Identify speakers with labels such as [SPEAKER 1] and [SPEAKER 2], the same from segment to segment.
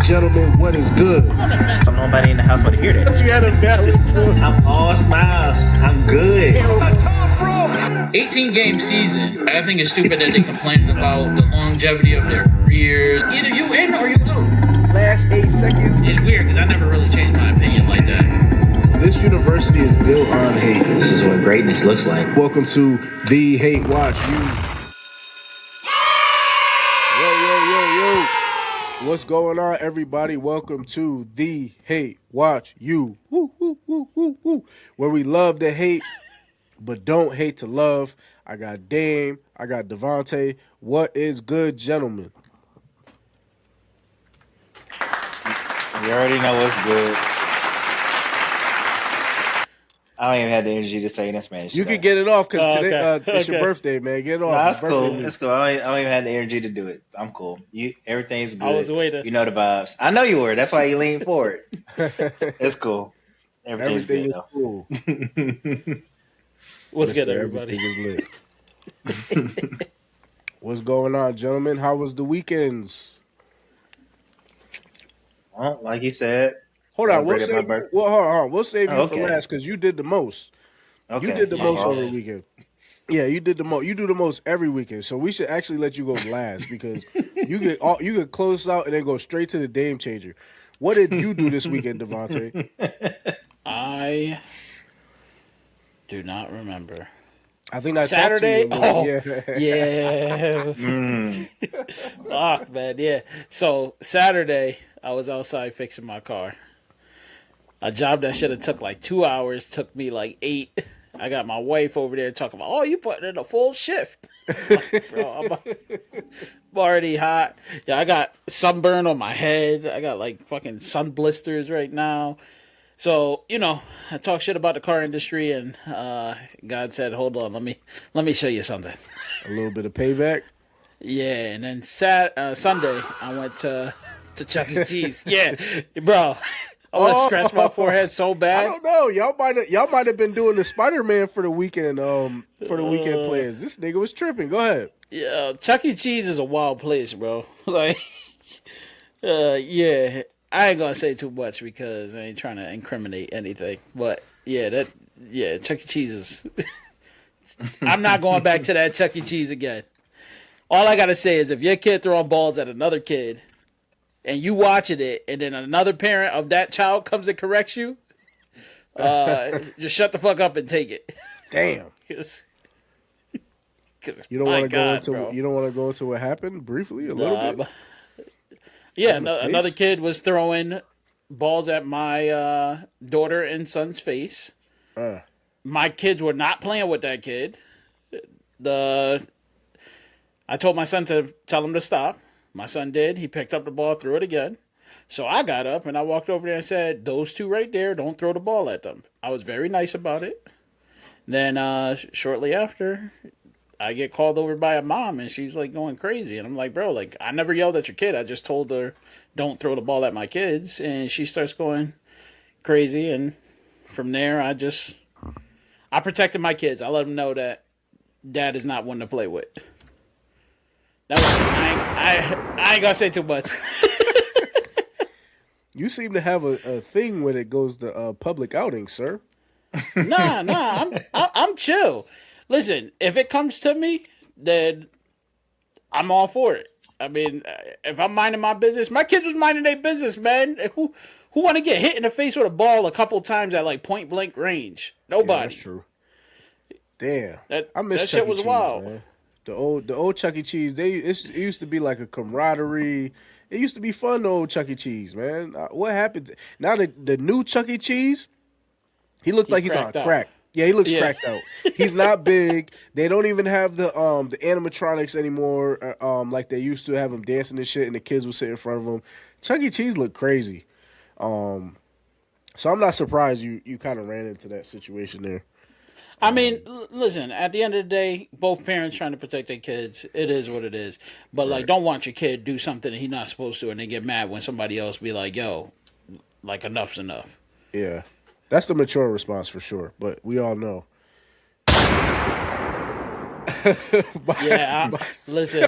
[SPEAKER 1] gentlemen, what is good?
[SPEAKER 2] So nobody in the house want to hear that.
[SPEAKER 1] You had a valid point.
[SPEAKER 2] I'm all smiles. I'm good.
[SPEAKER 3] 18-game season. I think it's stupid that they complain about the longevity of their careers. Either you in or you out.
[SPEAKER 1] Last 8 seconds.
[SPEAKER 3] It's weird because I never really changed my opinion like that.
[SPEAKER 1] This university is built on hate.
[SPEAKER 2] This is what greatness looks like.
[SPEAKER 1] Welcome to the Hate Watch You. Yo. What's going on, everybody? Welcome to the Hate Watch You. Woo, woo, woo, woo, woo. Where we love to hate, but don't hate to love. I got Dame. I got Devontae. What is good, gentlemen?
[SPEAKER 4] You already know what's good. I don't even have the energy to say this, man.
[SPEAKER 1] You can get it off because today it's your
[SPEAKER 4] Okay.
[SPEAKER 1] birthday, man. Get it off.
[SPEAKER 4] No, that's
[SPEAKER 1] It's birthday
[SPEAKER 4] cool.
[SPEAKER 1] week.
[SPEAKER 4] That's cool. I don't even have the energy to do it. I'm cool. Everything's good.
[SPEAKER 5] I was waiting.
[SPEAKER 4] You know the vibes. I know you were. That's why you leaned forward. It's cool. Everything's
[SPEAKER 1] Everything
[SPEAKER 4] good,
[SPEAKER 1] is
[SPEAKER 4] though.
[SPEAKER 1] cool.
[SPEAKER 5] What's good,
[SPEAKER 1] Mister,
[SPEAKER 5] everybody?
[SPEAKER 1] Everything is lit. What's going on, gentlemen? How was the weekends?
[SPEAKER 4] Well, like you said.
[SPEAKER 1] Hold on,
[SPEAKER 4] Celebrated my birthday.
[SPEAKER 1] hold on. We'll save you
[SPEAKER 4] Oh,
[SPEAKER 1] for
[SPEAKER 4] okay.
[SPEAKER 1] last because you did the most.
[SPEAKER 4] Okay.
[SPEAKER 1] You did the
[SPEAKER 4] my
[SPEAKER 1] most
[SPEAKER 4] fault.
[SPEAKER 1] over the weekend. Yeah, you did the most. You do the most every weekend, so we should actually let you go last because you could close out and then go straight to the game changer. What did you do this weekend, Devontae?
[SPEAKER 5] I do not remember.
[SPEAKER 1] I think I
[SPEAKER 5] Saturday?
[SPEAKER 1] Talked to you a little.
[SPEAKER 5] Yeah. Fuck, man. Yeah. So Saturday, I was outside fixing my car. A job that should have took like 2 hours took me like 8. I got my wife over there talking about, oh, you putting in a full shift. Like, bro, I'm already hot. Yeah, I got sunburn on my head. I got like fucking sun blisters right now. So, I talk shit about the car industry, and God said, hold on, let me show you something.
[SPEAKER 1] A little bit of payback.
[SPEAKER 5] Yeah, and then Sunday, I went to Chuck E. Cheese. Yeah, bro, I want to scratch my forehead so
[SPEAKER 1] I
[SPEAKER 5] bad.
[SPEAKER 1] don't know. Y'all might have been doing the Spider-Man for the weekend. For the weekend plans. This nigga was tripping. Go ahead.
[SPEAKER 5] Yeah, Chuck E. Cheese is a wild place, bro. Like, yeah, I ain't gonna say too much because I ain't trying to incriminate anything. But yeah, Chuck E. Cheese is. I'm not going back to that Chuck E. Cheese again. All I gotta say is if your kid throwing balls at another kid, and you watching it, and then another parent of that child comes and corrects you, just shut the fuck up and take it.
[SPEAKER 1] Damn.
[SPEAKER 5] Cause
[SPEAKER 1] You don't want to go into what happened briefly a little bit.
[SPEAKER 5] Yeah, another kid was throwing balls at my daughter and son's face. My kids were not playing with that kid. I told my son to tell him to stop. My son did. He picked up the ball, threw it again. So I got up and I walked over there and said, those two right there, don't throw the ball at them. I was very nice about it. Then shortly after, I get called over by a mom and she's like going crazy. And I'm like, bro, like I never yelled at your kid. I just told her, don't throw the ball at my kids. And she starts going crazy. And from there, I protected my kids. I let them know that dad is not one to play with. I ain't gonna say too much.
[SPEAKER 1] You seem to have a thing when it goes to public outings, sir.
[SPEAKER 5] Nah, I'm chill. Listen, if it comes to me, then I'm all for it. I mean, if I'm minding my business, my kids was minding their business, man. Who want to get hit in the face with a ball a couple times at like point blank range? Nobody.
[SPEAKER 1] Yeah, that's true. Damn, I miss
[SPEAKER 5] that
[SPEAKER 1] Chuck
[SPEAKER 5] shit
[SPEAKER 1] E.
[SPEAKER 5] was
[SPEAKER 1] Cheese,
[SPEAKER 5] wild.
[SPEAKER 1] man. The old Chuck E. Cheese. It used to be like a camaraderie. It used to be fun. The old Chuck E. Cheese, man. What happened now? The new Chuck E. Cheese, he looks like he's on crack. Yeah, he looks cracked out. He's not big. They don't even have the animatronics anymore. Like they used to have him dancing and shit, and the kids would sit in front of him. Chuck E. Cheese looked crazy. So I'm not surprised you kind of ran into that situation there.
[SPEAKER 5] I mean, listen, at the end of the day, both parents trying to protect their kids. It is what it is. But, like, don't want your kid do something that he's not supposed to and they get mad when somebody else be like, yo, like, enough's enough.
[SPEAKER 1] Yeah. That's the mature response for sure. But we all know.
[SPEAKER 5] Listen,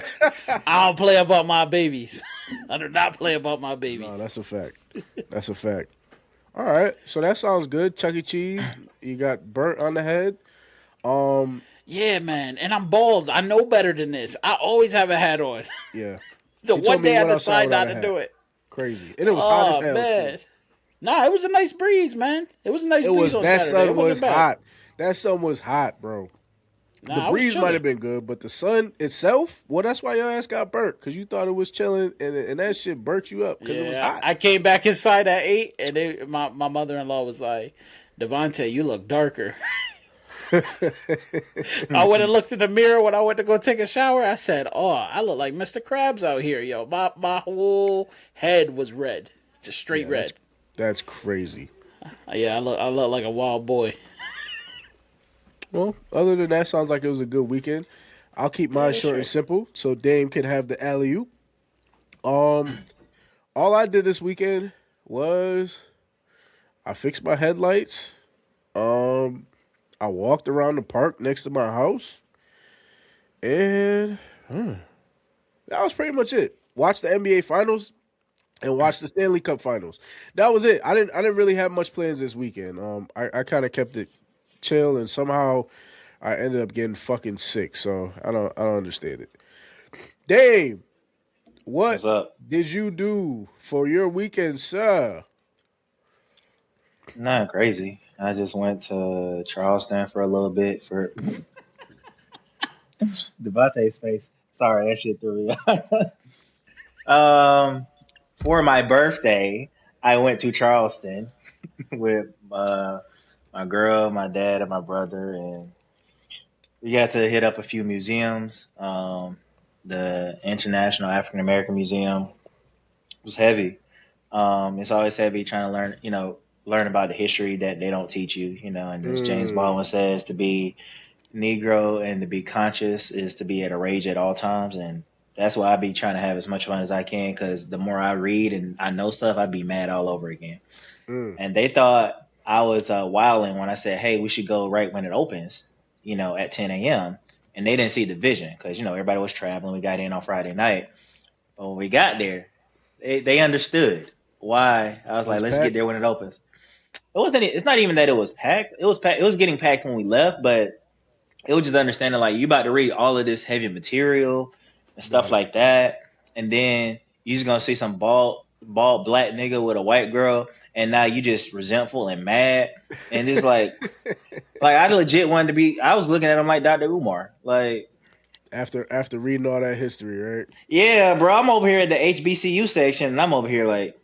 [SPEAKER 5] I don't play about my babies. I do not play about my babies.
[SPEAKER 1] No, that's a fact. That's a fact. All right, so that sounds good. Chuck E. Cheese, you got burnt on the head.
[SPEAKER 5] Yeah, man, and I'm bald. I know better than this. I always have a hat on.
[SPEAKER 1] Yeah.
[SPEAKER 5] The
[SPEAKER 1] He
[SPEAKER 5] one
[SPEAKER 1] told me
[SPEAKER 5] day I
[SPEAKER 1] went outside
[SPEAKER 5] decide not
[SPEAKER 1] without a
[SPEAKER 5] to
[SPEAKER 1] hat.
[SPEAKER 5] do it.
[SPEAKER 1] Crazy, and it was hot as hell.
[SPEAKER 5] Man.
[SPEAKER 1] Too.
[SPEAKER 5] Nah, it was a nice breeze, man. It was a nice breeze on
[SPEAKER 1] that
[SPEAKER 5] Saturday.
[SPEAKER 1] sun was hot. That sun was hot, bro.
[SPEAKER 5] Nah,
[SPEAKER 1] the breeze might have been good, but the sun itself, well, that's why your ass got burnt, because you thought it was chilling, and that shit burnt you up because it was hot.
[SPEAKER 5] I came back inside at 8, and my mother-in-law was like, Devontae, you look darker. I went and looked in the mirror when I went to go take a shower. I said, oh, I look like Mr. Krabs out here, yo. My whole head was red, just straight red.
[SPEAKER 1] That's crazy.
[SPEAKER 5] Yeah, I look like a wild boy.
[SPEAKER 1] Well, other than that, sounds like it was a good weekend. I'll keep mine short and simple so Dame can have the alley-oop. All I did this weekend was I fixed my headlights. I walked around the park next to my house. And that was pretty much it. Watched the NBA Finals and watched the Stanley Cup Finals. That was it. I didn't really have much plans this weekend. I kind of kept it chill, and somehow I ended up getting fucking sick. So I don't understand it. Dave, what did you do for your weekend, sir?
[SPEAKER 4] Not crazy. I just went to Charleston for a little bit for Devontae's face. Sorry, that shit threw me off. For my birthday, I went to Charleston with my girl, my dad, and my brother, and we got to hit up a few museums. The International African American Museum was heavy. It's always heavy trying to learn about the history that they don't teach you, and as James Baldwin says, to be Negro and to be conscious is to be at a rage at all times. And that's why I be trying to have as much fun as I can, because the more I read and I know stuff, I'd be mad all over again. And they thought I was wilding when I said, hey, we should go right when it opens, at 10 a.m. And they didn't see the vision because, everybody was traveling. We got in on Friday night. But when we got there, they understood why. I was like, let's get there when it opens. It's not even that it was packed. It was packed. It was getting packed when we left, but it was just understanding, like, you about to read all of this heavy material and stuff like that. And then you just going to see some bald black nigga with a white girl. And now you just resentful and mad. And it's like I legit wanted to be, I was looking at him like Dr. Umar. Like,
[SPEAKER 1] after reading all that history, right?
[SPEAKER 4] Yeah, bro. I'm over here at the HBCU section, and I'm over here like,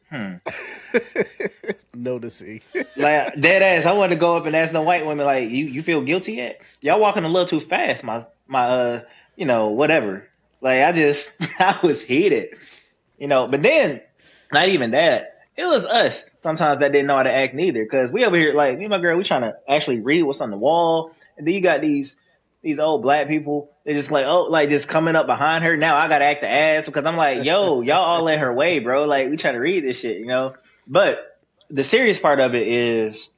[SPEAKER 1] noticing.
[SPEAKER 4] Like, dead ass. I wanted to go up and ask the white women, like, you feel guilty yet? Y'all walking a little too fast, my whatever. Like, I was heated. But then, not even that. It was us sometimes that didn't know how to act neither. Because we over here, like, me and my girl, we trying to actually read what's on the wall. And then you got these old black people. They just like, just coming up behind her. Now I got to act the ass because I'm like, yo, y'all all let her way, bro. Like, we trying to read this shit, But the serious part of it is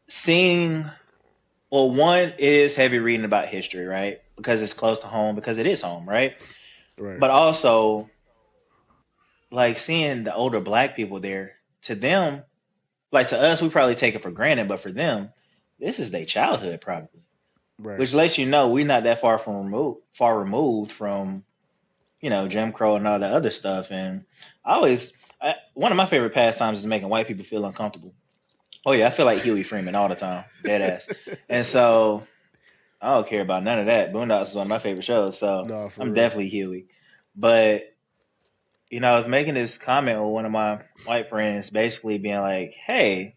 [SPEAKER 4] seeing, well, one, it is heavy reading about history, right? Because it's close to home, because it is home, right?
[SPEAKER 1] Right.
[SPEAKER 4] But also, like, seeing the older black people there, to them, like, to us, we probably take it for granted, but for them, this is their childhood probably. Right. Which lets you know we're not that far removed from, Jim Crow and all that other stuff. And one of my favorite pastimes is making white people feel uncomfortable. Oh yeah, I feel like Huey Freeman all the time, dead ass. And so I don't care about none of that. Boondocks is one of my favorite shows, so I'm definitely Huey. But I was making this comment with one of my white friends, basically being like, "Hey,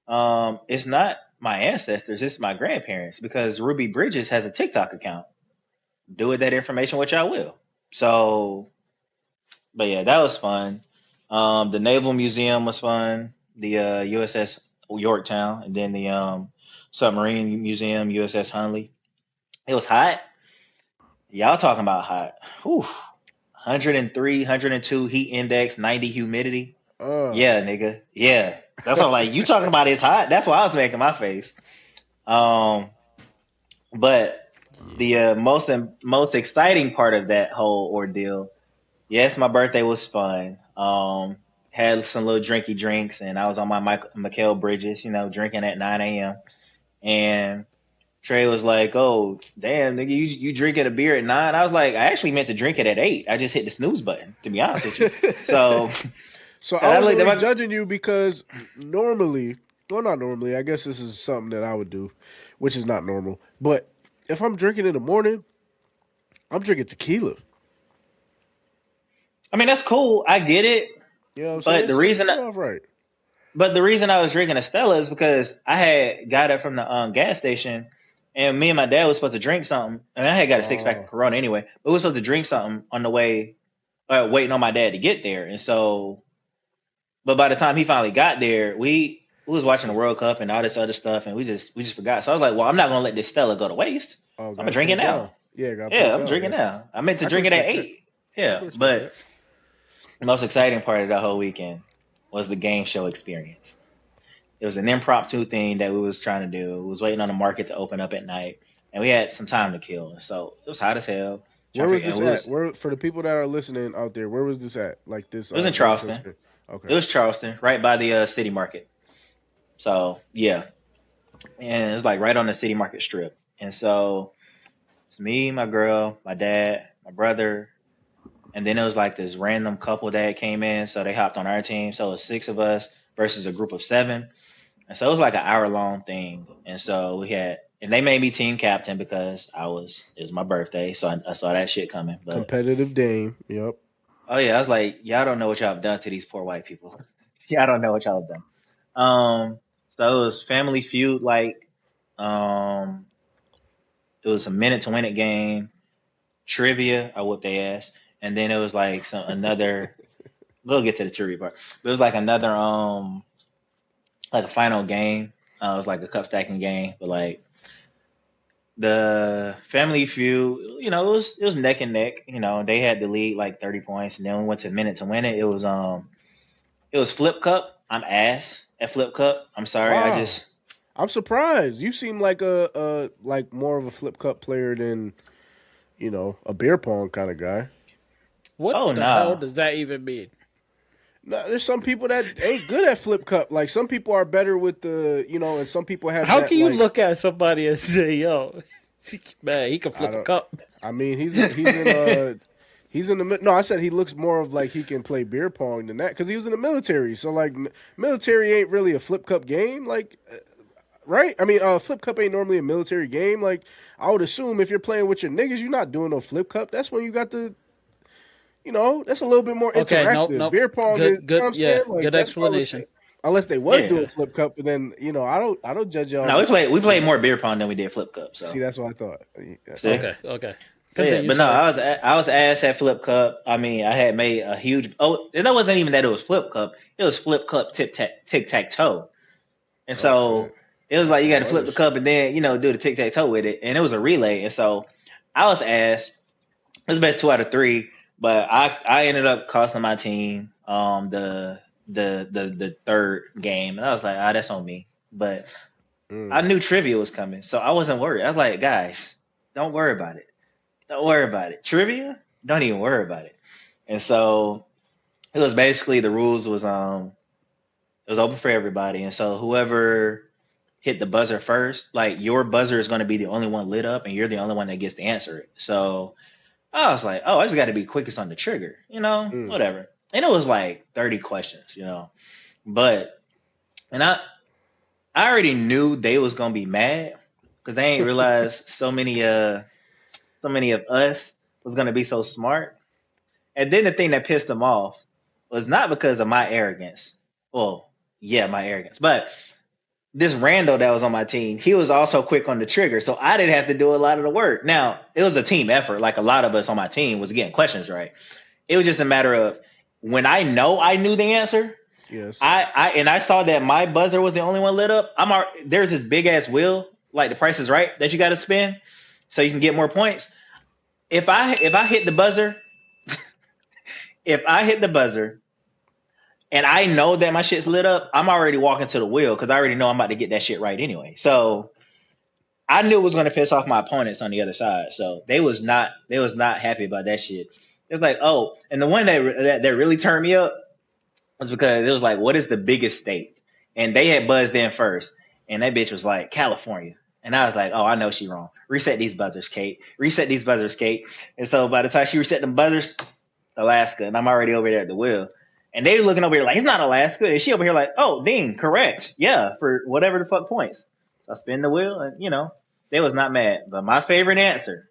[SPEAKER 4] it's not my ancestors, it's my grandparents, because Ruby Bridges has a TikTok account. Do with that information what y'all will." So, but yeah, that was fun. The Naval Museum was fun. The USS Yorktown, and then the Submarine Museum, USS Hunley. It was hot. Y'all talking about hot. Whew. 103, 102 heat index, 90 humidity. Yeah, nigga. Yeah. That's what I'm like, you talking about it's hot? That's why I was making my face. But the most exciting part of that whole ordeal Yes, my birthday was fun. Had some little drinky drinks, and I was on my Michael Bridges, drinking at 9 a.m. And Trey was like, "Oh, damn, nigga, you drinking a beer at 9?" I was like, "I actually meant to drink it at 8. I just hit the snooze button, to be honest with you." So,
[SPEAKER 1] so I was only judging you because normally, well, not normally. I guess this is something that I would do, which is not normal. But if I'm drinking in the morning, I'm drinking tequila.
[SPEAKER 4] I mean, that's cool. I get it.
[SPEAKER 1] You know what I'm
[SPEAKER 4] but
[SPEAKER 1] saying?
[SPEAKER 4] the reason,
[SPEAKER 1] right.
[SPEAKER 4] But the reason I was drinking a Stella is because I had got it from the gas station, and me and my dad was supposed to drink something, and I had got a 6-pack of Corona anyway. But we were supposed to drink something on the way, waiting on my dad to get there, and so. But by the time he finally got there, we was watching the World Cup and all this other stuff, and we just forgot. So I was like, well, I'm not gonna let this Stella go to waste. I'm gonna drink it now. I'm drinking now. I meant to drink it at 8. Yeah, but the most exciting part of that whole weekend was the game show experience. It was an impromptu thing that we was trying to do. We was waiting on the market to open up at night, and we had some time to kill. So it was hot as hell.
[SPEAKER 1] Where was this at? Where, for the people that are listening out there, where was this at? Like this?
[SPEAKER 4] It was in Charleston. Okay. It was Charleston, right by the city market. So yeah, and it was like right on the city market strip. And so it's me, my girl, my dad, my brother, and then it was like this random couple that came in. So they hopped on our team. So it was 6 of us versus a group of 7. And so it was like an hour-long thing. And so and they made me team captain because it was my birthday. So I saw that shit coming. But,
[SPEAKER 1] competitive Dame. Yep.
[SPEAKER 4] Oh, yeah. I was like, y'all don't know what y'all have done to these poor white people. Y'all don't know what y'all have done. So it was Family Feud. It was a minute to win it game. Trivia. I whooped their ass. And then it was like another, we'll get to the trivia part. But it was like another, like a final game. It was like a cup stacking game, but like the Family Feud, it was neck and neck. They had the lead like 30 points, and then we went to a minute to win it. It was Flip Cup. I'm ass at Flip Cup. I'm sorry.
[SPEAKER 1] Wow. I'm surprised. You seem like a like more of a Flip Cup player than a beer pong kind of guy.
[SPEAKER 5] What the hell does that even mean?
[SPEAKER 1] No, there's some people that ain't good at Flip Cup. Like some people are better with the, and some people have.
[SPEAKER 5] How can you look at somebody and say, "Yo, man, he can flip a cup"?
[SPEAKER 1] I mean, he's in the. No, I said he looks more of like he can play beer pong than that because he was in the military. So like, military ain't really a Flip Cup game. Like, right? I mean, Flip Cup ain't normally a military game. Like, I would assume if you're playing with your niggas, you're not doing no Flip Cup. That's when you got the. That's a little bit more interactive.
[SPEAKER 5] Nope.
[SPEAKER 1] Beer pong,
[SPEAKER 5] good,
[SPEAKER 1] like,
[SPEAKER 5] good explanation.
[SPEAKER 1] Unless they was doing Flip Cup, and then I don't judge y'all.
[SPEAKER 4] No, we played more beer pong than we did Flip Cup. So.
[SPEAKER 1] See, that's what I thought.
[SPEAKER 5] Okay.
[SPEAKER 4] Continue, but no, I was ass at Flip Cup. I mean, I had made a huge. Oh, that wasn't even that it was Flip Cup. It was Flip Cup tic tac toe, and so it was like you got to flip the cup and then do the tic tac toe with it, and it was a relay, and so I was ass. It was the best 2 out of 3. But I ended up costing my team the 3rd game, and I was like, that's on me. But I knew trivia was coming, so I wasn't worried. I was like, guys, don't worry about it. Don't worry about it. Trivia, don't even worry about it. And so it was basically the rules was it was open for everybody, and so whoever hit the buzzer first, like your buzzer is going to be the only one lit up, and you're the only one that gets to answer it. So. I was like, I just got to be quickest on the trigger, whatever. And it was like 30 questions, but, and I already knew they was going to be mad because they ain't realized so many of us was going to be so smart. And then the thing that pissed them off was not because of my arrogance. Well, yeah, my arrogance, but this Randall that was on my team, he was also quick on the trigger, so I didn't have to do a lot of the work. Now, it was a team effort. Like a lot of us on my team was getting questions right. It was just a matter of when I knew the answer.
[SPEAKER 1] Yes.
[SPEAKER 4] I saw that my buzzer was the only one lit up. There's this big ass wheel, like the Price is Right, that you got to spin so you can get more points. If I hit the buzzer, and I know that my shit's lit up, I'm already walking to the wheel because I already know I'm about to get that shit right anyway. So I knew it was going to piss off my opponents on the other side. So they was not happy about that shit. It was like, oh, and the one that really turned me up was because it was like, what is the biggest state? And they had buzzed in first, and that bitch was like, California. And I was like, oh, I know she wrong. Reset these buzzers, Kate. Reset these buzzers, Kate. And so by the time she reset them buzzers, Alaska, and I'm already over there at the wheel. And they looking over here like, it's not Alaska. And she over here like, oh, Dean, correct. Yeah, for whatever the fuck points. So I spin the wheel, and, you know, they was not mad. But my favorite answer,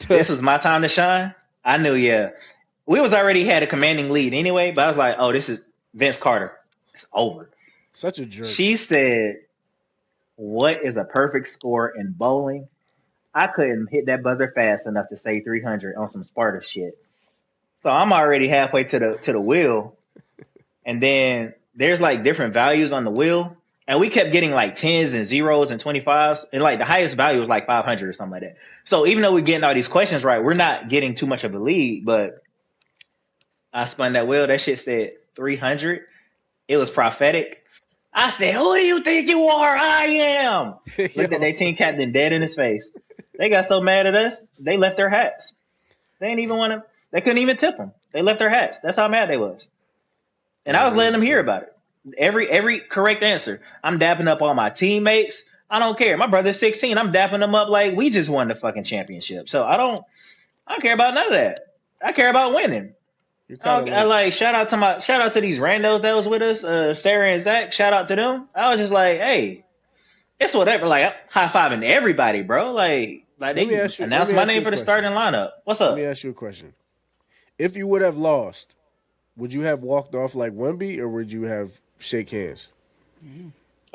[SPEAKER 4] this was my time to shine. I knew, yeah. We was already had a commanding lead anyway, but I was like, oh, this is Vince Carter. It's over.
[SPEAKER 1] Such a jerk.
[SPEAKER 4] She said, what is a perfect score in bowling? I couldn't hit that buzzer fast enough to say 300 on some Sparta shit. So I'm already halfway to the wheel. And then there's like different values on the wheel. And we kept getting like 10s and 0s and 25s. And like the highest value was like 500 or something like that. So even though we're getting all these questions right, we're not getting too much of a lead. But I spun that wheel. That shit said 300. It was prophetic. I said, who do you think you are? I am. Looked at their team captain dead in his face. They got so mad at us, they left their hats. They didn't even want to. They couldn't even tip them. They left their hats. That's how mad they was. And I was letting them hear about it. Every correct answer. I'm dapping up all my teammates. I don't care. My brother's 16. I'm dapping them up like we just won the fucking championship. So I don't care about none of that. I care about winning. I like shout out to these randos that was with us, Sarah and Zach. Shout out to them. I was just like, hey, it's whatever. Like high fiving everybody, bro. Like they announced my name for the starting lineup. What's up?
[SPEAKER 1] Let me ask you a question. If you would have lost, would you have walked off like Wemby, or would you have shake hands?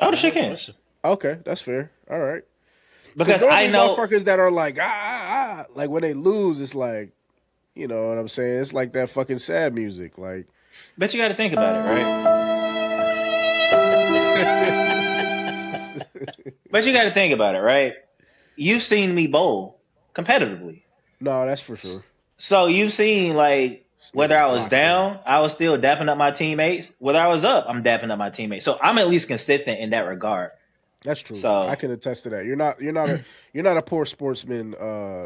[SPEAKER 4] I would have shake hands.
[SPEAKER 1] Okay, that's fair. All right.
[SPEAKER 4] Because I know
[SPEAKER 1] motherfuckers that are like like when they lose, it's like. You know what I'm saying? It's like that fucking sad music. Like,
[SPEAKER 4] but you got to think about it, right? But you got to think about it, right? You've seen me bowl competitively.
[SPEAKER 1] No, that's for sure.
[SPEAKER 4] So you've seen like whether I was down, I was still dapping up my teammates. Whether I was up, I'm dapping up my teammates. So I'm at least consistent in that regard.
[SPEAKER 1] That's true.
[SPEAKER 4] So
[SPEAKER 1] I can attest to that. You're not a poor sportsman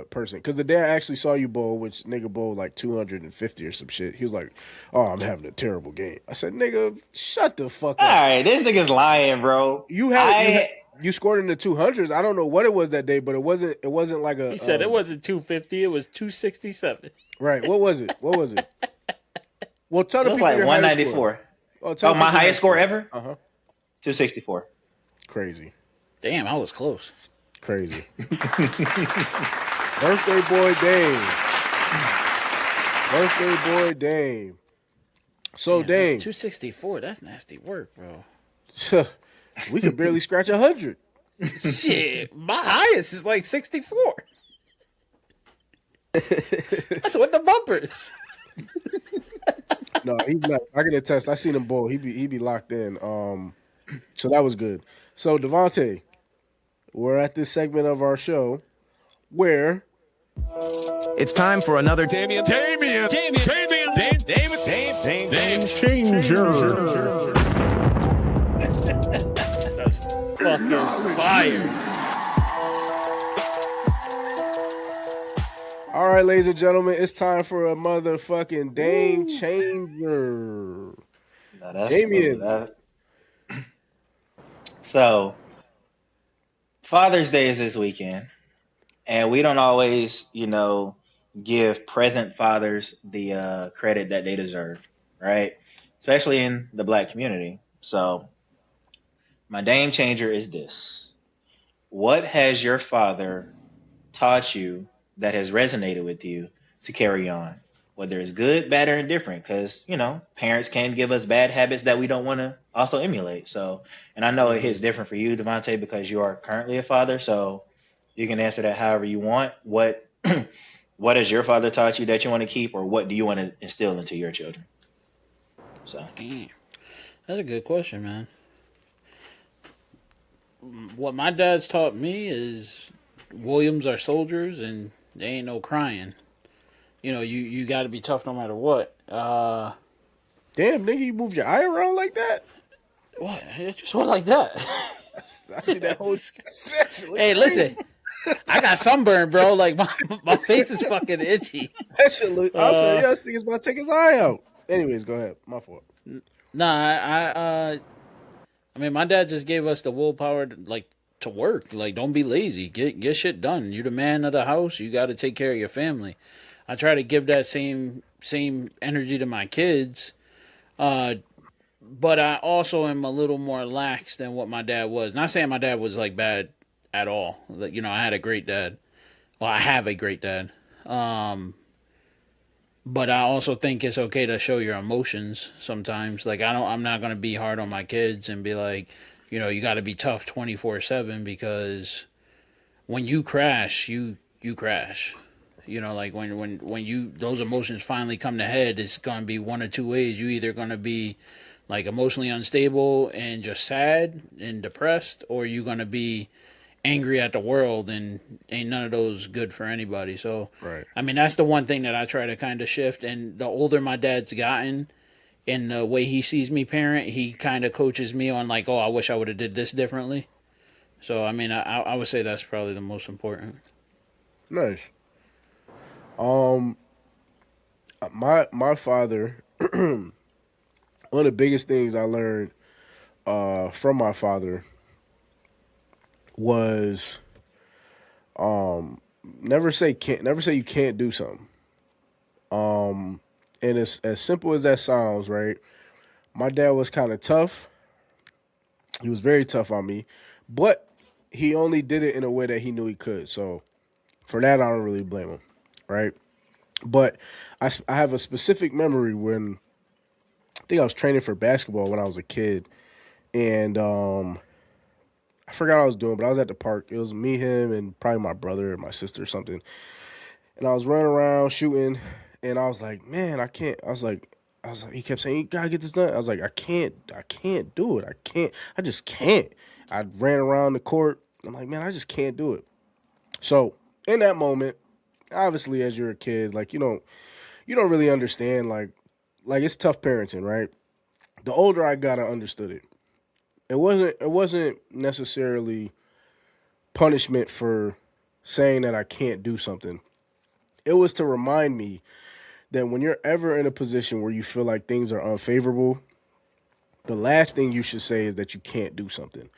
[SPEAKER 1] person. Because the day I actually saw you bowl, which nigga bowled like 250 or some shit, he was like, "Oh, I'm having a terrible game." I said, "Nigga, shut the fuck up."
[SPEAKER 4] All right, this nigga's lying, bro.
[SPEAKER 1] You scored in the 200s. I don't know what it was that day, but it wasn't like a.
[SPEAKER 5] He said it wasn't 250. It was 267.
[SPEAKER 1] Right. What was it? Well, tell the
[SPEAKER 4] it was
[SPEAKER 1] people
[SPEAKER 4] like
[SPEAKER 1] your
[SPEAKER 4] 194. My highest score ever. 264.
[SPEAKER 1] Crazy.
[SPEAKER 5] Damn, I was close.
[SPEAKER 1] Crazy. Birthday boy Dame. So Dame.
[SPEAKER 5] 264. That's nasty work, bro.
[SPEAKER 1] We could barely scratch 100.
[SPEAKER 5] Shit, my highest is like 64. That's what the bumpers.
[SPEAKER 1] No, he's not. I can attest. I seen him bowl. He be locked in. So that was good. So Devontae, we're at this segment of our show where
[SPEAKER 6] it's time for another Damien Changer.
[SPEAKER 5] That's fucking fire.
[SPEAKER 1] All right, ladies and gentlemen, it's time for a motherfucking Dame Changer. Damien.
[SPEAKER 4] So, Father's Day is this weekend, and we don't always, give present fathers the credit that they deserve, right? Especially in the Black community. So, my Dame Changer is this. What has your father taught you that has resonated with you to carry on? Whether it's good, bad, or indifferent, because, parents can give us bad habits that we don't want to also emulate. So, and I know it hits different for you, Devontae, because you are currently a father, so you can answer that however you want. What has your father taught you that you want to keep, or what do you want to instill into your children? So,
[SPEAKER 5] that's a good question, man. What my dad's taught me is Williams are soldiers, and they ain't no crying. You got to be tough no matter what.
[SPEAKER 1] Damn, nigga, you moved your eye around like that?
[SPEAKER 5] What? It just went like that.
[SPEAKER 1] I see that whole.
[SPEAKER 5] Hey, listen. I got sunburn, bro. Like my face is fucking itchy.
[SPEAKER 1] That shit look. I said, yeah, this nigga's about to take his eye out. Anyways, go ahead. My fault.
[SPEAKER 5] Nah, I mean, my dad just gave us the willpower to work. Like, don't be lazy. Get shit done. You're the man of the house. You got to take care of your family. I try to give that same energy to my kids. But I also am a little more lax than what my dad was. Not saying my dad was like bad at all. You know, I had a great dad. Well, I have a great dad. But I also think it's okay to show your emotions sometimes. Like I'm not gonna be hard on my kids and be like, you know, you got to be tough 24/7 because when you crash, you crash. You know, like when you those emotions finally come to head, it's gonna be one of two ways. You either gonna be like emotionally unstable and just sad and depressed, or you gonna be angry at the world, and ain't none of those good for anybody. So,
[SPEAKER 1] right.
[SPEAKER 5] I mean, that's the one thing that I try to kind of shift. And the older my dad's gotten, and the way he sees me parent, he kind of coaches me on like, oh, I wish I would have did this differently. So, I mean, I would say that's probably the most important.
[SPEAKER 1] Nice. My father. One of the biggest things I learned from my father was never say you can't do something. And it's as simple as that sounds, right? My dad was kind of tough. He was very tough on me, but he only did it in a way that he knew he could. So for that, I don't really blame him, right? But I have a specific memory when I think I was training for basketball when I was a kid, and I forgot what I was doing, but I was at the park. It was me, him, and probably my brother or my sister or something. And I was running around shooting, and I was like, man, I can't. I was like, he kept saying, you gotta get this done. I was like, I can't do it. I just can't. I ran around the court. I'm like, man, I just can't do it. So in that moment, obviously, as you're a kid, like you don't really understand. Like it's tough parenting, right? The older I got, I understood it. It wasn't necessarily punishment for saying that I can't do something. It was to remind me that when you're ever in a position where you feel like things are unfavorable, the last thing you should say is that you can't do something.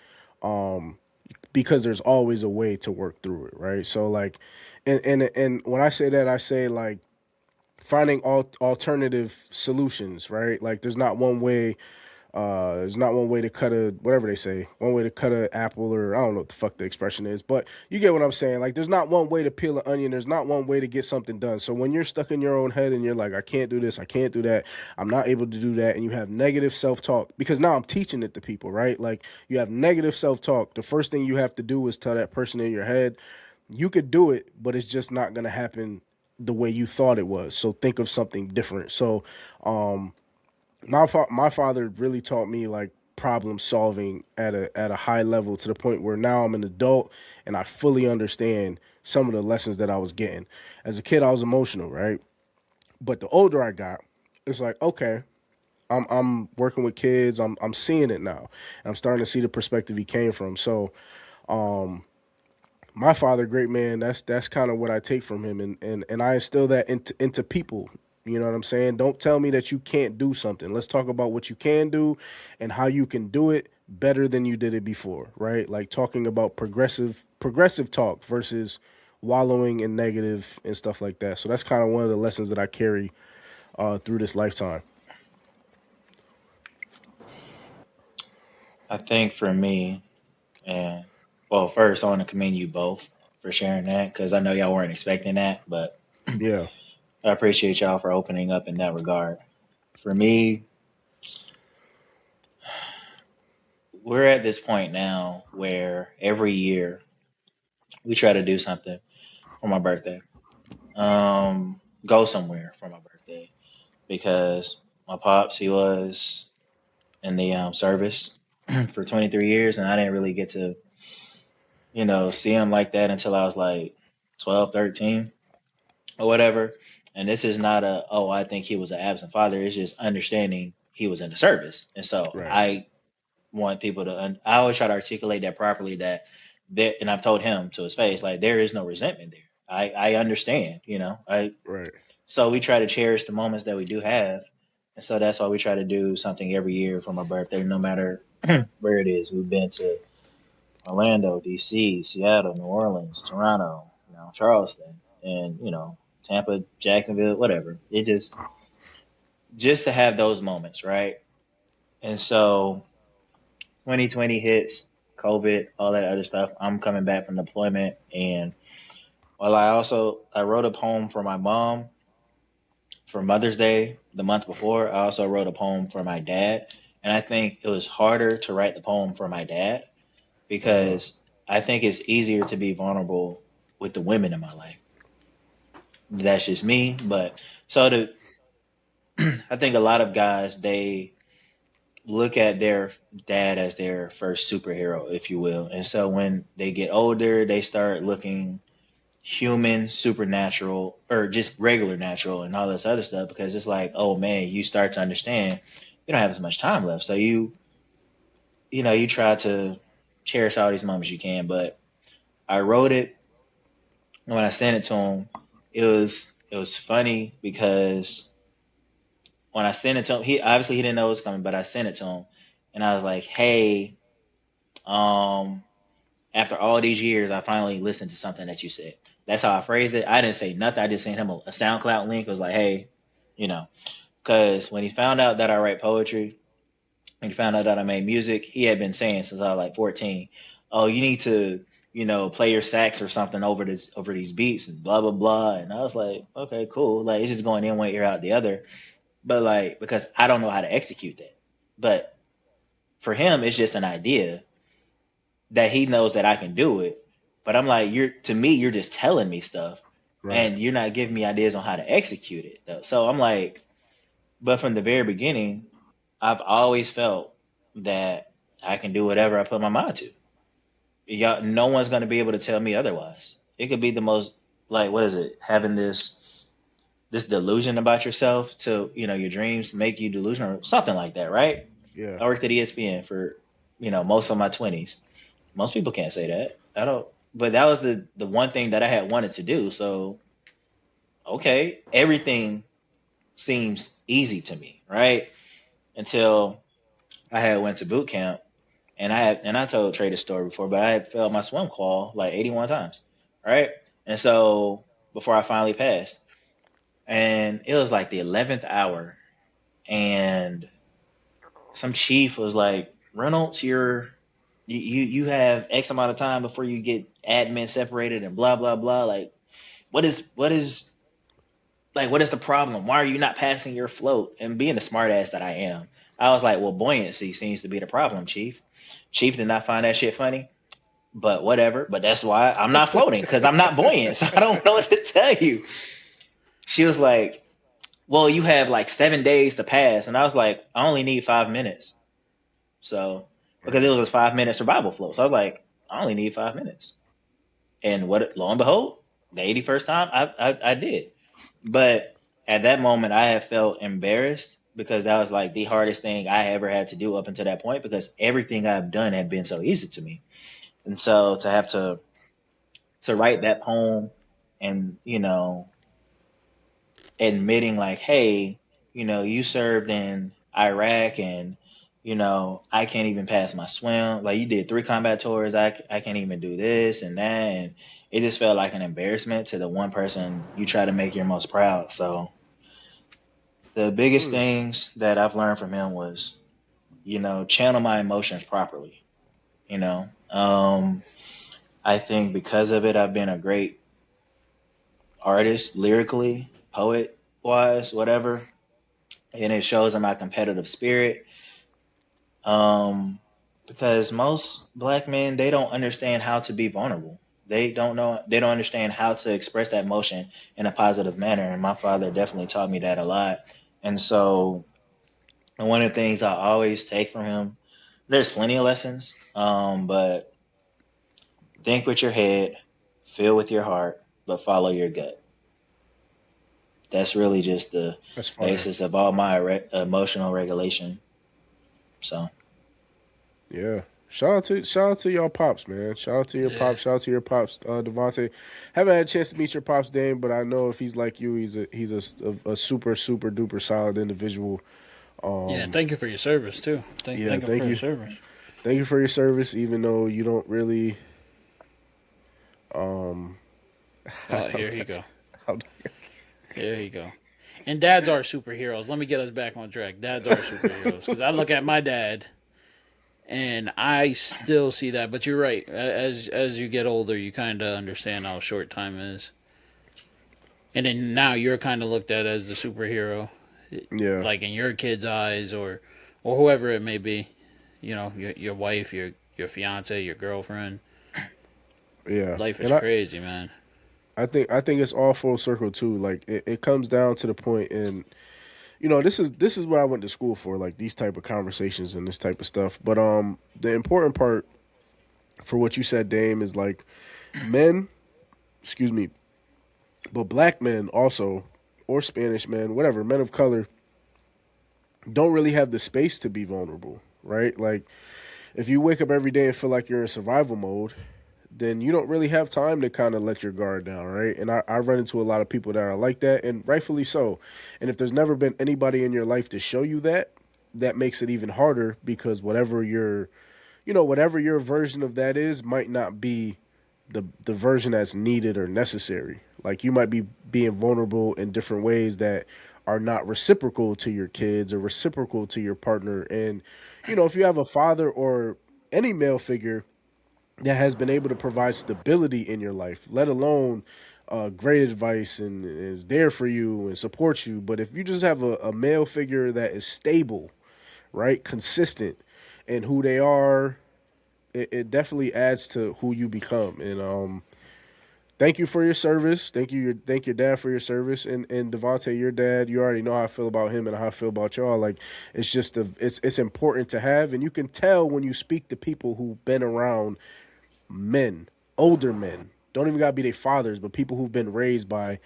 [SPEAKER 1] Because there's always a way to work through it, right? So like, and when I say that, I say like finding alternative solutions, right? Like there's not one way. There's not one way to cut whatever they say, one way to cut an apple, or I don't know what the fuck the expression is, but you get what I'm saying. Like there's not one way to peel an onion. There's not one way to get something done. So when you're stuck in your own head and you're like, I can't do this, I can't do that, I'm not able to do that, and you have negative self-talk, because now I'm teaching it to people, right? Like you have negative self-talk. The first thing you have to do is tell that person in your head, you could do it, but it's just not going to happen the way you thought it was. So think of something different. So, my father really taught me like problem solving at a high level, to the point where now I'm an adult and I fully understand some of the lessons that I was getting. As a kid, I was emotional, right? But the older I got, it's like, okay, I'm working with kids. I'm seeing it now. And I'm starting to see the perspective he came from. So, my father, great man, that's kind of what I take from him, and I instill that into people. You know what I'm saying? Don't tell me that you can't do something. Let's talk about what you can do and how you can do it better than you did it before, right? Like talking about progressive talk versus wallowing in negative and stuff like that. So that's kind of one of the lessons that I carry through this lifetime.
[SPEAKER 4] I think for me, and well, first I want to commend you both for sharing that, because I know y'all weren't expecting that, but
[SPEAKER 1] Yeah.
[SPEAKER 4] I appreciate y'all for opening up in that regard. For me, we're at this point now where every year we try to do something for my birthday. Go somewhere for my birthday, because my pops, he was in the service for 23 years, and I didn't really get to, see him like that until I was like 12, 13 or whatever. And this is not oh, I think he was an absent father. It's just understanding he was in the service. And so
[SPEAKER 1] Right.
[SPEAKER 4] I want people to, I always try to articulate that properly, that and I've told him to his face, like, there is no resentment there. I understand,
[SPEAKER 1] Right.
[SPEAKER 4] so we try to cherish the moments that we do have. And so that's why we try to do something every year for my birthday, no matter where it is. We've been to Orlando, DC, Seattle, New Orleans, Toronto, Charleston, and, Tampa, Jacksonville, whatever. It just to have those moments, right? And so 2020 hits, COVID, all that other stuff. I'm coming back from deployment, and well, I wrote a poem for my mom for Mother's Day the month before. I also wrote a poem for my dad, and I think it was harder to write the poem for my dad because I think it's easier to be vulnerable with the women in my life. That's just me, but so the I think a lot of guys, they look at their dad as their first superhero, if you will. And so when they get older, they start looking human, supernatural, or just regular natural and all this other stuff because it's like, oh man, you start to understand you don't have as much time left. So you try to cherish all these moments you can. But I wrote it, and when I sent it to him, it was funny because when I sent it to him, he didn't know it was coming, but I sent it to him, and I was like, "Hey, um, after all these years, I finally listened to something that you said." That's how I phrased it. I didn't say nothing. I just sent him a SoundCloud link. I was like, "Hey, because when he found out that I write poetry, and he found out that I made music, he had been saying since I was like 14, oh, you need to." Play your sax or something over these beats and blah blah blah. And I was like, okay, cool. Like it's just going in one ear out the other. But like because I don't know how to execute that. But for him, it's just an idea that he knows that I can do it. But I'm like, you're just telling me stuff,
[SPEAKER 1] Right.
[SPEAKER 4] and you're not giving me ideas on how to execute it. Though. So I'm like, but from the very beginning, I've always felt that I can do whatever I put my mind to. No one's gonna be able to tell me otherwise. It could be the most like what is it? Having this delusion about yourself to your dreams make you delusional or something like that, right?
[SPEAKER 1] Yeah.
[SPEAKER 4] I worked at ESPN for most of my 20s. Most people can't say that. I don't. But that was the one thing that I had wanted to do. So okay, everything seems easy to me, right? Until I had went to boot camp, and I told Trey the story before, but I had failed my swim qual like 81 times, right? And so before I finally passed, and it was like the 11th hour, and some chief was like, Reynolds, you have X amount of time before you get admin separated and blah blah blah. Like, what is the problem? Why are you not passing your float? And being the smart ass that I am, I was like, well, buoyancy seems to be the problem, Chief. Chief did not find that shit funny, but whatever. But that's why I'm not floating because I'm not buoyant. So I don't know what to tell you. She was like, well, you have like 7 days to pass. And I was like, I only need 5 minutes. So, because it was a 5 minute survival float. So I was like, I only need 5 minutes. And lo and behold, the 81st time I did. But at that moment, I have felt embarrassed because that was like the hardest thing I ever had to do up until that point because everything I've done had been so easy to me. And so to have to write that poem and, admitting like, hey, you served in Iraq and, I can't even pass my swim. Like you did 3 combat tours. I can't even do this and that. And it just felt like an embarrassment to the one person you try to make your most proud. So the biggest things that I've learned from him was, channel my emotions properly. I think because of it, I've been a great artist, lyrically, poet wise, whatever. And it shows in my competitive spirit. Because most black men, they don't understand how to be vulnerable. They don't understand how to express that emotion in a positive manner. And my father definitely taught me that a lot. And so one of the things I always take from him, there's plenty of lessons, but think with your head, feel with your heart, but follow your gut. That's really just the basis of all my emotional regulation. So,
[SPEAKER 1] yeah, Shout out to y'all pops, man. Shout out to your pops. Shout out to your pops, Devontae. Haven't had a chance to meet your pops, Dame, but I know if he's like you, he's a super duper solid individual.
[SPEAKER 5] Thank you for your service too. Thank you for your service.
[SPEAKER 1] Thank you for your service, even though you don't really.
[SPEAKER 5] Here you go. There you go. And dads are superheroes. Let me get us back on track. Dads are superheroes because I look at my dad. And I still see that, but you're right. As you get older, you kind of understand how short time is. And then now you're kind of looked at as the superhero, like in your kid's eyes or whoever it may be. You know, your wife, your fiance, your girlfriend.
[SPEAKER 1] Yeah,
[SPEAKER 5] life is crazy, man.
[SPEAKER 1] I think it's all full circle too. Like it comes down to the point in. You know, this is what I went to school for, like these type of conversations and this type of stuff. But the important part for what you said, Dame, is like men, but black men also, or Spanish men, whatever, men of color, don't really have the space to be vulnerable, right? Like if you wake up every day and feel like you're in survival mode, then you don't really have time to kind of let your guard down, right? And I run into a lot of people that are like that, and rightfully so. And if there's never been anybody in your life to show you that, that makes it even harder because whatever your version of that is might not be the version that's needed or necessary. Like you might be being vulnerable in different ways that are not reciprocal to your kids or reciprocal to your partner. And, you know, if you have a father or any male figure that has been able to provide stability in your life, let alone great advice and is there for you and supports you. But if you just have a male figure that is stable, right, consistent in who they are, it definitely adds to who you become. And thank you for your service. Thank your dad for your service. And Devontae, your dad, you already know how I feel about him and how I feel about y'all. Like it's just it's important to have, and you can tell when you speak to people who've been around men, older men, don't even gotta be their fathers, but people who've been raised by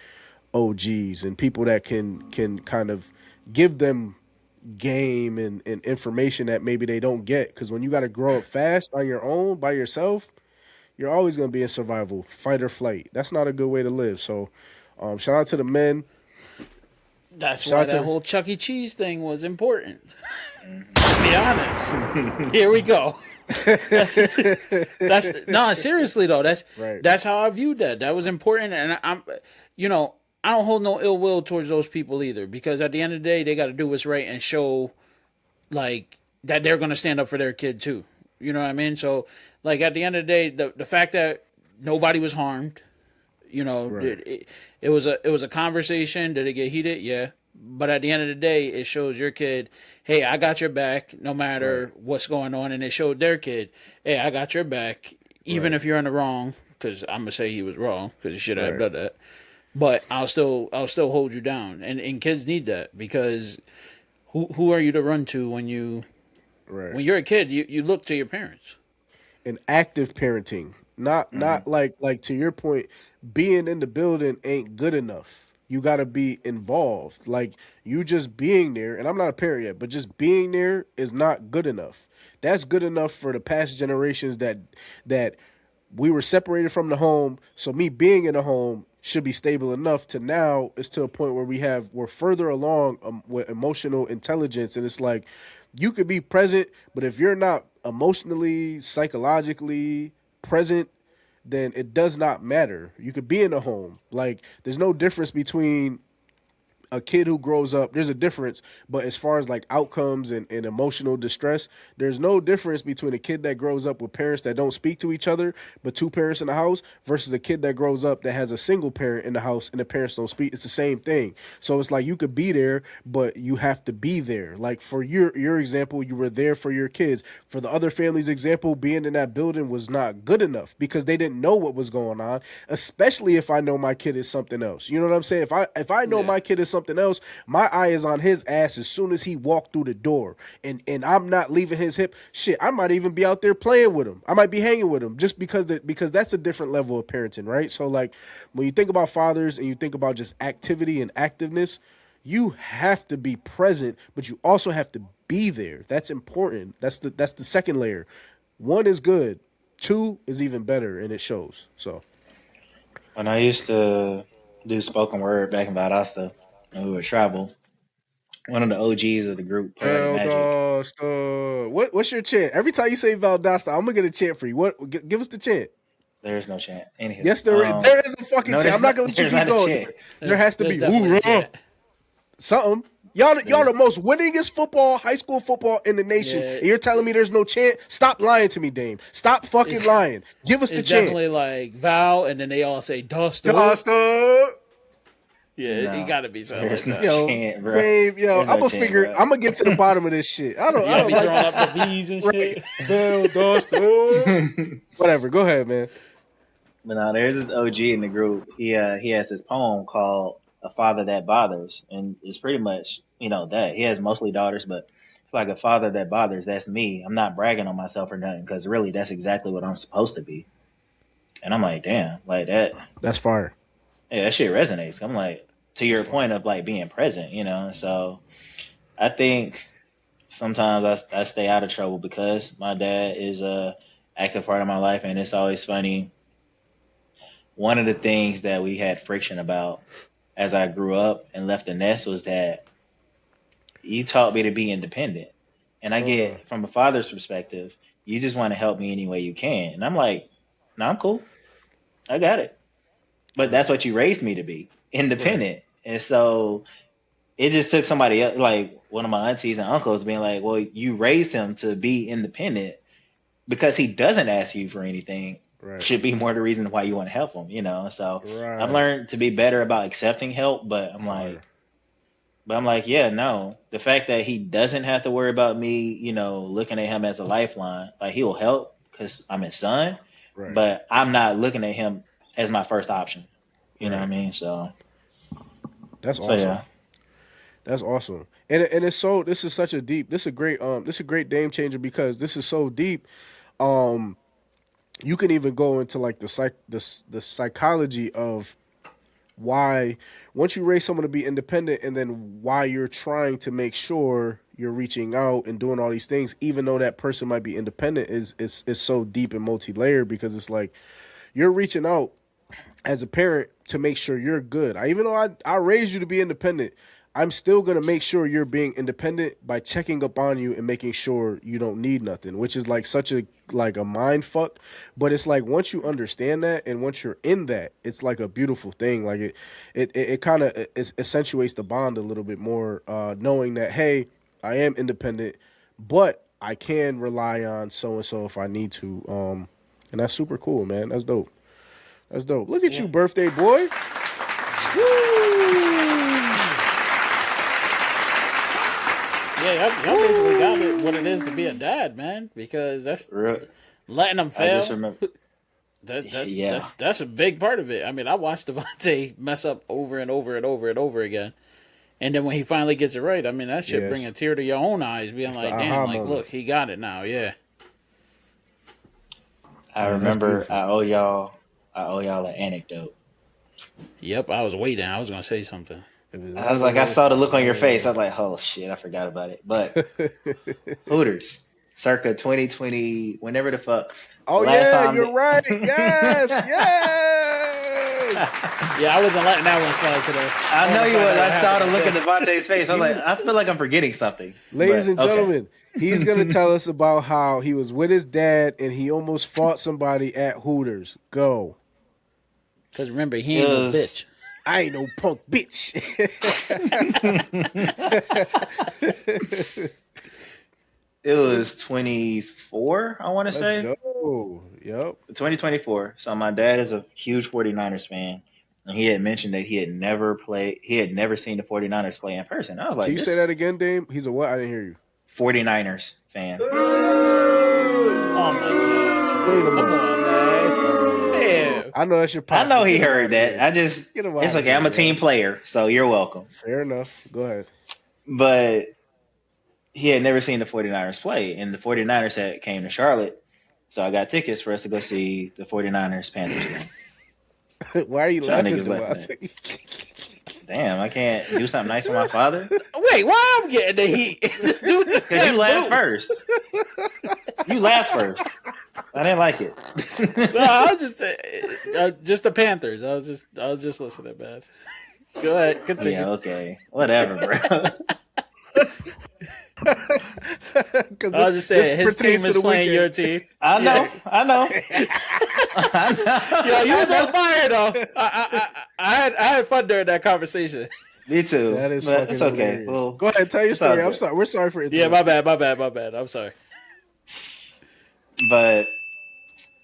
[SPEAKER 1] OGs and people that can kind of give them game and information that maybe they don't get. Because when you got to grow up fast on your own by yourself, you're always going to be in survival, fight or flight. That's not a good way to live. So shout out to the men.
[SPEAKER 5] That's why that whole Chuck E. Cheese thing was important. To be honest. Here we go. That's no, seriously though. That's how I viewed that. That was important, and I don't hold no ill will towards those people either, because at the end of the day, they got to do what's right and show like that they're gonna stand up for their kid too. You know what I mean? So like at the end of the day, the fact that nobody was harmed, you know, it was a conversation. Did it get heated? Yeah. But at the end of the day, it shows your kid, hey, I got your back no matter what's going on. And it showed their kid, hey, I got your back, even if you're in the wrong, because I'm going to say he was wrong because he should have done that. But I'll still hold you down. And kids need that, because who are you to run to when you're a kid? You look to your parents.
[SPEAKER 1] And active parenting, not like to your point, being in the building ain't good enough. You got to be involved. Like you just being there, and I'm not a parent yet, but just being there is not good enough. That's good enough for the past generations that we were separated from the home. So me being in the home should be stable enough. To now it's to a point where we're further along with emotional intelligence. And it's like, you could be present, but if you're not emotionally, psychologically present, then it does not matter. You could be in a home. Like, there's no difference between a kid who grows up. There's a difference, but as far as like outcomes and emotional distress, there's no difference between a kid that grows up with parents that don't speak to each other, but two parents in the house, versus a kid that grows up that has a single parent in the house and the parents don't speak. It's the same thing. So it's like, you could be there, but you have to be there. Like for your example, you were there for your kids. For the other family's example, being in that building was not good enough because they didn't know what was going on, especially if I know my kid is something else. You know what I'm saying? If I know my kid is something else, my eye is on his ass as soon as he walked through the door, and I'm not leaving his hip. Shit, I might even be out there playing with him. I might be hanging with him just because that's a different level of parenting, right? So like when you think about fathers and you think about just activity and activeness, you have to be present, but you also have to be there. That's important. That's the second layer. 1 is good. 2 is even better, and it shows. So
[SPEAKER 4] When I used to do spoken word back in Valdosta, and we would travel, one of the OGs of the group, Poetic Magic.
[SPEAKER 1] Valdosta. What's your chant? Every time you say Valdosta, I'm gonna get a chant for you. Give us the chant.
[SPEAKER 4] There's no chant. Anywho,
[SPEAKER 1] Yes, there is. There is a fucking chant. I'm not gonna let you
[SPEAKER 4] there's
[SPEAKER 1] keep
[SPEAKER 4] not a
[SPEAKER 1] going.
[SPEAKER 4] chant.
[SPEAKER 1] There has to be
[SPEAKER 5] definitely a chant.
[SPEAKER 1] something. Y'all the most winningest high school football in the nation.
[SPEAKER 5] Yeah.
[SPEAKER 1] And you're telling me there's no chant? Stop lying to me, Dame. Stop fucking lying. Give us the
[SPEAKER 5] It's
[SPEAKER 1] chant.
[SPEAKER 5] definitely like Val, and then they all say Duster.
[SPEAKER 1] Duster.
[SPEAKER 5] Yeah,
[SPEAKER 4] No,
[SPEAKER 5] it gotta be something like
[SPEAKER 4] there's no
[SPEAKER 5] that.
[SPEAKER 1] Yo,
[SPEAKER 4] chant, bro.
[SPEAKER 1] Dave,
[SPEAKER 4] There's
[SPEAKER 1] I'm
[SPEAKER 4] no
[SPEAKER 1] gonna
[SPEAKER 4] chant,
[SPEAKER 1] figure.
[SPEAKER 4] bro.
[SPEAKER 1] I'm gonna get to the bottom of this shit. I don't
[SPEAKER 5] be
[SPEAKER 1] like
[SPEAKER 5] drawing up the V's and shit.
[SPEAKER 1] Valdosta. Whatever. Go ahead, man.
[SPEAKER 4] But now there's this OG in the group. He has this poem called "A Father That Bothers," and it's pretty much that he has mostly daughters, but it's like a father that bothers. That's me. I'm not bragging on myself or nothing, because really that's exactly what I'm supposed to be. And I'm like, damn, like that.
[SPEAKER 1] That's fire.
[SPEAKER 4] Yeah, that shit resonates. I'm like, to your point of like being present, So I think sometimes I stay out of trouble because my dad is a active part of my life, and it's always funny. One of the things that we had friction about as I grew up and left the nest was that you taught me to be independent. And I get from a father's perspective, you just want to help me any way you can. And I'm like, no, I'm cool. I got it. But that's what you raised me to be, independent. And so it just took somebody else, like one of my aunties and uncles being like, well, you raised him to be independent because he doesn't ask you for anything. Should be more the reason why you want to help him, So I've learned to be better about accepting help, but I'm like, yeah, no. The fact that he doesn't have to worry about me, looking at him as a lifeline, like he will help because I'm his son, but I'm not looking at him as my first option. You know what I mean? So
[SPEAKER 1] that's awesome.
[SPEAKER 4] Yeah.
[SPEAKER 1] That's awesome. And it's this is a great game changer because this is so deep. You can even go into like the psychology of why once you raise someone to be independent, and then why you're trying to make sure you're reaching out and doing all these things, even though that person might be independent, is so deep and multi-layered, because it's like you're reaching out as a parent to make sure you're good. Even though I raised you to be independent, I'm still going to make sure you're being independent by checking up on you and making sure you don't need nothing, which is like such a mind fuck. But it's like once you understand that and once you're in that, it's like a beautiful thing. Like it kind of accentuates the bond a little bit more, knowing that, hey, I am independent, but I can rely on so-and-so if I need to. And that's super cool, man. That's dope. That's dope. Look at you, birthday boy. Woo!
[SPEAKER 5] Yeah, y'all basically got it, what it is to be a dad, man. Because that's letting them fail.
[SPEAKER 4] I just remember.
[SPEAKER 5] That's a big part of it. I mean, I watched Devontae mess up over and over and over and over again, and then when he finally gets it right, I mean, that should bring a tear to your own eyes, being like, "Damn, like, look, he got it now." Yeah.
[SPEAKER 4] I remember. I owe y'all an anecdote.
[SPEAKER 5] Yep, I was waiting. I was gonna say something.
[SPEAKER 4] I was like, I saw the look on your face. I was like, oh shit, I forgot about it. But Hooters, circa 2020, whenever the fuck.
[SPEAKER 1] Oh yeah, you're right. Yes, yes.
[SPEAKER 5] Yeah, I wasn't letting that one slide today.
[SPEAKER 4] I know you was. I saw the look at Devontae's face. I was like, I feel like I'm forgetting something.
[SPEAKER 1] Ladies and gentlemen, he's gonna tell us about how he was with his dad and he almost fought somebody at Hooters. Go.
[SPEAKER 5] Because remember, he ain't no bitch.
[SPEAKER 1] I ain't no punk bitch.
[SPEAKER 4] It was 24, I want to say.
[SPEAKER 1] Let's go. Yep.
[SPEAKER 4] 2024. So my dad is a huge 49ers fan. And he had mentioned that he had never seen the 49ers play in person. I was like,
[SPEAKER 1] can you say that again, Dame? He's a what? I didn't hear you.
[SPEAKER 4] 49ers fan.
[SPEAKER 5] Oh my God.
[SPEAKER 1] Wait a
[SPEAKER 5] Come
[SPEAKER 1] minute.
[SPEAKER 5] on, man. Yeah.
[SPEAKER 1] I know that's your
[SPEAKER 4] I know he heard that. It's okay. I'm a team player, so you're welcome.
[SPEAKER 1] Fair enough. Go ahead.
[SPEAKER 4] But he had never seen the 49ers play, and the 49ers came to Charlotte, so I got tickets for us to go see the 49ers Panthers game.
[SPEAKER 1] Why are you laughing?
[SPEAKER 4] Damn, I can't do something nice for my father?
[SPEAKER 5] Wait, why I'm getting the heat? Dude just
[SPEAKER 4] Because you laughed
[SPEAKER 5] boo.
[SPEAKER 4] first. You laughed first. I didn't like it.
[SPEAKER 5] No, I was just the Panthers. I was just listening, man. Go ahead, continue.
[SPEAKER 4] Yeah, okay. Whatever, bro.
[SPEAKER 5] I was just saying, his team is playing your team.
[SPEAKER 4] I know.
[SPEAKER 5] Yo, you was on fire though. I had fun during that conversation.
[SPEAKER 4] Me too.
[SPEAKER 1] That is
[SPEAKER 4] but
[SPEAKER 1] fucking
[SPEAKER 4] it's okay.
[SPEAKER 1] hilarious.
[SPEAKER 4] Well,
[SPEAKER 1] go ahead, tell your story. I'm sorry. We're sorry for it.
[SPEAKER 5] Yeah, my bad. I'm sorry.
[SPEAKER 4] But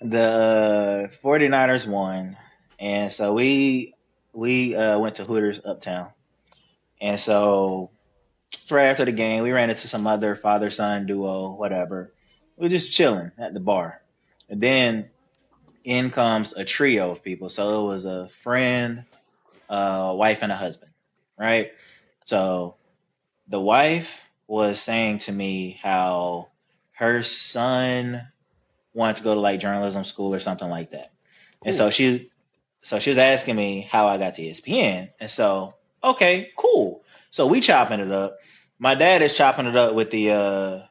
[SPEAKER 4] the 49ers won, and so we went to Hooters Uptown, and so right after the game, we ran into some other father-son duo, whatever. We were just chilling at the bar, and then in comes a trio of people. So it was a friend, a wife, and a husband, right? So the wife was saying to me how her son wanted to go to like journalism school or something like that. Cool. And so she was asking me how I got to ESPN. And so, okay, cool. So we chopping it up. My dad is chopping it up with the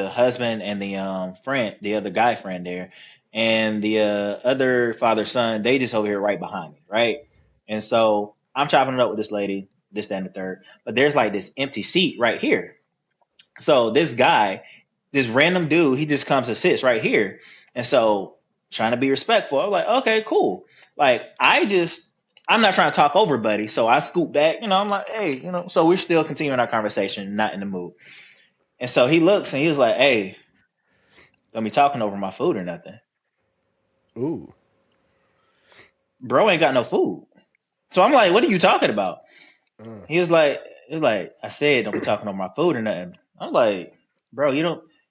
[SPEAKER 4] husband and the friend, the other guy friend there. And the other father son, they just over here right behind me, right? And so I'm chopping it up with this lady, this, that, and the third. But there's like this empty seat right here. So this guy, this random dude, he just comes and sits right here. And so trying to be respectful, I'm like, okay, cool. Like I'm not trying to talk over buddy. So I scoot back, I'm like, hey, so we're still continuing our conversation, not in the mood. And so he looks and he was like, hey, don't be talking over my food or nothing.
[SPEAKER 1] Ooh.
[SPEAKER 4] Bro ain't got no food. So I'm like, what are you talking about? He was like, I said, don't be talking over my food or nothing. I'm like, bro,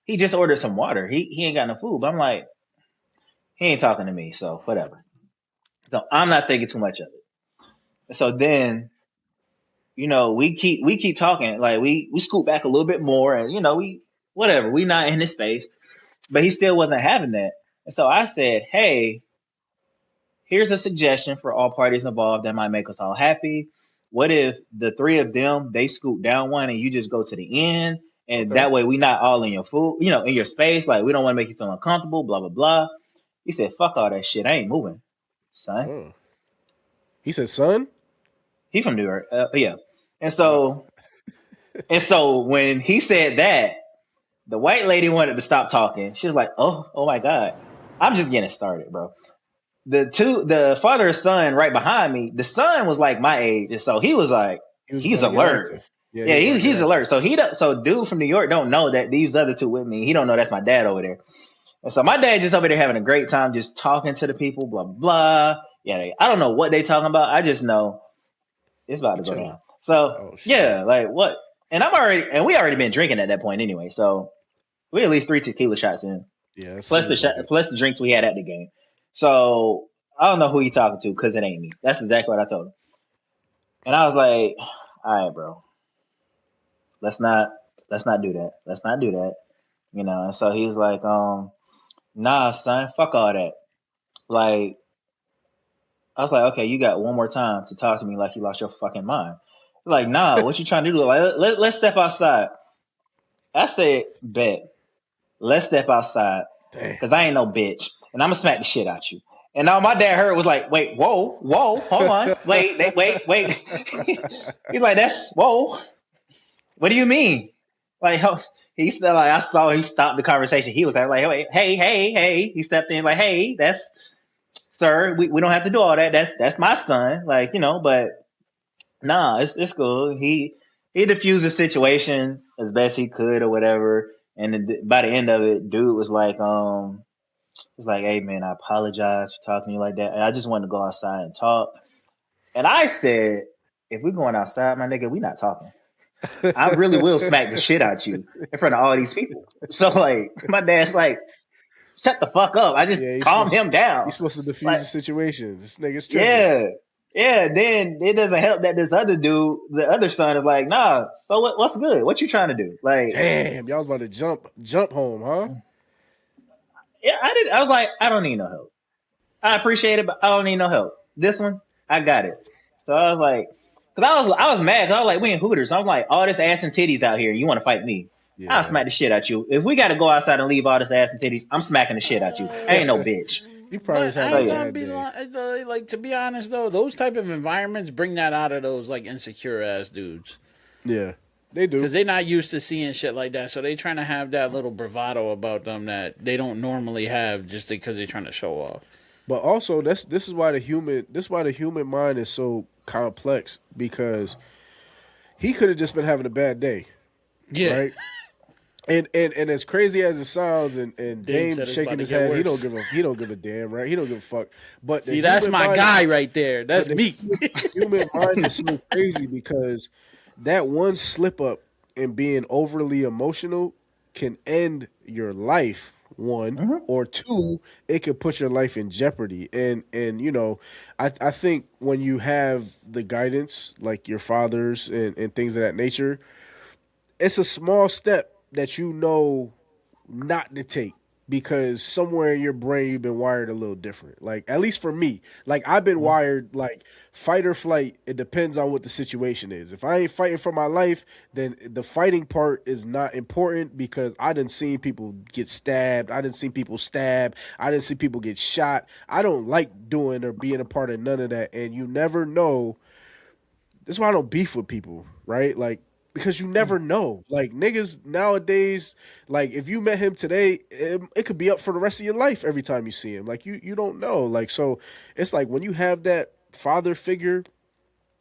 [SPEAKER 4] he just ordered some water. He ain't got no food. But I'm like, he ain't talking to me. So whatever. So I'm not thinking too much of it. So then, we keep talking. Like we scoot back a little bit more and, we not in his space, but he still wasn't having that. And so I said, hey, here's a suggestion for all parties involved that might make us all happy. What if the three of them, they scoot down one and you just go to the end? And that way we not all in your food, in your space. Like we don't want to make you feel uncomfortable, blah, blah, blah. He said, fuck all that shit. I ain't moving, son.
[SPEAKER 1] He said, son?
[SPEAKER 4] He from New York. Yeah. And so when he said that, the white lady wanted to stop talking. She was like, oh my God. I'm just getting started, bro. The father and son right behind me, the son was like my age. And so he was like, he's alert. Yeah, he's alert. So dude from New York don't know that these other two with me. He don't know that's my dad over there. And so my dad just over there having a great time, just talking to the people, blah, blah, blah. Yeah, I don't know what they talking about. I just know it's about to go down. So yeah, like what? And we already been drinking at that point anyway. So we at least 3 tequila shots in.
[SPEAKER 1] Yeah.
[SPEAKER 4] Plus the drinks we had at the game. So I don't know who he talking to because it ain't me. That's exactly what I told him. And I was like, all right, bro. Let's not do that. Let's not do that. And so he was like, nah, son, fuck all that. Like, I was like, okay, you got one more time to talk to me like you lost your fucking mind. Like, nah, what you trying to do? Like, let's step outside. I said, bet. Let's step outside. Because I ain't no bitch. And I'm going to smack the shit out you. And all my dad heard was like, wait, whoa, hold on. Wait. He's like, whoa. What do you mean? Like, he said, like, I saw he stopped the conversation. He was like, wait, hey. He stepped in like, hey, sir, we don't have to do all that. That's my son. Like, but nah, it's cool. He diffused the situation as best he could or whatever. And by the end of it, dude was like, hey man, I apologize for talking to you like that. And I just wanted to go outside and talk. And I said, if we're going outside, my nigga, we not talking. I really will smack the shit out you in front of all these people. So like, my dad's like, shut the fuck up. I just calmed him down.
[SPEAKER 1] You're supposed to diffuse the situation. This nigga's tripping.
[SPEAKER 4] Yeah. Then it doesn't help that this other dude, the other son, is like, nah. So what's good? What you trying to do? Like,
[SPEAKER 1] damn, y'all was about to jump home, huh?
[SPEAKER 4] Yeah, I did. I was like, I don't need no help. I appreciate it, but I don't need no help. This one, I got it. So I was like, Cause I was mad. Cause I was like, we in Hooters. I'm like, all this ass and titties out here. You want to fight me? I'll smack the shit out you. If we got to go outside and leave all this ass and titties, I'm smacking the shit out you. I ain't no bitch.
[SPEAKER 1] You probably
[SPEAKER 5] But I ain't gonna be like to be honest though, those type of environments bring that out of those like insecure ass dudes.
[SPEAKER 1] Yeah, they do
[SPEAKER 5] because they're not used to seeing shit like that, so they trying to have that little bravado about them that they don't normally have just because they're trying to show off.
[SPEAKER 1] But also, this is why the human mind is so complex, because he could have just been having a bad day, right? And as crazy as it sounds, and Dame shaking his head, he don't give a damn, right? He don't give a fuck. But
[SPEAKER 5] see, that's my guy right there. That's me.
[SPEAKER 1] The human mind is so crazy because that one slip up in being overly emotional can end your life. One or two, it could put your life in jeopardy. And you know, I think when you have the guidance like your fathers and things of that nature, it's a small step that you know not to take, because somewhere in your brain you've been wired a little different. Like, at least for me, like I've been wired like fight or flight. It depends on what the situation is. If I ain't fighting for my life, then the fighting part is not important, because I done seen people get stabbed. I done seen people stab. I done see people get shot. I don't like doing or being a part of none of that. And you never know. That's why I don't beef with people, right? Like, because you never know. Like, niggas nowadays, like, if you met him today, it could be up for the rest of your life every time you see him. Like, you don't know. Like, so it's like when you have that father figure,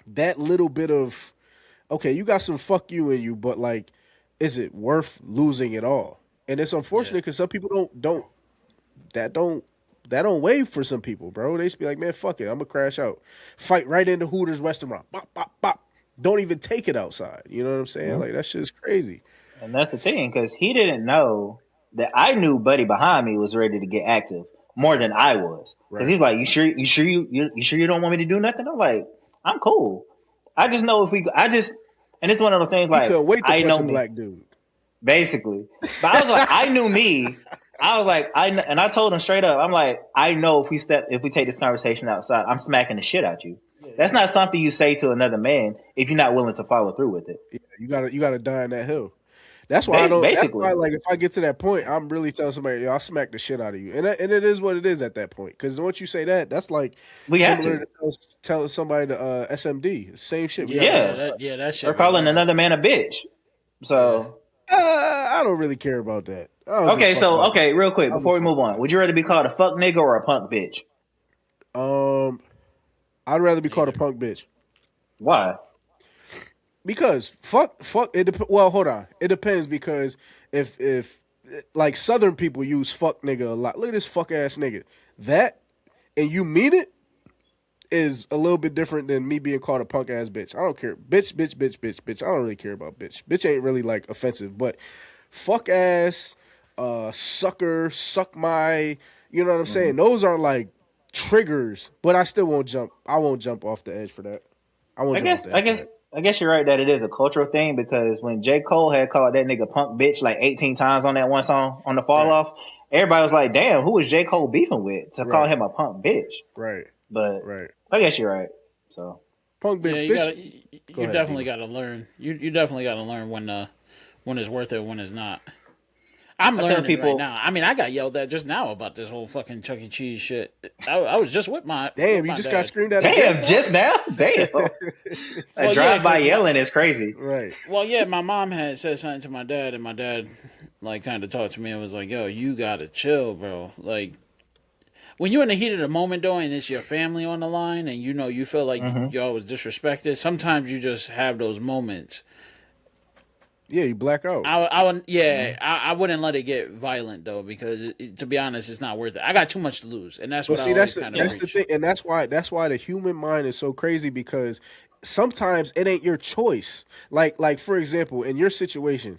[SPEAKER 1] that little bit of, okay, you got some fuck you in you, but, like, is it worth losing it all? And it's unfortunate because some people don't wave for some people, bro. They just be like, man, fuck it, I'm gonna crash out. Fight right into Hooters restaurant. Bop, bop, bop. Don't even take it outside. You know what I'm saying? Like, that shit is crazy.
[SPEAKER 4] And that's the thing, because he didn't know that I knew Buddy behind me was ready to get active more than I was. Because he's like, you sure you don't want me to do nothing? I'm like, I'm cool. I just know and it's one of those things like,
[SPEAKER 1] I know me. Black dude.
[SPEAKER 4] Basically. But I was like, I knew me. I was like, and I told him straight up, I'm like, I know if we take this conversation outside, I'm smacking the shit out you. That's not something you say to another man if you're not willing to follow through with it.
[SPEAKER 1] Yeah, you gotta die on that hill. That's why I don't. Basically, that's why, like, if I get to that point, I'm really telling somebody, yo, I'll smack the shit out of you, and it is what it is at that point. Because once you say that, that's like similar to telling somebody to SMD. Same shit.
[SPEAKER 5] That shit.
[SPEAKER 4] Or calling another man a bitch. So
[SPEAKER 1] I don't really care about that.
[SPEAKER 4] Okay, real quick before we move on, would you rather be called a fuck nigga or a punk bitch?
[SPEAKER 1] I'd rather be called a punk bitch.
[SPEAKER 4] Why?
[SPEAKER 1] Because fuck it. Well, hold on. It depends, because if like Southern people use fuck nigga a lot. Look at this fuck ass nigga. That, and you mean it, is a little bit different than me being called a punk ass bitch. I don't care. Bitch. I don't really care about bitch. Bitch ain't really like offensive, but fuck ass, sucker, suck my, you know what I'm saying? Those are like triggers, but I still won't jump. I won't jump off the edge for that.
[SPEAKER 4] I guess you're right that it is a cultural thing, because when J. Cole had called that nigga punk bitch like 18 times on that one song on the Fall Off, everybody was like, damn, who was J. Cole beefing with to call him a punk bitch?
[SPEAKER 1] Right.
[SPEAKER 4] But I guess you're right. So
[SPEAKER 1] punk bitch.
[SPEAKER 5] Yeah, you definitely got to learn. You definitely got to learn when it's worth it, when it's not. I'm learning people right now. I mean, I got yelled at just now about this whole fucking Chuck E. Cheese shit. I was just with my
[SPEAKER 1] damn. You just got screamed at.
[SPEAKER 4] Damn, just now. Damn. A drive-by yelling is crazy.
[SPEAKER 1] Right.
[SPEAKER 5] Well, yeah, my mom had said something to my dad, and my dad like kind of talked to me and was like, "Yo, you gotta chill, bro. Like, when you're in the heat of the moment, though, and it's your family on the line, and you feel like y'all was disrespected. Sometimes you just have those moments."
[SPEAKER 1] Yeah, you black out.
[SPEAKER 5] I wouldn't let it get violent though, because to be honest, it's not worth it. I got too much to lose, and that's what that's the
[SPEAKER 1] thing, and that's why the human mind is so crazy, because sometimes it ain't your choice. Like for example, in your situation,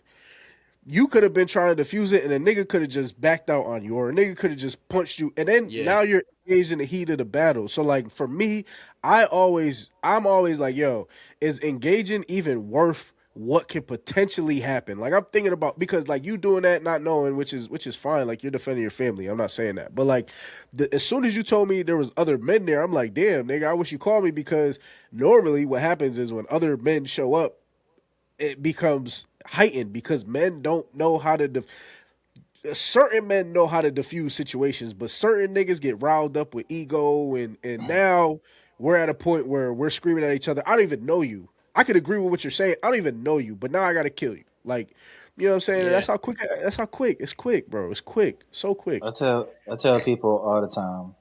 [SPEAKER 1] you could have been trying to defuse it, and a nigga could have just backed out on you, or a nigga could have just punched you, and then now you're engaged in the heat of the battle. So like for me, I'm always like, yo, is engaging even worth what could potentially happen. Like I'm thinking about, because like you doing that not knowing, which is fine. Like you're defending your family. I'm not saying that, but like as soon as you told me there was other men there, I'm like, damn, nigga, I wish you called me, because normally what happens is when other men show up, it becomes heightened because men don't know how to. Certain men know how to diffuse situations, but certain niggas get riled up with ego, and now we're at a point where we're screaming at each other. I don't even know you. I could agree with what you're saying. I don't even know you, but now I gotta kill you. Like, you know what I'm saying?
[SPEAKER 5] Yeah.
[SPEAKER 1] That's how quick. That's how quick. It's quick, bro. It's quick. So quick.
[SPEAKER 4] I tell people all the time,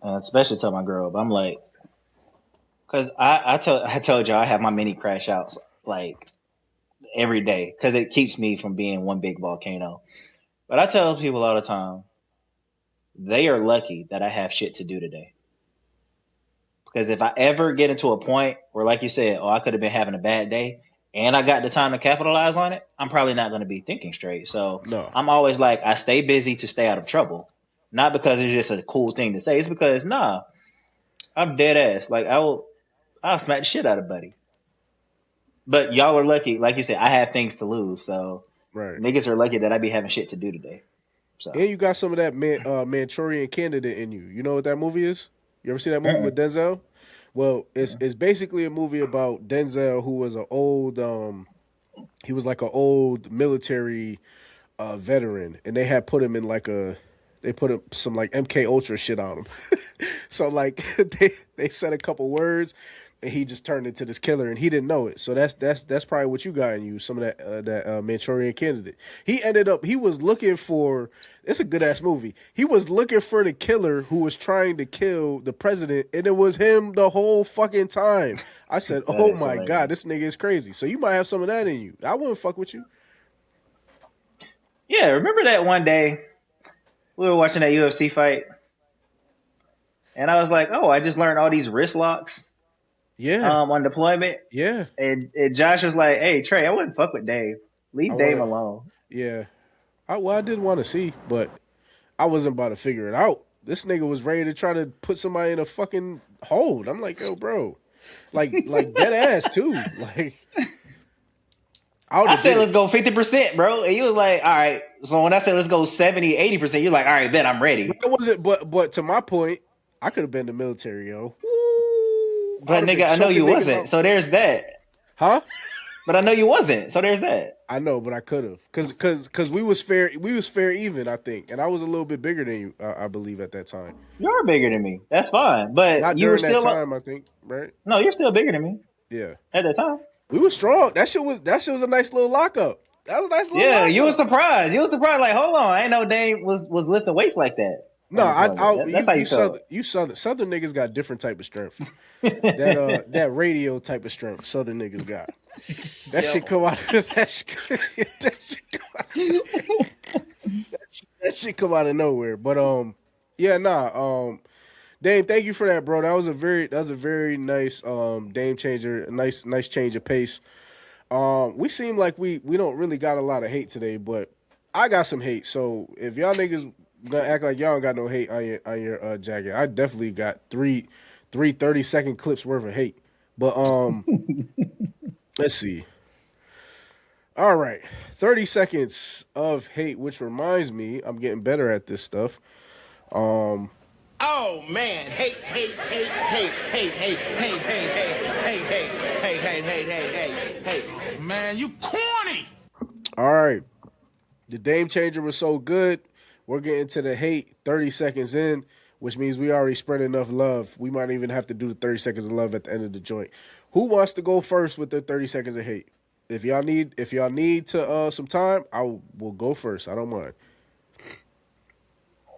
[SPEAKER 4] and especially tell my girl. But I'm like, because I told you I have my mini crash outs like every day because it keeps me from being one big volcano. But I tell people all the time, they are lucky that I have shit to do today. Because if I ever get into a point where, like you said, I could have been having a bad day and I got the time to capitalize on it, I'm probably not going to be thinking straight. So
[SPEAKER 1] No.
[SPEAKER 4] I'm always like, I stay busy to stay out of trouble. Not because it's just a cool thing to say. It's because, nah, I'm dead ass. Like, I'll smack the shit out of Buddy. But y'all are lucky. Like you said, I have things to lose. So
[SPEAKER 1] Right.
[SPEAKER 4] niggas are lucky that I be having shit to do today. So.
[SPEAKER 1] And you got some of that Manchurian Candidate in you. You know what that movie is? You ever see that movie with Denzel? Well, it's basically a movie about Denzel, who was an old he was like an old military veteran, and they had put him in like they put some like MK Ultra shit on him. So like they said a couple words, and he just turned into this killer, and he didn't know it. So that's probably what you got in you. Some of that Manchurian Candidate. He was looking for. It's a good ass movie. He was looking for the killer who was trying to kill the president, and it was him the whole fucking time. I said, "Oh my god, this nigga is crazy." So you might have some of that in you. I wouldn't fuck with you.
[SPEAKER 4] Yeah, remember that one day we were watching that UFC fight, and I was like, "Oh, I just learned all these wrist locks."
[SPEAKER 1] Yeah.
[SPEAKER 4] On deployment.
[SPEAKER 1] Yeah.
[SPEAKER 4] And Josh was like, "Hey Trey, I wouldn't fuck with Dave. Leave Dave alone."
[SPEAKER 1] Yeah. I did want to see, but I wasn't about to figure it out. This nigga was ready to try to put somebody in a fucking hold. I'm like, yo, bro, like dead ass too. Like,
[SPEAKER 4] I said, let's go 50%, bro. And you was like, all right. So when I said let's go 70, 80%, you're like, all right, bet I'm ready.
[SPEAKER 1] That wasn't, but to my point, I could have been in the military, yo.
[SPEAKER 4] But nigga, I know you wasn't. So there's that.
[SPEAKER 1] Huh?
[SPEAKER 4] But I know you wasn't. So there's that.
[SPEAKER 1] I know, but I could have, cause we was fair even, I think, and I was a little bit bigger than you, I believe at that time.
[SPEAKER 4] You're bigger than me. That's fine, but
[SPEAKER 1] not
[SPEAKER 4] you were
[SPEAKER 1] during
[SPEAKER 4] still
[SPEAKER 1] that time, I think, right?
[SPEAKER 4] No, you're still bigger than me.
[SPEAKER 1] Yeah,
[SPEAKER 4] at that time,
[SPEAKER 1] we were strong. That shit was a nice little lockup. That was a nice little.
[SPEAKER 4] Yeah,
[SPEAKER 1] lockup.
[SPEAKER 4] you were surprised. Like, hold on, I ain't know Dave was lifting weights like that.
[SPEAKER 1] No,
[SPEAKER 4] that's how you
[SPEAKER 1] Southern niggas got different type of strength. that radio type of strength Southern niggas got. That shit come out. That shit come out of nowhere. But Dame, thank you for that, bro. That was a very nice Dame changer. A nice change of pace. We seem like we don't really got a lot of hate today, but I got some hate. So if y'all niggas gonna act like y'all don't got no hate on your jacket, I definitely got three 30-second clips worth of hate. But let's see. All right, 30 seconds of hate, which reminds me, I'm getting better at this stuff.
[SPEAKER 6] Oh man, hate. Man, you corny.
[SPEAKER 1] All right. The Dame Changer was so good. We're getting to the hate 30 seconds in, which means we already spread enough love. We might even have to do the 30 seconds of love at the end of the joint. Who wants to go first with the 30 seconds of hate? If y'all need to some time, I will go first. I don't mind.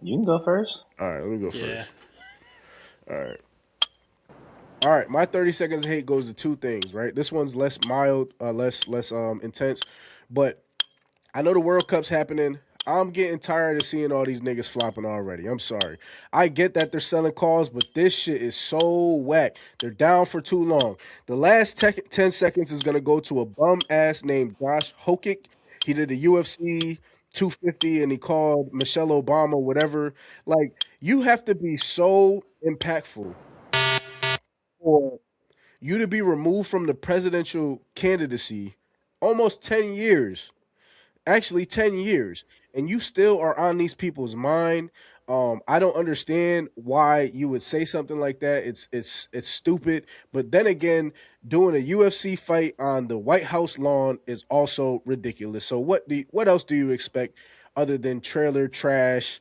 [SPEAKER 4] You can go first.
[SPEAKER 1] All right, let me go first. All right. My 30 seconds of hate goes to two things, right? This one's less mild, less intense, but I know the World Cup's happening. I'm getting tired of seeing all these niggas flopping already. I'm sorry. I get that they're selling cars, but this shit is so whack. They're down for too long. The last 10 seconds is going to go to a bum ass named Josh Hokic. He did the UFC 250 and he called Michelle Obama, whatever. Like, you have to be so impactful for you to be removed from the presidential candidacy almost 10 years. Actually 10 years. And you still are on these people's mind. I don't understand why you would say something like that. It's stupid. But then again, doing a UFC fight on the White House lawn is also ridiculous. So what else do you expect other than trailer trash?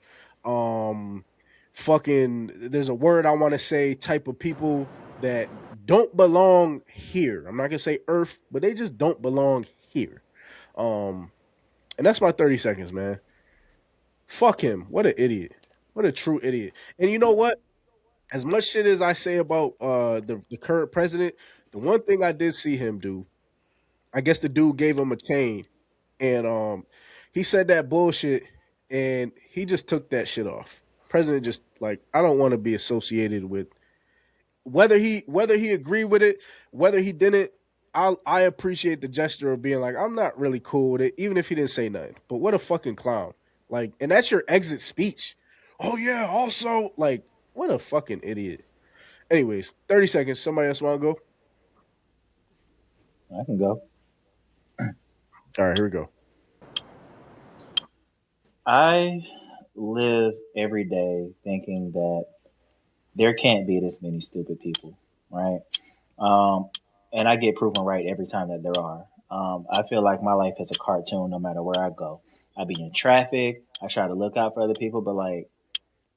[SPEAKER 1] Fucking, there's a word I want to say, type of people that don't belong here. I'm not gonna say Earth, but they just don't belong here. And that's my 30 seconds, man. Fuck him. What an idiot. What a true idiot. And you know what? As much shit as I say about the current president, the one thing I did see him do, I guess the dude gave him a chain, and he said that bullshit, and he just took that shit off. President just like, I don't want to be associated with whether he agreed with it, whether he didn't. I appreciate the gesture of being like, I'm not really cool with it, even if he didn't say nothing. But what a fucking clown. Like, and that's your exit speech. Oh yeah, also, like, what a fucking idiot. Anyways, 30 seconds. Somebody else want to go?
[SPEAKER 4] I can go.
[SPEAKER 1] All right, here we go.
[SPEAKER 4] I live every day thinking that there can't be this many stupid people, right? And I get proven right every time that there are. I feel like my life is a cartoon no matter where I go. I be in traffic. I try to look out for other people, but like,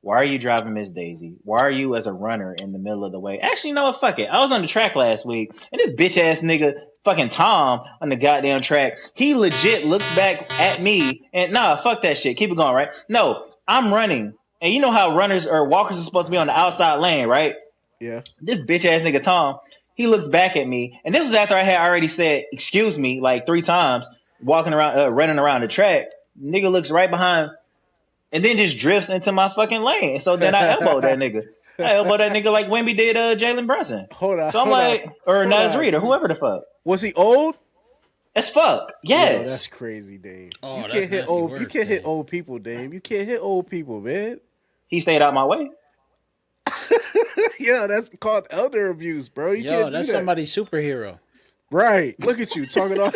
[SPEAKER 4] why are you driving Miss Daisy? Why are you as a runner in the middle of the way? Actually, you know what? Fuck it. I was on the track last week, and this bitch ass nigga, fucking Tom, on the goddamn track, he legit looked back at me and fuck that shit. Keep it going, right? No, I'm running. And you know how runners or walkers are supposed to be on the outside lane, right?
[SPEAKER 1] Yeah.
[SPEAKER 4] This bitch ass nigga Tom, he looked back at me, and this was after I had already said excuse me like 3 times, walking around, running around the track. Nigga looks right behind, and then just drifts into my fucking lane. So then I elbowed that nigga. I elbowed that nigga like Wemby did Jalen Brunson.
[SPEAKER 1] Hold on.
[SPEAKER 4] So I'm like, or Nas Reed, or whoever the fuck.
[SPEAKER 1] Was he old?
[SPEAKER 4] As fuck. Yes.
[SPEAKER 1] Yo, that's crazy, Dame.
[SPEAKER 5] Oh,
[SPEAKER 1] you can't hit old. You can't hit old people, Dame. You can't hit old people, man.
[SPEAKER 4] He stayed out my way.
[SPEAKER 1] Yeah, that's called elder abuse, bro. You can't do
[SPEAKER 5] that's
[SPEAKER 1] that.
[SPEAKER 5] somebody's superhero.
[SPEAKER 1] Right. Look at you talking off.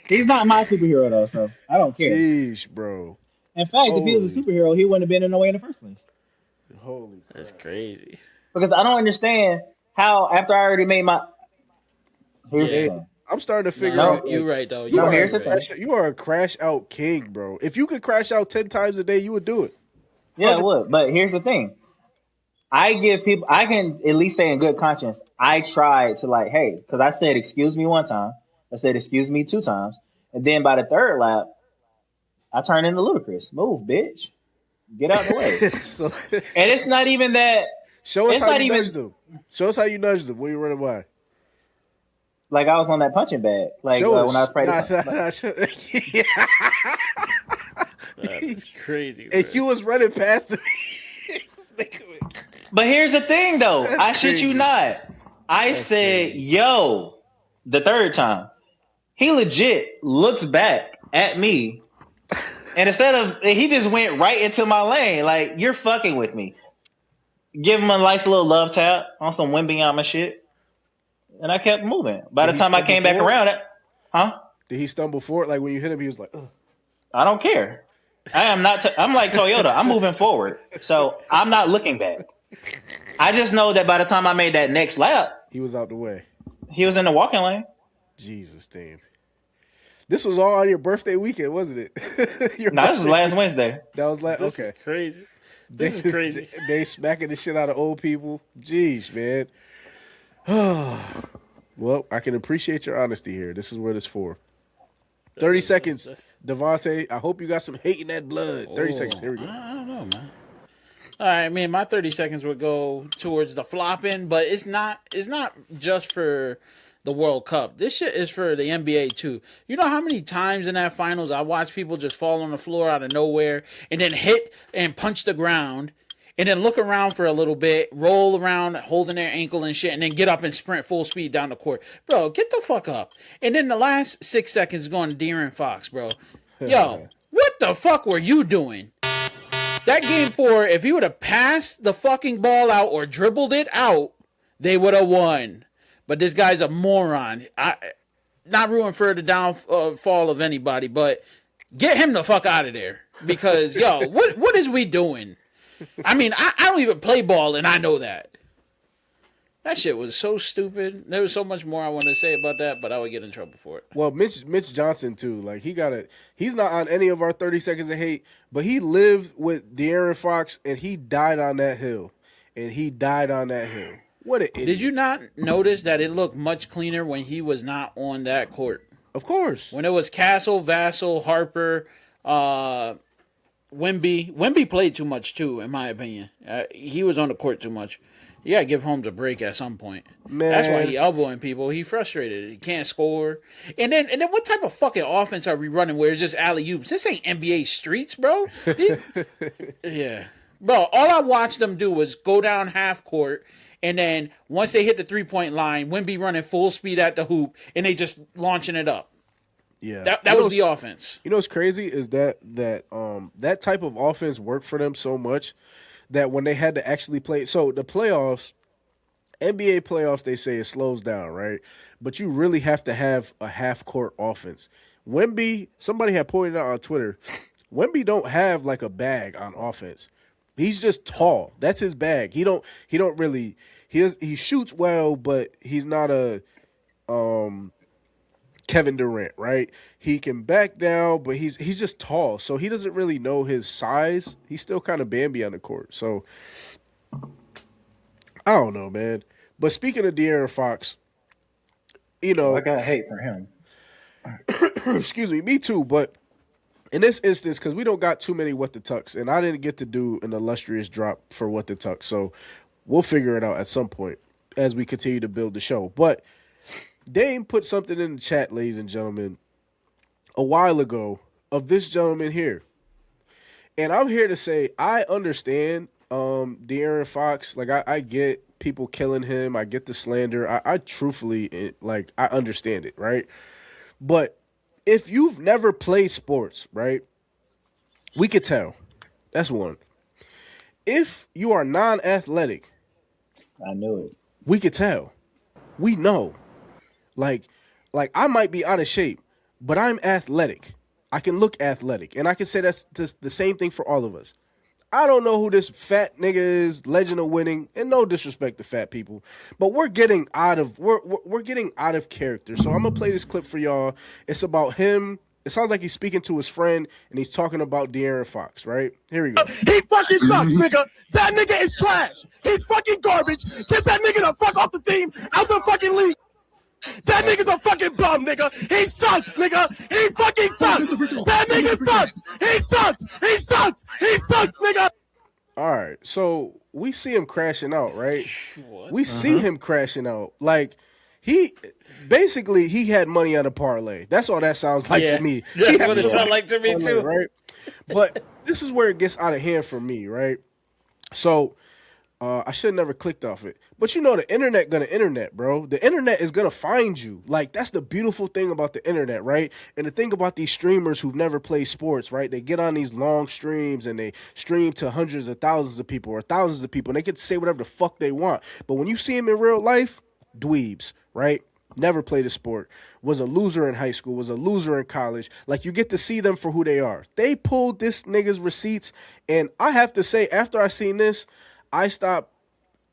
[SPEAKER 4] He's not my superhero though, so I don't care.
[SPEAKER 1] Jeez, bro.
[SPEAKER 4] In fact, if he was a superhero, he wouldn't have been in the way in the first place.
[SPEAKER 1] Holy crap.
[SPEAKER 5] That's crazy.
[SPEAKER 4] Because I don't understand how after I already made my. Here's the thing.
[SPEAKER 1] I'm starting to figure out.
[SPEAKER 5] You're right, though.
[SPEAKER 4] Here's the thing.
[SPEAKER 1] You are a crash out king, bro. If you could crash out 10 times a day, you would do it.
[SPEAKER 4] Yeah, I would. But here's the thing. I can at least say in good conscience, I tried to like, hey, because I said excuse me 1 time. I said excuse me 2 times. And then by the 3rd lap, I turned into Ludacris. Move, bitch. Get out the way. And it's not even that.
[SPEAKER 1] Show us how you nudged them. Show us how you nudged them when you running by.
[SPEAKER 4] Like I was on that punching bag. Like when I was practicing.
[SPEAKER 5] That's crazy.
[SPEAKER 1] And you was running past him.
[SPEAKER 4] But here's the thing, though. I shit you not. I said, yo, the 3rd time. He legit looks back at me. And he just went right into my lane. Like, you're fucking with me. Give him a nice little love tap on some Wembanyama shit. And I kept moving. By the time I came back around it. Huh?
[SPEAKER 1] Did he stumble forward? Like when you hit him, he was like, ugh.
[SPEAKER 4] I don't care. I am not. I'm like Toyota. I'm moving forward. So I'm not looking back. I just know that by the time I made that next lap,
[SPEAKER 1] he was out the way.
[SPEAKER 4] He was in the walking lane.
[SPEAKER 1] Jesus, damn. This was all on your birthday weekend, wasn't it?
[SPEAKER 4] This was last Wednesday.
[SPEAKER 1] That was last.
[SPEAKER 5] This
[SPEAKER 1] Okay.
[SPEAKER 5] Is crazy. This is crazy.
[SPEAKER 1] They smacking the shit out of old people. Jeez, man. Well, I can appreciate your honesty here. This is what it's for. 30 seconds, Devontae. I hope you got some hate in that blood. 30 seconds. Here we go.
[SPEAKER 5] I don't know, man. All right, I mean, my 30 seconds would go towards the flopping, but it's not just for the World Cup. This shit is for the NBA too. You know how many times in that finals I watch people just fall on the floor out of nowhere and then hit and punch the ground and then look around for a little bit, roll around holding their ankle and shit, and then get up and sprint full speed down the court. Bro, get the fuck up. And then the last 6 seconds going to De'Aaron Fox, bro. Yo, what the fuck were you doing? That game 4, if he would have passed the fucking ball out or dribbled it out, they would have won. But this guy's a moron. not rooting for the downfall of anybody, but get him the fuck out of there. Because, yo, what is we doing? I mean, I don't even play ball, and I know that. That shit was so stupid. There was so much more I wanted to say about that, but I would get in trouble for it.
[SPEAKER 1] Well, Mitch Johnson too. Like he's not on any of our 30 Seconds of Hate, but he lived with De'Aaron Fox and he died on that hill. What an idiot.
[SPEAKER 5] Did you not notice that it looked much cleaner when he was not on that court?
[SPEAKER 1] Of course.
[SPEAKER 5] When it was Castle, Vassell, Harper, Wemby. Wemby played too much too, in my opinion. He was on the court too much. You gotta give Holmes a break at some point.
[SPEAKER 1] Man.
[SPEAKER 5] That's why he elbowing people. He frustrated. He can't score. And then what type of fucking offense are we running where it's just alley-oops? This ain't NBA streets, bro. Yeah. Bro, all I watched them do was go down half court, and then once they hit the 3-point line, Wemby running full speed at the hoop, and they just launching it up.
[SPEAKER 1] Yeah.
[SPEAKER 5] That was the offense.
[SPEAKER 1] You know what's crazy is that type of offense worked for them so much that when they had to actually play, so the playoffs, NBA playoffs, they say it slows down, right? But you really have to have a half-court offense. Wemby, somebody had pointed out on Twitter, Wemby don't have like a bag on offense. He's just tall. That's his bag. He shoots well, but he's not a Kevin Durant, right? He can back down, but he's just tall, so he doesn't really know his size. He's still kind of Bambi on the court. So I don't know, man. But speaking of De'Aaron Fox, you know,
[SPEAKER 4] I got hate for him.
[SPEAKER 1] excuse me too. But in this instance, because we don't got too many what the tucks, and I didn't get to do an illustrious drop for what the tuck, so we'll figure it out at some point as we continue to build the show. But Dame put something in the chat, ladies and gentlemen, a while ago of this gentleman here. And I'm here to say I understand De'Aaron Fox. Like, I get people killing him. I get the slander. I truthfully, like, I understand it, right? But if you've never played sports, right, we could tell. That's one. If you are non-athletic,
[SPEAKER 4] I knew it.
[SPEAKER 1] we could tell. We know. Like I might be out of shape, but I'm athletic. I can look athletic, and I can say that's the same thing for all of us. I don't know who this fat nigga is, legend of winning, and no disrespect to fat people, but we're getting out of character. So I'm gonna play this clip for y'all. It's about him. It sounds like he's speaking to his friend, and he's talking about De'Aaron Fox. Right, here we go.
[SPEAKER 7] He fucking sucks, nigga. That nigga is trash. He's fucking garbage. Get that nigga the fuck off the team, out the fucking league. That nigga's a fucking bum, nigga. He sucks, nigga. He fucking sucks. That nigga sucks. He sucks. He sucks. He sucks, nigga.
[SPEAKER 1] All right, so we see him crashing out, right?
[SPEAKER 5] What?
[SPEAKER 1] We see him crashing out. Like, he had money on a parlay. That's all that sounds like to me.
[SPEAKER 5] That's what it sounds like to me too.
[SPEAKER 1] Right? But this is where it gets out of hand for me, right? So I should have never clicked off it. But you know the internet gonna internet, bro. The internet is gonna find you. Like, that's the beautiful thing about the internet, right? And the thing about these streamers who've never played sports, right? They get on these long streams and they stream to hundreds of thousands of people or thousands of people, and they get to say whatever the fuck they want. But when you see them in real life, dweebs, right? Never played a sport, was a loser in high school, was a loser in college. Like, you get to see them for who they are. They pulled this nigga's receipts, and I have to say, after I seen this, I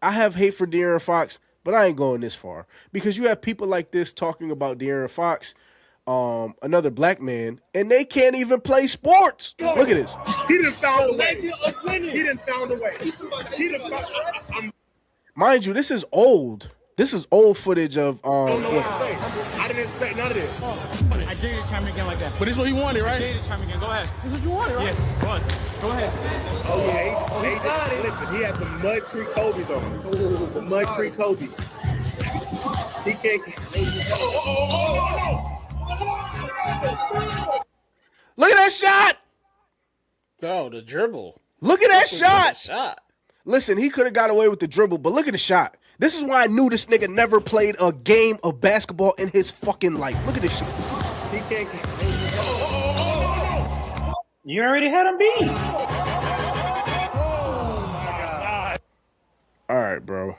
[SPEAKER 1] have hate for De'Aaron Fox, but I ain't going this far. Because you have people like this talking about De'Aaron Fox, another black man, and they can't even play sports. Look at this.
[SPEAKER 7] He done found a way. He done found a way. He done found.
[SPEAKER 1] Mind you, this is old. This is old footage of
[SPEAKER 7] I didn't expect none of this.
[SPEAKER 8] I dare you to chime in again like that.
[SPEAKER 7] But this is what he wanted, right?
[SPEAKER 8] I dare you to chime in again. Go ahead. This is what you wanted, right? Yeah, go ahead. Go ahead.
[SPEAKER 7] Oh yeah, AJ slipping. He had the Mud Creek Kobe's on him. The Mud Creek Kobe's. He can't.
[SPEAKER 1] Look at that shot.
[SPEAKER 5] Oh, the dribble.
[SPEAKER 1] Look at that shot.
[SPEAKER 5] Shot.
[SPEAKER 1] Listen, he could have got away with the dribble, but look at the shot. This is why I knew this nigga never played a game of basketball in his fucking life. Look at this shit.
[SPEAKER 7] He can't.
[SPEAKER 4] You already had him beat.
[SPEAKER 1] All right, bro.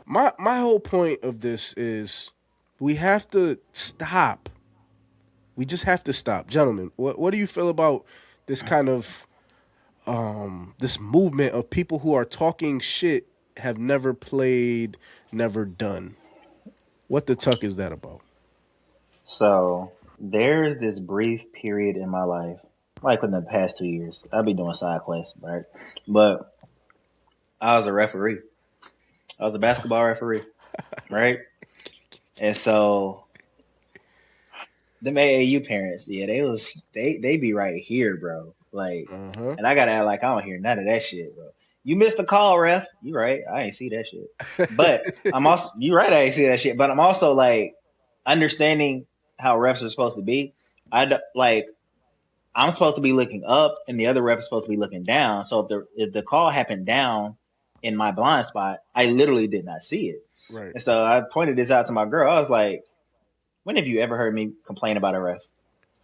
[SPEAKER 1] My whole point of this is, We have to stop. We just have to stop, gentlemen. What do you feel about this kind of this movement of people who are talking shit, have never played, never done? What the tuck is that about?
[SPEAKER 4] So there's this brief period in my life, like within the past 2 years. I'll be doing side quests, right? But I was a referee. I was a basketball referee, right? And so the AAU parents, yeah, they be right here, bro. Like, and I gotta act like I don't hear none of that shit, bro. You missed the call, ref. You right, I ain't see that shit. But I'm also you right, I ain't see that shit. But I'm also like understanding how refs are supposed to be. Like I'm supposed to be looking up, and the other ref is supposed to be looking down. So if the call happened down in my blind spot, I literally did not see it.
[SPEAKER 1] Right.
[SPEAKER 4] And so I pointed this out to my girl. I was like, when have you ever heard me complain about a ref?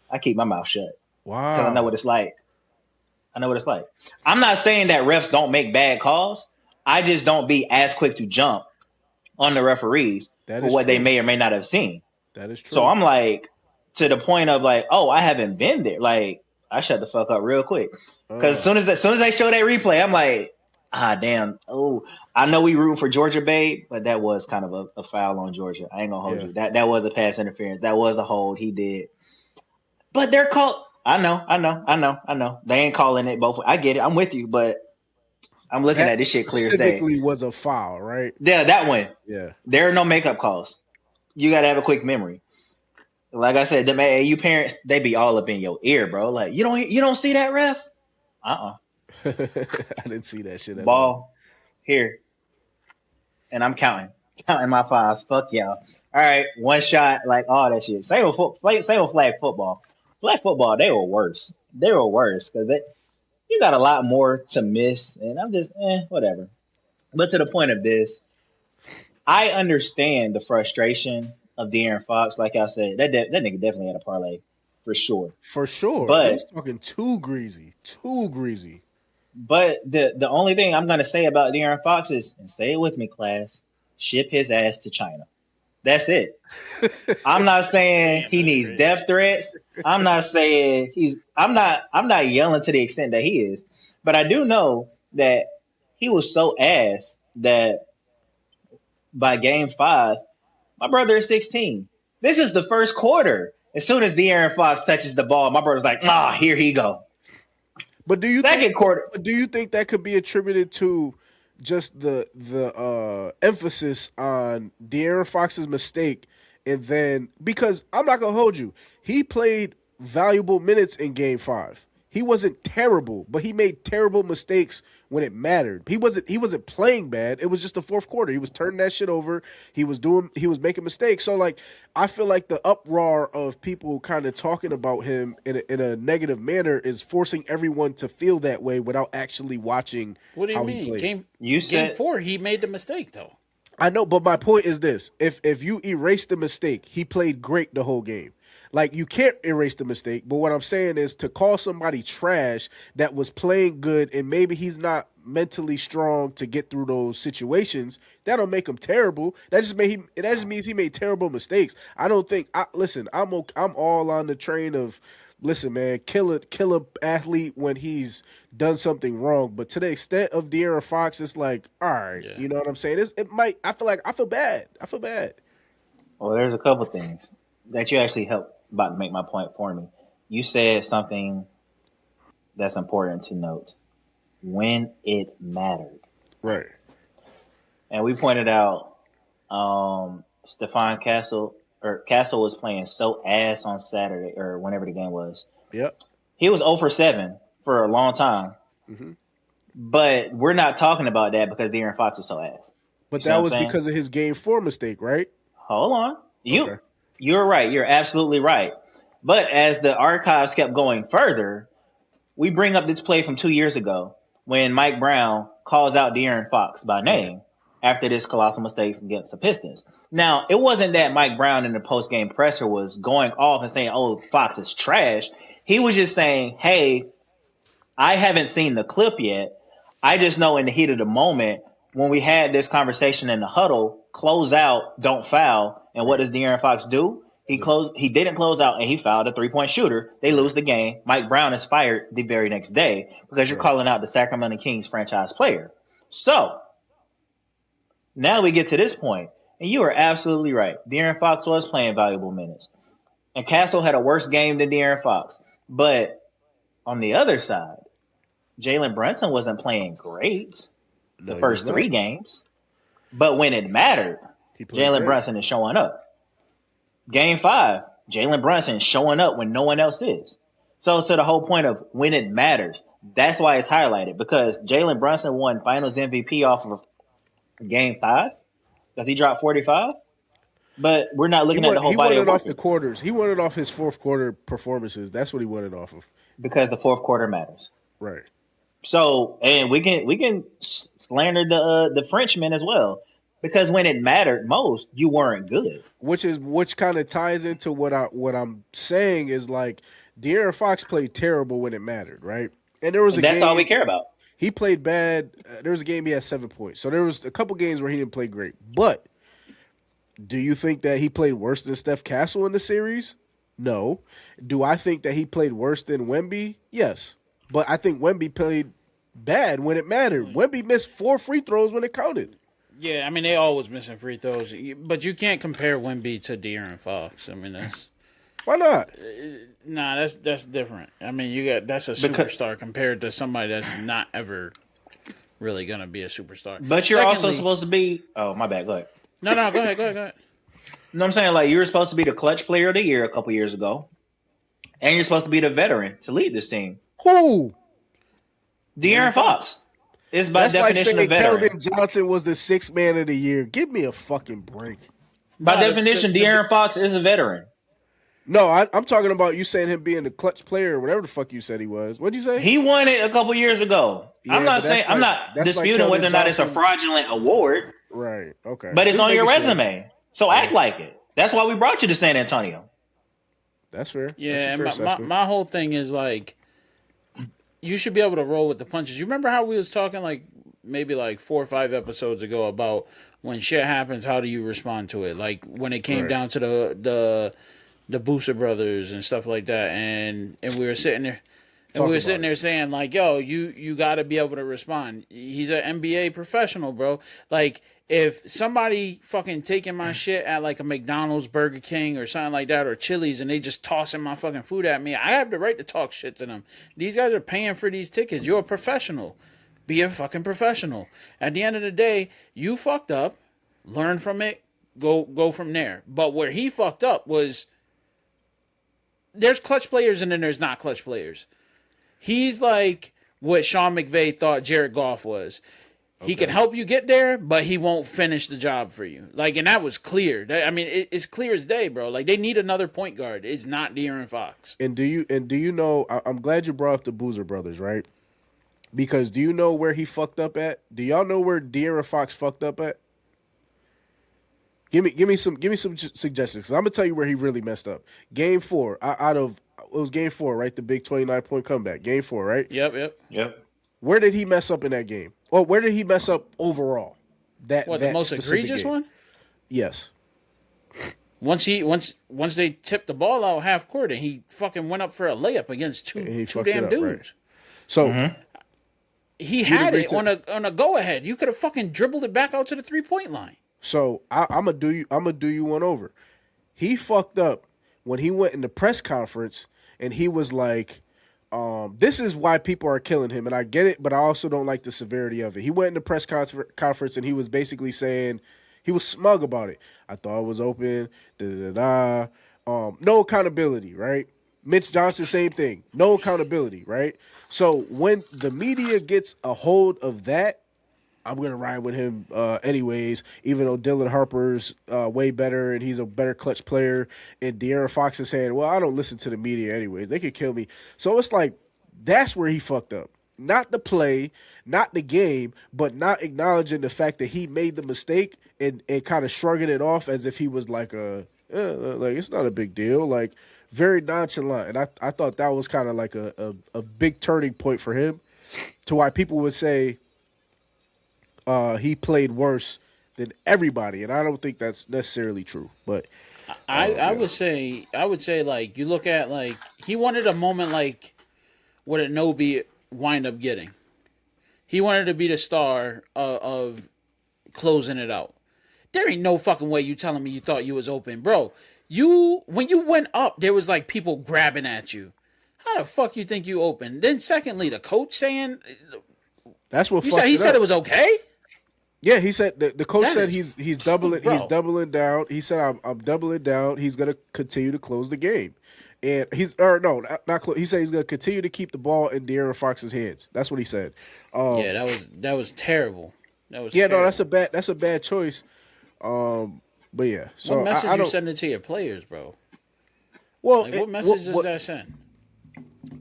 [SPEAKER 4] I keep my mouth shut.
[SPEAKER 1] Wow.
[SPEAKER 4] Because I know what it's like. I'm not saying that refs don't make bad calls. I just don't be as quick to jump on the referees for what they may or may not have seen.
[SPEAKER 1] That is true.
[SPEAKER 4] So I'm like, to the point of like, oh, I haven't been there. Like, I shut the fuck up real quick. Because as soon as they show that replay, I'm like, damn. Oh, I know we root for Georgia, babe, but that was kind of a foul on Georgia. I ain't gonna hold you. That was a pass interference. That was a hold. He did. But they're called. I know. They ain't calling it both. I get it. I'm with you, but I'm looking at this shit clear as day.
[SPEAKER 1] Specifically was a foul, right?
[SPEAKER 4] Yeah, that one.
[SPEAKER 1] Yeah.
[SPEAKER 4] There are no makeup calls. You got to have a quick memory. Like I said, the AAU parents, they be all up in your ear, bro. Like, you don't see that, ref?
[SPEAKER 1] I didn't see that shit at
[SPEAKER 4] Ball
[SPEAKER 1] all.
[SPEAKER 4] Here. And I'm counting my fives. Fuck y'all. All right, one shot, like all that shit. Same with flag football. Flag football, they were worse. Because you got a lot more to miss, and I'm just whatever. But to the point of this, I understand the frustration of De'Aaron Fox. Like I said, that nigga definitely had a parlay for sure.
[SPEAKER 1] For sure.
[SPEAKER 4] But
[SPEAKER 1] he was talking too greasy.
[SPEAKER 4] But the only thing I'm gonna say about De'Aaron Fox is, and say it with me, class, ship his ass to China. That's it. I'm not saying he needs death threats. I'm not saying I'm not yelling to the extent that he is. But I do know that he was so ass that by game 5, my brother is 16. This is the first quarter. As soon as De'Aaron Fox touches the ball, my brother's like, here he go.
[SPEAKER 1] But do you
[SPEAKER 4] quarter?
[SPEAKER 1] Do you think that could be attributed to just the emphasis on De'Aaron Fox's mistake, and then because I'm not gonna hold you, he played valuable minutes in Game 5. He wasn't terrible, but he made terrible mistakes when it mattered. He wasn't playing bad. It was just the fourth quarter. He was turning that shit over. He was making mistakes. So like, I feel like the uproar of people kind of talking about him in a negative manner is forcing everyone to feel that way without actually watching.
[SPEAKER 5] What do you mean? Game 4, he made the mistake though.
[SPEAKER 1] I know, but my point is this: if you erase the mistake, he played great the whole game. Like, you can't erase the mistake, but what I'm saying is to call somebody trash that was playing good and maybe he's not mentally strong to get through those situations, that don't make him terrible. That just means he made terrible mistakes. I don't think. Listen, I'm all on the train of, listen, man, kill a athlete when he's done something wrong. But to the extent of De'Aaron Fox, it's like, all right, you know what I'm saying? I feel bad.
[SPEAKER 4] Well, there's a couple things that you actually helped about to make my point for me. You said something that's important to note. When it mattered.
[SPEAKER 1] Right.
[SPEAKER 4] And we pointed out Stephon Castle was playing so ass on Saturday or whenever the game was.
[SPEAKER 1] Yep.
[SPEAKER 4] He was 0 for 7 for a long time. Mm-hmm. But we're not talking about that because De'Aaron Fox was so ass.
[SPEAKER 1] But that was because of his Game 4 mistake, right?
[SPEAKER 4] Hold on. You're right. You're absolutely right. But as the archives kept going further, we bring up this play from 2 years ago when Mike Brown calls out De'Aaron Fox by name after this colossal mistake against the Pistons. Now, it wasn't that Mike Brown in the post-game presser was going off and saying, oh, Fox is trash. He was just saying, hey, I haven't seen the clip yet. I just know in the heat of the moment, when we had this conversation in the huddle, close out, don't foul. And what does De'Aaron Fox do? He didn't close out, and he fouled a 3-point shooter. They lose the game. Mike Brown is fired the very next day because you're calling out the Sacramento Kings franchise player. So now we get to this point, and you are absolutely right. De'Aaron Fox was playing valuable minutes, and Castle had a worse game than De'Aaron Fox. But on the other side, Jalen Brunson wasn't playing great the first 3 games. But when it mattered, Jalen Brunson is showing up. Game 5, Jalen Brunson showing up when no one else is. So to the whole point of when it matters, that's why it's highlighted, because Jalen Brunson won Finals MVP off of Game 5 because he dropped 45. But we're not looking at the whole body of work.
[SPEAKER 1] He won it off the quarters. He won it off his fourth quarter performances. That's what he won it off of.
[SPEAKER 4] Because the fourth quarter matters.
[SPEAKER 1] Right.
[SPEAKER 4] So, and we can slander the Frenchman as well, because when it mattered most, you weren't good.
[SPEAKER 1] Which kind of ties into what I'm saying is, like, De'Aaron Fox played terrible when it mattered, right? And there was
[SPEAKER 4] that's all we care about.
[SPEAKER 1] He played bad. There was a game he had 7 points. So there was a couple games where he didn't play great. But do you think that he played worse than Steph Castle in the series? No. Do I think that he played worse than Wemby? Yes. But I think Wemby played bad when it mattered. Wemby missed 4 free throws when it counted.
[SPEAKER 5] Yeah, I mean, they always missing free throws. But you can't compare Wemby to De'Aaron Fox. I mean, that's...
[SPEAKER 1] Why not?
[SPEAKER 5] Nah, that's different. I mean, that's a superstar compared to somebody that's not ever really going to be a superstar.
[SPEAKER 4] But you're also supposed to be... Oh, my bad. Go ahead.
[SPEAKER 5] No, go ahead.
[SPEAKER 4] You know what I'm saying? Like, you were supposed to be the clutch player of the year a couple years ago. And you're supposed to be the veteran to lead this team.
[SPEAKER 1] Who?
[SPEAKER 4] De'Aaron Fox is by definition
[SPEAKER 1] like
[SPEAKER 4] a veteran.
[SPEAKER 1] Keldon Johnson was the 6th man of the year. Give me a fucking break.
[SPEAKER 4] By definition, De'Aaron Fox is a veteran.
[SPEAKER 1] No, I'm talking about you saying him being the clutch player or whatever the fuck you said he was. What'd you say?
[SPEAKER 4] He won it a couple years ago.
[SPEAKER 1] Yeah,
[SPEAKER 4] I'm not disputing
[SPEAKER 1] like
[SPEAKER 4] whether or not it's a fraudulent award.
[SPEAKER 1] Right. Okay.
[SPEAKER 4] But it's on your resume. So act like it. That's why we brought you to San Antonio.
[SPEAKER 1] That's fair.
[SPEAKER 5] Yeah, and my whole thing is, like, you should be able to roll with the punches. You remember how we was talking, like, maybe like 4 or 5 episodes ago about when shit happens, how do you respond to it? Like, when it came down to the Booster brothers and stuff like that, and we were sitting there. And we were sitting there saying, like, yo, you got to be able to respond. He's an NBA professional, bro. Like, if somebody fucking taking my shit at, like, a McDonald's, Burger King, or something like that, or Chili's, and they just tossing my fucking food at me, I have the right to talk shit to them. These guys are paying for these tickets. You're a professional. Be a fucking professional. At the end of the day, you fucked up. Learn from it. Go from there. But where he fucked up was, there's clutch players and then there's not clutch players. He's like what Sean McVay thought Jared Goff was. He can help you get there, but he won't finish the job for you. Like, and that was clear. I mean, it's clear as day, bro. Like, they need another point guard. It's not De'Aaron Fox.
[SPEAKER 1] And do you know? I'm glad you brought up the Boozer brothers, right? Because do you know where he fucked up at? Do y'all know where De'Aaron Fox fucked up at? Give me some suggestions. Because I'm gonna tell you where he really messed up. Game 4 it was game 4, right? The big 29-point comeback. Game 4, right?
[SPEAKER 5] Yep.
[SPEAKER 1] Where did he mess up in that game? Or where did he mess up overall? That
[SPEAKER 5] the most egregious
[SPEAKER 1] game?
[SPEAKER 5] one?
[SPEAKER 1] Yes.
[SPEAKER 5] Once they tipped the ball out half court and he fucking went up for a layup against two damn dudes.
[SPEAKER 1] Right. So
[SPEAKER 5] he had it on a go ahead. You could have fucking dribbled it back out to the 3-point line.
[SPEAKER 1] So I'm gonna do you one over. He fucked up when he went in the press conference and he was like, this is why people are killing him, and I get it, but I also don't like the severity of it. He went in the press conference and he was basically saying, he was smug about it. I thought it was open, no accountability, right? Mitch Johnson, same thing. No accountability, right? So when the media gets a hold of that, I'm going to ride with him anyways, even though Dylan Harper's way better and he's a better clutch player. And De'Aaron Fox is saying, well, I don't listen to the media anyways. They could kill me. So it's like, that's where he fucked up. Not the play, not the game, but not acknowledging the fact that he made the mistake and kind of shrugging it off as if he was like it's not a big deal. Like, very nonchalant. And I thought that was kind of like a big turning point for him, to why people would say, he played worse than everybody, and I don't think that's necessarily true. But
[SPEAKER 5] I would say like you look at like he wanted a moment like what did Nobi wind up getting. He wanted to be the star of closing it out. There ain't no fucking way you telling me you thought you was open, bro. When you went up, there was like people grabbing at you. How the fuck you think you open? Then secondly, the coach saying
[SPEAKER 1] that's what
[SPEAKER 5] he said it was okay.
[SPEAKER 1] Yeah, he said the coach said he's doubling down. He said I'm doubling down. He's gonna continue to close the game, and he said he's gonna continue to keep the ball in De'Aaron Fox's hands. That's what he said.
[SPEAKER 5] Yeah, that was terrible. Terrible.
[SPEAKER 1] No, that's a bad choice. But yeah, so
[SPEAKER 5] what message you sending to your players, bro?
[SPEAKER 1] Well,
[SPEAKER 5] like, what message does that send?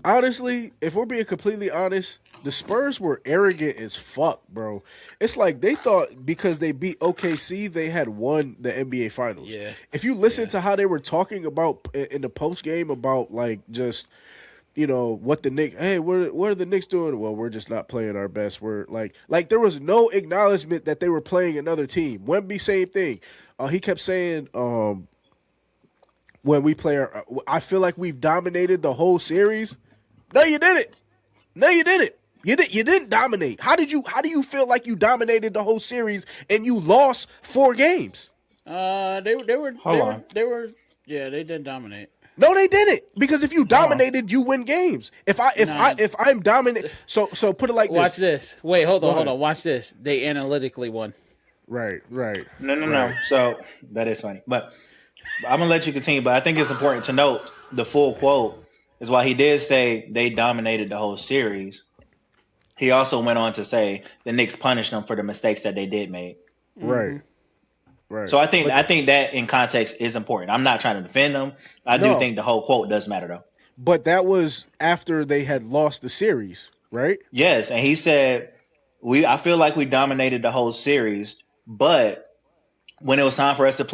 [SPEAKER 1] Honestly, if we're being completely honest, the Spurs were arrogant as fuck, bro. It's like they thought because they beat OKC, they had won the NBA Finals.
[SPEAKER 5] Yeah.
[SPEAKER 1] If you listen to how they were talking about in the post game about like just what the Knicks. Hey, what are the Knicks doing? Well, we're just not playing our best. We're like there was no acknowledgement that they were playing another team. Wemby, same thing. He kept saying, when we play, I feel like we've dominated the whole series. No, you didn't. You didn't dominate. How do you feel like you dominated the whole series and you lost 4 games?
[SPEAKER 5] They did dominate.
[SPEAKER 1] No, they didn't. Because if you dominated, you win games. If I'm dominant, so put it like this.
[SPEAKER 5] Watch this. Wait, hold on. Watch this. They analytically won.
[SPEAKER 1] Right.
[SPEAKER 4] No. So that is funny, but I'm gonna let you continue. But I think it's important to note the full quote is while he did say they dominated the whole series, he also went on to say the Knicks punished them for the mistakes that they did make.
[SPEAKER 1] Right. Right.
[SPEAKER 4] So I think that in context is important. I'm not trying to defend them. I do think the whole quote does matter though.
[SPEAKER 1] But that was after they had lost the series, right?
[SPEAKER 4] Yes, and he said I feel like we dominated the whole series, but when it was time for us to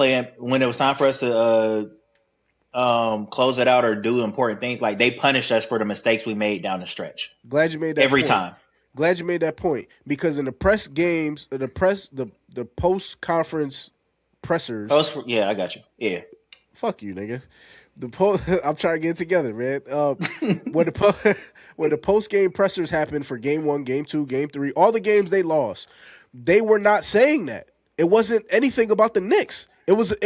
[SPEAKER 4] close it out or do important things, like they punished us for the mistakes we made down the stretch.
[SPEAKER 1] Glad you made that
[SPEAKER 4] every
[SPEAKER 1] point.
[SPEAKER 4] time.
[SPEAKER 1] Glad you made that point because in the press games, the post conference pressers.
[SPEAKER 4] Yeah, I got you. Yeah,
[SPEAKER 1] fuck you, nigga. I'm trying to get it together, man. When the post game pressers happened for game 1, game 2, game 3, all the games they lost, they were not saying that. It wasn't anything about the Knicks. It was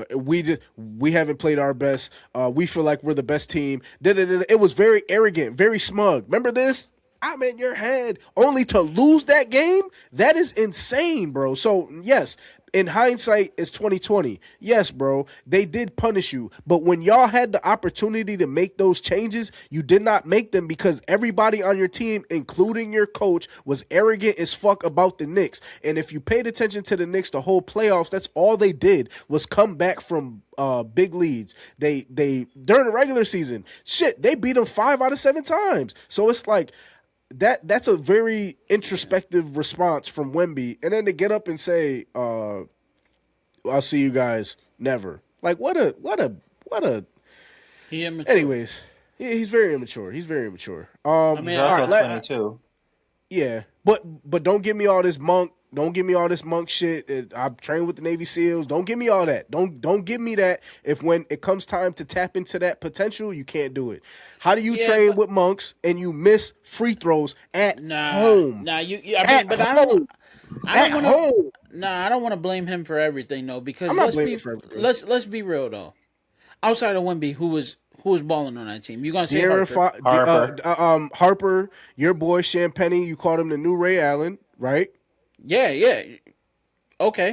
[SPEAKER 1] we haven't played our best. We feel like we're the best team. It was very arrogant, very smug. Remember this? I'm in your head. Only to lose that game? That is insane, bro. So, yes, in hindsight, it's 2020. Yes, bro, they did punish you. But when y'all had the opportunity to make those changes, you did not make them because everybody on your team, including your coach, was arrogant as fuck about the Knicks. And if you paid attention to the Knicks the whole playoffs, that's all they did was come back from big leads. They during the regular season, they beat them 5 out of 7 times. So it's like, that's a very introspective response from Wemby, and then to get up and say, "I'll see you guys never." Like what a.
[SPEAKER 5] He immature.
[SPEAKER 1] Anyways, he's very immature.
[SPEAKER 4] I mean, all right, too.
[SPEAKER 1] Yeah, but don't give me all this monk. Don't give me all this monk shit. I've trained with the Navy SEALs. Don't give me all that. Don't give me that. If when it comes time to tap into that potential, you can't do it. How do you train with monks and you miss free throws at home?
[SPEAKER 5] I don't want to blame him for everything though, because let's be real though. Outside of Wemby, who was balling on that team? You gonna say Harper?
[SPEAKER 1] Harper, your boy Champagnie. You called him the new Ray Allen, right?
[SPEAKER 5] Yeah. Okay.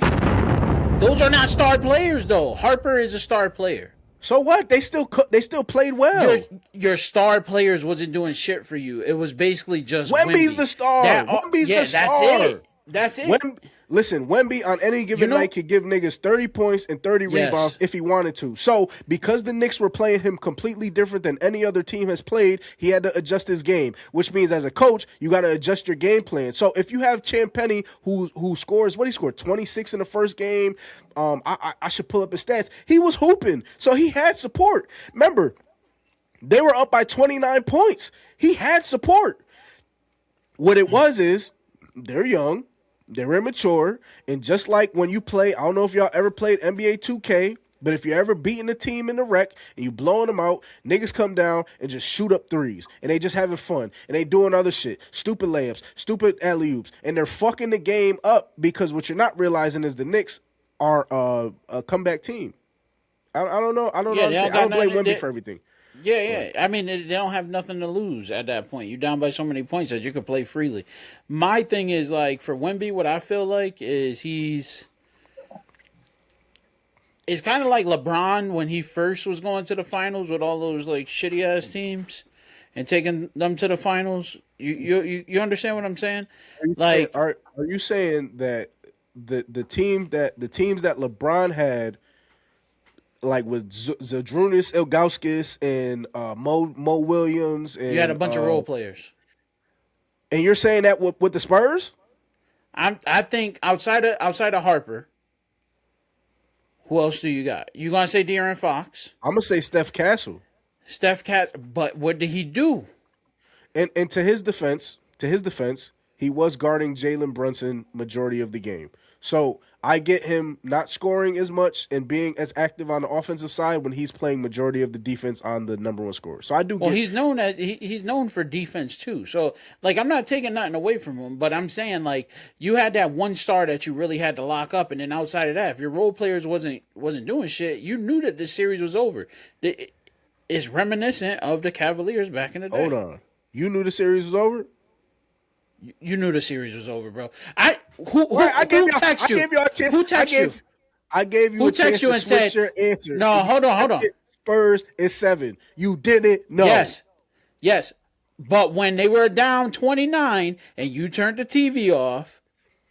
[SPEAKER 5] Those are not star players, though. Harper is a star player.
[SPEAKER 1] So what? They still played well.
[SPEAKER 5] Your star players wasn't doing shit for you. It was basically just
[SPEAKER 1] Wemby's the star. Wemby's the star.
[SPEAKER 5] That's it.
[SPEAKER 1] Listen, Wemby on any given night could give niggas 30 points and 30 rebounds if he wanted to. So, because the Knicks were playing him completely different than any other team has played, he had to adjust his game, which means as a coach, you got to adjust your game plan. So, if you have Champagnie who scores, he scored 26 in the first game. I should pull up his stats. He was hooping, so he had support. Remember, they were up by 29 points. He had support. What it was is they're young. They're immature, and just like when you play, I don't know if y'all ever played NBA 2K, but if you're ever beating a team in the rec and you blowing them out, niggas come down and just shoot up threes, and they just having fun, and they doing other shit, stupid layups, stupid alley-oops, and they're fucking the game up because what you're not realizing is the Knicks are a comeback team. I don't know. I don't know. I don't blame Wemby for everything.
[SPEAKER 5] Yeah. I mean, they don't have nothing to lose at that point. You're down by so many points that you could play freely. My thing is, like, for Wemby, what I feel like is it's kind of like LeBron when he first was going to the finals with all those, like, shitty-ass teams and taking them to the finals. You understand what I'm saying?
[SPEAKER 1] Are you saying that the teams that LeBron had, like with Zadrunas Ilgauskas and Mo Williams, and
[SPEAKER 5] you had a bunch of role players,
[SPEAKER 1] and you're saying that with the Spurs?
[SPEAKER 5] I think outside of Harper, who else do you got? You gonna say De'Aaron Fox?
[SPEAKER 1] I'm gonna say Steph Castle.
[SPEAKER 5] But what did he do?
[SPEAKER 1] And to his defense, he was guarding Jalen Brunson majority of the game. So I get him not scoring as much and being as active on the offensive side when he's playing majority of the defense on the number one scorer. So I do.
[SPEAKER 5] Well, he's known for defense too. So like, I'm not taking nothing away from him, but I'm saying, like, you had that one star that you really had to lock up, and then outside of that, if your role players wasn't doing shit, you knew that this series was over. It's reminiscent of the Cavaliers back in the day.
[SPEAKER 1] Hold on, you knew the series was over.
[SPEAKER 5] You knew the series was over, bro.
[SPEAKER 1] Who texted you? I gave you a chance.
[SPEAKER 5] Who texted you?
[SPEAKER 1] I gave you a chance to switch your answer.
[SPEAKER 5] No, hold on.
[SPEAKER 1] Spurs is 7. You didn't know.
[SPEAKER 5] Yes. But when they were down 29 and you turned the TV off,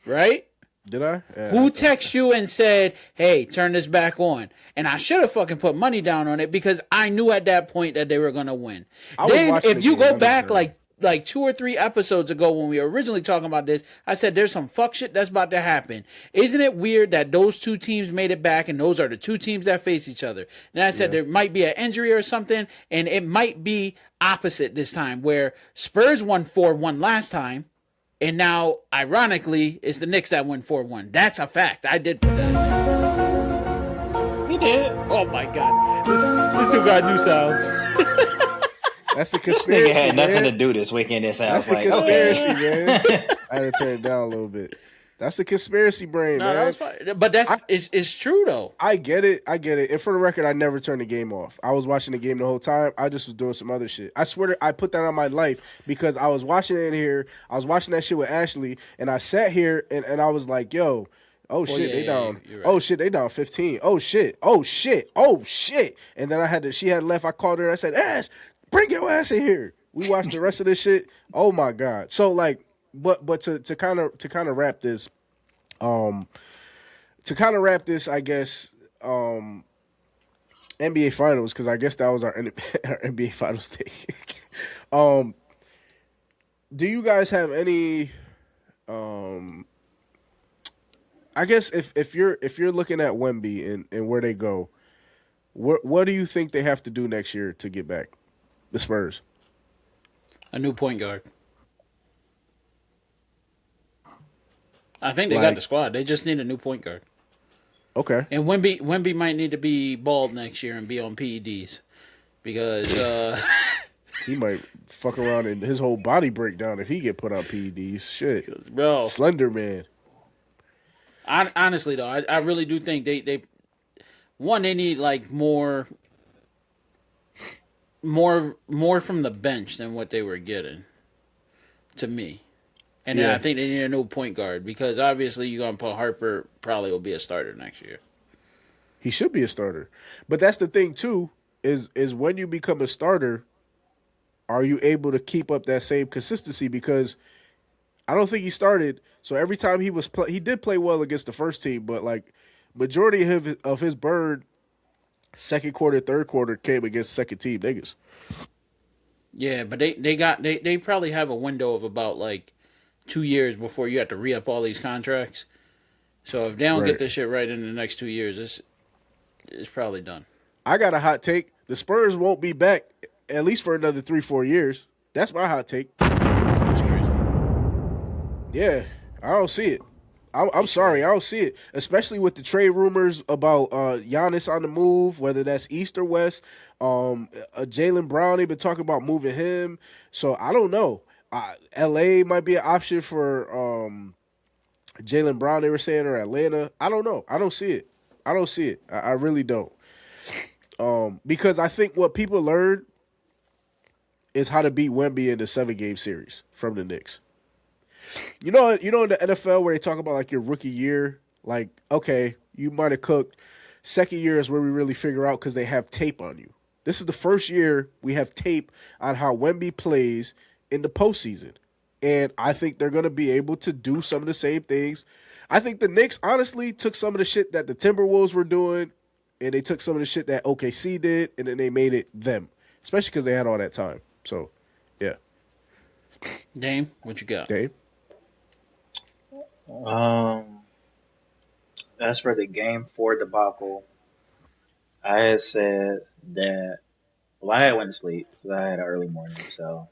[SPEAKER 5] right?
[SPEAKER 1] Did I? Yeah,
[SPEAKER 5] Who texted you and said, "Hey, turn this back on"? And I should have fucking put money down on it because I knew at that point that they were gonna win. Then if you go back like 2 or 3 episodes ago when we were originally talking about this, I said there's some fuck shit that's about to happen. Isn't it weird that those two teams made it back and those are the two teams that face each other? And I said there might be an injury or something, and it might be opposite this time, where Spurs won 4-1 last time, and now, ironically, it's the Knicks that won 4-1. That's a fact. I did put that in there.
[SPEAKER 4] He did.
[SPEAKER 5] Oh my God. This dude got new sounds.
[SPEAKER 1] That's the conspiracy.
[SPEAKER 4] Nigga had
[SPEAKER 1] man.
[SPEAKER 4] nothing to do this weekend. This house.
[SPEAKER 1] That's the conspiracy, man. I had to turn it down a little bit. That's the conspiracy brain, man.
[SPEAKER 5] That's fine. But it's true though.
[SPEAKER 1] I get it. And for the record, I never turned the game off. I was watching the game the whole time. I just was doing some other shit. I swear I put that on my life because I was watching it in here. I was watching that shit with Ashley, and I sat here and I was like, yo. Oh shit, they down. Right. Oh shit, they down 15. Oh shit. And then she had left. I called her and I said, Ash, bring your ass in here. We watched the rest of this shit. Oh my God. So like, but to kind of wrap this, I guess, NBA Finals, because I guess that was our NBA Finals thing. Do you guys have any? I guess if you're looking at Wemby and where they go, what do you think they have to do next year to get back? The Spurs.
[SPEAKER 5] A new point guard. I think they got the squad. They just need a new point guard.
[SPEAKER 1] Okay.
[SPEAKER 5] And Wemby might need to be bald next year and be on PEDs because
[SPEAKER 1] he might fuck around and his whole body break down if he get put on PEDs. Shit,
[SPEAKER 5] bro.
[SPEAKER 1] Slender man.
[SPEAKER 5] Honestly though, I really do think they need like more from the bench than what they were getting, to me. And then I think they need a new point guard because obviously you're gonna put Harper probably will be a starter next year.
[SPEAKER 1] He should be a starter, but that's the thing too is when you become a starter, are you able to keep up that same consistency? Because I don't think he started. So every time he did play well against the first team, but like majority of his burn, second quarter, third quarter came against second team niggas.
[SPEAKER 5] Yeah, but they probably have a window of about like 2 years before you have to re-up all these contracts. So if they don't get this shit right in the next 2 years, it's probably done. I
[SPEAKER 1] got a hot take. The Spurs won't be back at least for another 3-4 years. That's my hot take.
[SPEAKER 5] That's crazy.
[SPEAKER 1] Yeah, I don't see it. I'm sorry, I don't see it. Especially with the trade rumors about Giannis on the move, whether that's East or West. Jaylen Brown, they've been talking about moving him. So I don't know. LA might be an option for Jaylen Brown, they were saying, or Atlanta. I don't know. I don't see it. I really don't. Because I think what people learned is how to beat Wemby in the 7-game series from the Knicks. You know in the NFL where they talk about like your rookie year, like, okay, you might have cooked. Second year is where we really figure out because they have tape on you. This is the first year we have tape on how Wemby plays in the postseason. And I think they're going to be able to do some of the same things. I think the Knicks, honestly, took some of the shit that the Timberwolves were doing, and they took some of the shit that OKC did, and then they made it them, especially because they had all that time. So, yeah.
[SPEAKER 5] Dame, what you got?
[SPEAKER 1] Dame?
[SPEAKER 4] As for the Game 4 debacle, I had said that, well, I had went to sleep because I had an early morning, so.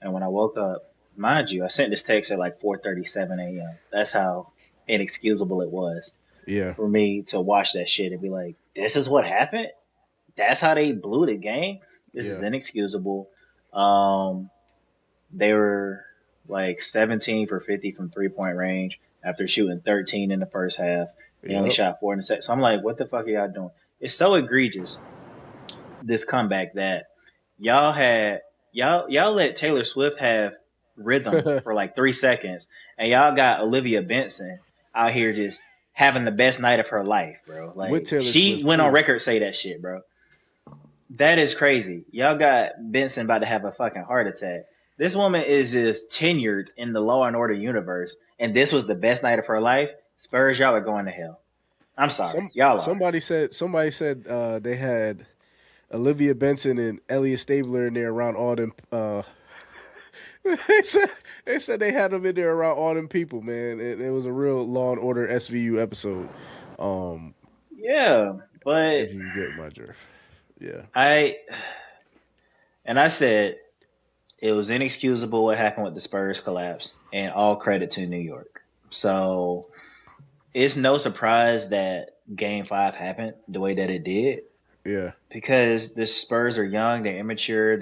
[SPEAKER 4] And when I woke up, mind you, I sent this text at like 4:37 a.m. That's how inexcusable it was for me to watch that shit and be like, this is what happened? That's how they blew the game? This is inexcusable. They were like 17 for 50 from 3-point range after shooting 13 in the first half. They only shot 4 in the second. So I'm like, what the fuck are y'all doing? It's so egregious, this comeback, that y'all let Taylor Swift have rhythm for like 3 seconds, and y'all got Olivia Benson out here just having the best night of her life, bro. Like, she went on record say that shit, bro. That is crazy. Y'all got Benson about to have a fucking heart attack. This woman is just tenured in the Law and Order universe, and this was the best night of her life. Spurs, y'all are going to hell. I'm sorry, y'all are.
[SPEAKER 1] Somebody said they had Olivia Benson and Elliot Stabler in there around all them. They said they had them in there around all them people, man. It was a real Law and Order SVU episode.
[SPEAKER 4] Yeah, but
[SPEAKER 1] if you get my drift, yeah.
[SPEAKER 4] I said it was inexcusable what happened with the Spurs collapse, and all credit to New York. So it's no surprise that Game 5 happened the way that it did.
[SPEAKER 1] Yeah. Because
[SPEAKER 4] the Spurs are young, they're immature,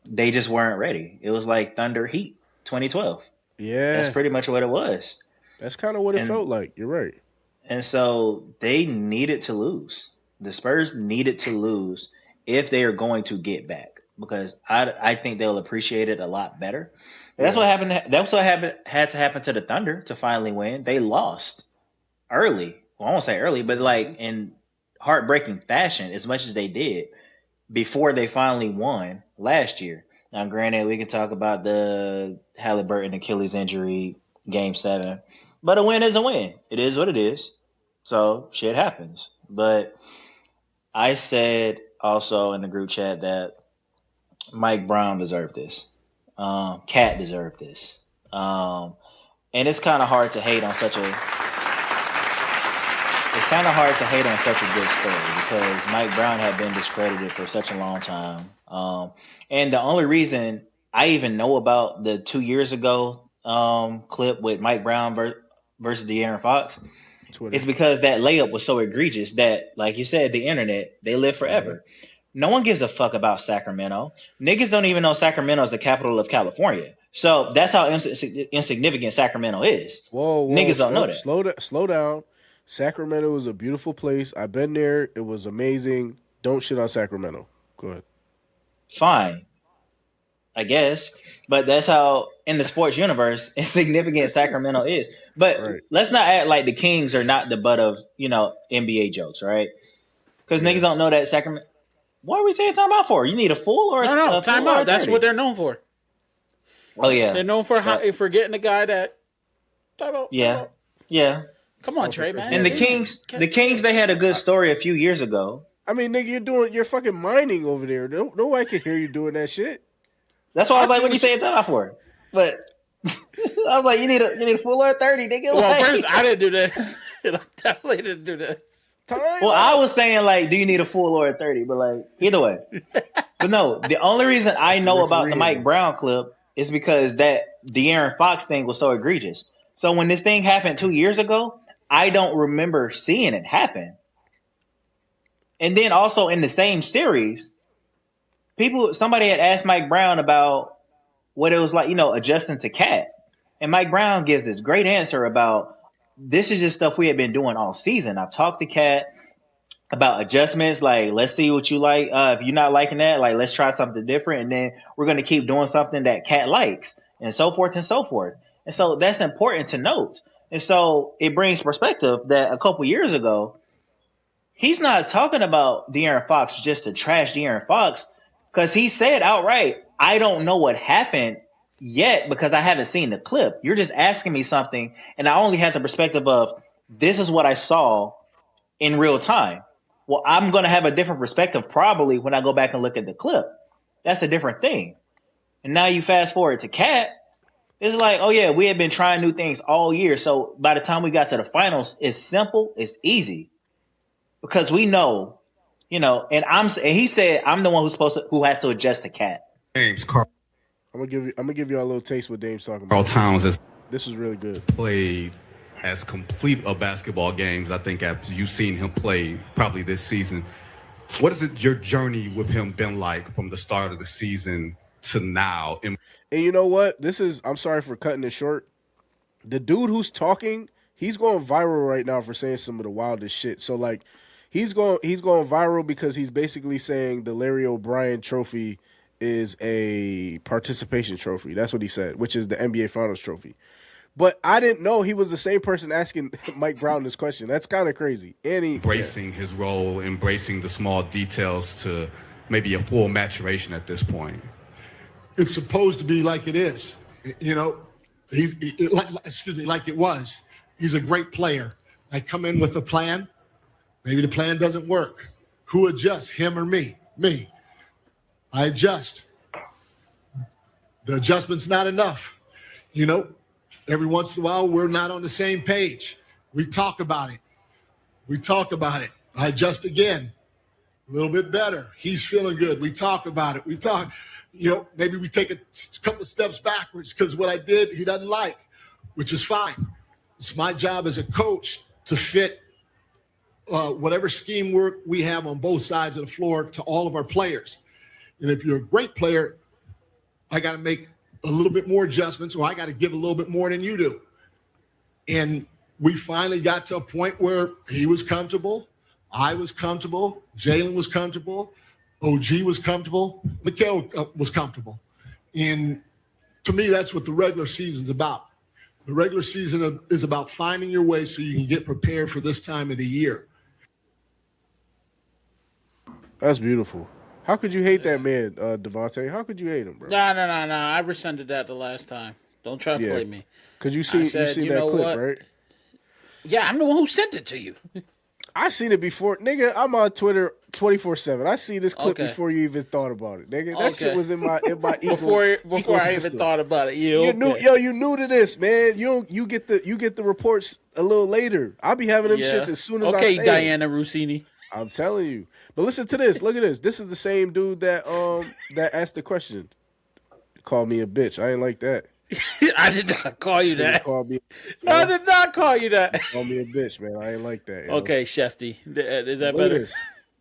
[SPEAKER 4] they just weren't ready. It was like Thunder Heat 2012.
[SPEAKER 1] Yeah.
[SPEAKER 4] That's pretty much what it was.
[SPEAKER 1] That's kind of what it felt like. You're right.
[SPEAKER 4] And so they needed to lose. The Spurs needed to lose if they are going to get back, because I think they'll appreciate it a lot better. That's what happened. That's what had to happen to the Thunder to finally win. They lost early. Well, I won't say early, but like in heartbreaking fashion, as much as they did before they finally won last year. Now, granted, we can talk about the Halliburton Achilles injury, Game 7, but a win is a win. It is what it is. So shit happens. But I said also in the group chat that Mike Brown deserved this. Cat deserved this. And it's kind of hard to hate on such a good story, because Mike Brown had been discredited for such a long time. And the only reason I even know about the 2 years ago clip with Mike Brown versus De'Aaron Fox is because that layup was so egregious that, like you said, the internet, they live forever. Mm-hmm. No one gives a fuck about Sacramento. Niggas don't even know Sacramento is the capital of California. So that's how insignificant Sacramento is.
[SPEAKER 1] Whoa,
[SPEAKER 4] niggas don't know that.
[SPEAKER 1] Slow down. Sacramento is a beautiful place. I've been there. It was amazing. Don't shit on Sacramento. Go ahead.
[SPEAKER 4] Fine, I guess. But that's how, in the sports universe, insignificant Sacramento is. But let's not act like the Kings are not the butt of, NBA jokes, right? Because niggas don't know that Sacramento. What are we saying timeout for? You need a full or
[SPEAKER 5] no timeout? That's what they're known for.
[SPEAKER 4] Oh yeah,
[SPEAKER 5] they're known for getting the guy that. Timeout.
[SPEAKER 4] Yeah.
[SPEAKER 5] Come on, Trey, man.
[SPEAKER 4] And the Kings, they had a good story a few years ago.
[SPEAKER 1] I mean, nigga, you're fucking mining over there. Nobody can hear you doing that shit.
[SPEAKER 4] That's why I was like, what you saying timeout for? But I was like, you need a full or 30, nigga.
[SPEAKER 5] Well, first, I didn't do this. I definitely didn't do this.
[SPEAKER 4] Well, I was saying, like, do you need a full or a 30? But, like, either way. But no, the only reason I know about the Mike Brown clip is because that De'Aaron Fox thing was so egregious. So when this thing happened 2 years ago, I don't remember seeing it happen. And then also in the same series, somebody had asked Mike Brown about what it was like, adjusting to Cat. And Mike Brown gives this great answer about this is just stuff we had been doing all season. I've talked to Cat about adjustments, like let's see what you like. If you're not liking that, like let's try something different, and then we're going to keep doing something that Cat likes, and so forth and so forth. And so that's important to note. And so it brings perspective that a couple years ago, he's not talking about De'Aaron Fox just to trash De'Aaron Fox, because he said outright, I don't know what happened yet because I haven't seen the clip. You're just asking me something, and I only have the perspective of this is what I saw in real time. Well, I'm going to have a different perspective probably when I go back and look at the clip. That's a different thing. And now you fast forward to Cat. It's like, oh yeah, we have been trying new things all year. So by the time we got to the finals, it's simple, it's easy. Because we know, and he said I'm the one who has to adjust to Cat.
[SPEAKER 1] I'm gonna give you a little taste what Dame's talking about.
[SPEAKER 9] Carl Towns has
[SPEAKER 1] This was really good.
[SPEAKER 9] Played as complete of basketball games, I think, as you've seen him play probably this season. What has your journey with him been like from the start of the season to now?
[SPEAKER 1] And you know what? I'm sorry for cutting it short. The dude who's talking, he's going viral right now for saying some of the wildest shit. So like, he's going viral because he's basically saying the Larry O'Brien trophy is a participation trophy. That's what he said, which is the NBA Finals trophy. But I didn't know he was the same person asking Mike Brown this question. That's kind of crazy. And
[SPEAKER 9] embracing his role, embracing the small details to maybe a full maturation at this point.
[SPEAKER 10] It's supposed to be like it is, like it was. He's a great player. I come in with a plan. Maybe the plan doesn't work. Who adjusts, him or me? Me. I adjust. The adjustment's not enough. Every once in a while, we're not on the same page. We talk about it. I adjust again. A little bit better. He's feeling good. We talk about it. Maybe we take a couple of steps backwards because what I did, he doesn't like, which is fine. It's my job as a coach to fit whatever scheme work we have on both sides of the floor to all of our players. And if you're a great player, I got to make a little bit more adjustments, or I got to give a little bit more than you do. And we finally got to a point where he was comfortable, I was comfortable, Jalen was comfortable, OG was comfortable, Mikal was comfortable. And to me, that's what the regular season's about. The regular season is about finding your way so you can get prepared for this time of the year.
[SPEAKER 1] That's beautiful. How could you hate that man, Devontae? How could you hate him, bro?
[SPEAKER 5] No. I rescinded that the last time. Don't try to play me.
[SPEAKER 1] Because you seen that clip,
[SPEAKER 5] what?
[SPEAKER 1] right?
[SPEAKER 5] Yeah, I'm the one who sent it to you.
[SPEAKER 1] I seen it before. Nigga, I'm on Twitter 24/7. I see this clip before you even thought about it, nigga. That shit was in my
[SPEAKER 5] before I even thought about it. You
[SPEAKER 1] knew to this, man. You get the reports a little later. I'll be having them shits as soon as I say
[SPEAKER 5] Okay, Diana Rossini.
[SPEAKER 1] I'm telling you. But listen to this. Look at this. This is the same dude that asked the question. Call me a bitch. I ain't like that.
[SPEAKER 5] I did not call you that.
[SPEAKER 1] I
[SPEAKER 5] did not call you that.
[SPEAKER 1] Call me a bitch, man. I ain't like that.
[SPEAKER 5] Okay, Shefty. Is that better?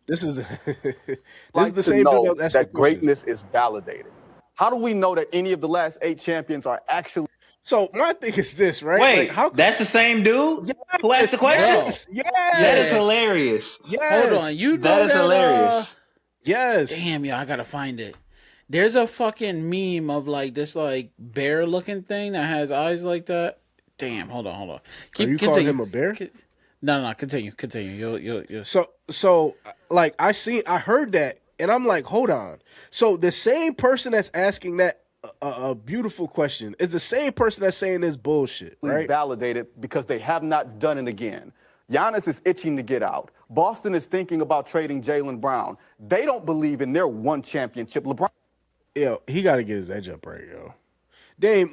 [SPEAKER 1] This is
[SPEAKER 11] the same dude that greatness is validated. How do we know that any of the last 8 champions are actually?
[SPEAKER 1] So my thing is this, right?
[SPEAKER 4] Wait, that's the same dude who asked the question?
[SPEAKER 1] Yes.
[SPEAKER 4] That is hilarious.
[SPEAKER 1] Yes.
[SPEAKER 5] Hold on. You know
[SPEAKER 4] that is hilarious.
[SPEAKER 1] Yes.
[SPEAKER 5] Damn, I gotta find it. There's a fucking meme of like this like bear looking thing that has eyes like that. Damn, hold on.
[SPEAKER 1] Are you calling him a bear?
[SPEAKER 5] No, continue. You'll.
[SPEAKER 1] So like I heard that and I'm like, hold on. So the same person that's asking that a beautiful question is the same person that's saying this bullshit, right?
[SPEAKER 11] Validated because they have not done it again. Giannis is itching to get out. Boston is thinking about trading Jaylen Brown. They don't believe in their one championship. LeBron.
[SPEAKER 1] Yo, he got to get his edge up right, yo. Dame,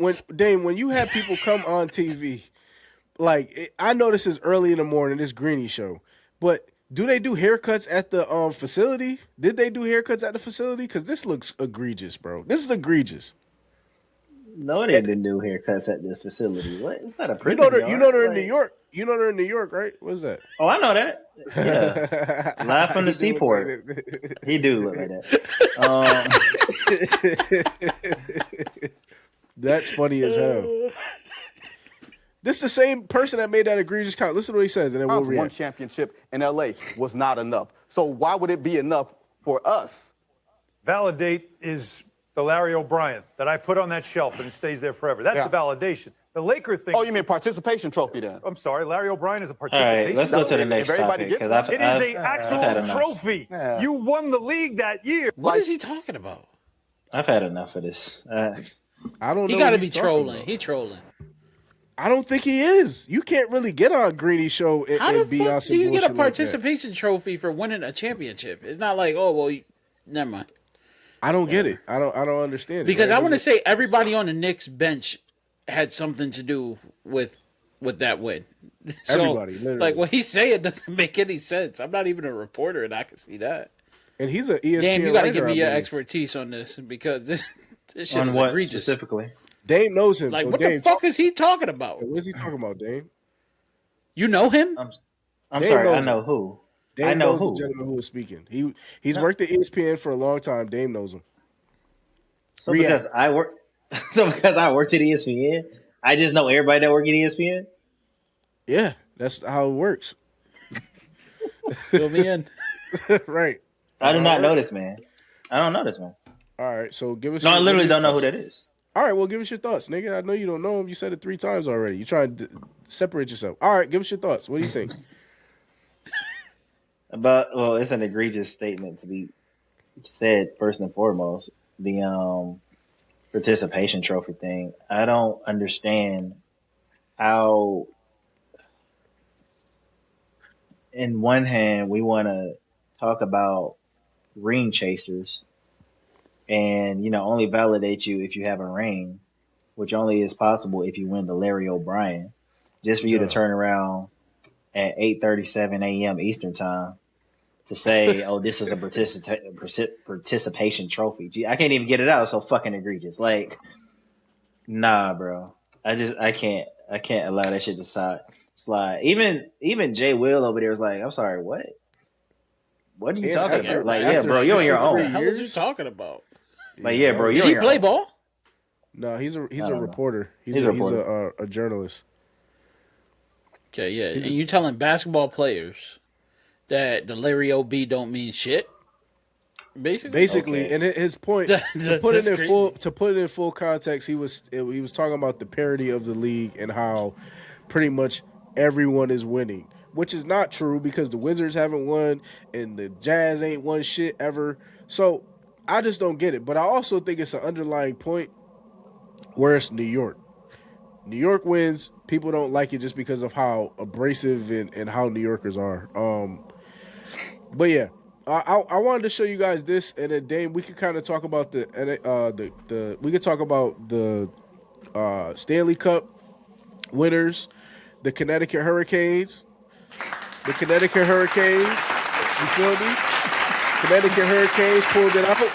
[SPEAKER 1] when you have people come on TV, like I know this is early in the morning, this Greeny show, but do they do haircuts at the facility? Did they do haircuts at the facility? Because this looks egregious, bro. This is egregious.
[SPEAKER 4] No, they've been doing haircuts at this facility. What? It's not a prison.
[SPEAKER 1] You know they're in New York. You know they're in New York, right? What's that?
[SPEAKER 4] Oh, I know that. Yeah, live from the seaport. He do look like
[SPEAKER 1] that. That's funny as hell. This is the same person that made that egregious comment. Listen to what he says, and then we'll react.
[SPEAKER 11] One championship in LA was not enough. So why would it be enough for us?
[SPEAKER 12] Validate is the Larry O'Brien that I put on that shelf and it stays there forever. That's the validation. The Laker thing.
[SPEAKER 11] Oh, you mean participation trophy then?
[SPEAKER 12] I'm sorry, Larry O'Brien is a participation.
[SPEAKER 4] All right, let's go to the next topic.
[SPEAKER 12] It is an actual trophy. Yeah. You won the league that year.
[SPEAKER 5] What is he talking about?
[SPEAKER 4] I've had enough of this.
[SPEAKER 1] I don't know.
[SPEAKER 5] He got to be trolling. He trolling.
[SPEAKER 1] I don't think he is. You can't really get on Greeny's show and be on some bullshit. How the fuck
[SPEAKER 5] do you get a participation trophy for winning a championship? It's not like, oh well, never mind.
[SPEAKER 1] I don't get it. I don't understand it.
[SPEAKER 5] Because I want to say everybody on the Knicks bench had something to do with that win. So,
[SPEAKER 1] everybody, literally.
[SPEAKER 5] Like what he's saying doesn't make any sense. I'm not even a reporter, and I can see that.
[SPEAKER 1] And he's an ESPN.
[SPEAKER 5] Damn, you got to give me your expertise on this because this shit
[SPEAKER 4] on
[SPEAKER 5] is
[SPEAKER 4] what
[SPEAKER 5] egregious.
[SPEAKER 4] Specifically?
[SPEAKER 1] Dame knows him.
[SPEAKER 5] Like,
[SPEAKER 1] so
[SPEAKER 5] what
[SPEAKER 1] Dame,
[SPEAKER 5] the fuck is he talking about?
[SPEAKER 1] What is he talking about, Dame?
[SPEAKER 5] You know him?
[SPEAKER 4] I'm sorry, I know who.
[SPEAKER 1] Dame
[SPEAKER 4] I know
[SPEAKER 1] knows
[SPEAKER 4] who.
[SPEAKER 1] the gentleman who is speaking. He's worked at ESPN for a long time. Dame knows him.
[SPEAKER 4] So because I worked at ESPN, I just know everybody that work at ESPN?
[SPEAKER 1] Yeah, that's how it works.
[SPEAKER 5] Fill me in.
[SPEAKER 1] Right.
[SPEAKER 4] I do not know this man. I don't know this man.
[SPEAKER 1] All right, so give us.
[SPEAKER 4] No, I literally don't know who that is.
[SPEAKER 1] All right, well, give us your thoughts, nigga. I know you don't know him. You said it 3 times already. You trying to separate yourself. All right, give us your thoughts. What do you think?
[SPEAKER 4] It's an egregious statement to be said first and foremost. The participation trophy thing. I don't understand how, in one hand, we want to talk about ring chasers and, only validate you if you have a ring, which only is possible if you win the Larry O'Brien, just for you to turn around at 8:37 a.m. Eastern time to say, oh, this is a participation trophy. Gee, I can't even get it out. It's so fucking egregious. Like, nah, bro. I can't allow that shit to slide. Even Jay Will over there is like, I'm sorry, what? What are you talking about? Like, yeah, bro, you're on your own.
[SPEAKER 5] What the hell are you talking about?
[SPEAKER 4] Like, yeah, bro, you're
[SPEAKER 5] on your own. Did he play ball?
[SPEAKER 1] No, he's a reporter. He's a journalist.
[SPEAKER 5] Okay, yeah. And you telling basketball players that the Larry OB don't mean shit?
[SPEAKER 1] Basically, okay. And his point to put it in full context, he was talking about the parity of the league and how pretty much everyone is winning, which is not true because the Wizards haven't won and the Jazz ain't won shit ever. So I just don't get it. But I also think it's an underlying point where it's New York. New York wins. People don't like it just because of how abrasive and how New Yorkers are. But yeah, I wanted to show you guys this, and then Dame, we could kind of talk about the Stanley Cup winners, the Connecticut Hurricanes. You feel me? Connecticut Hurricanes pulled it out.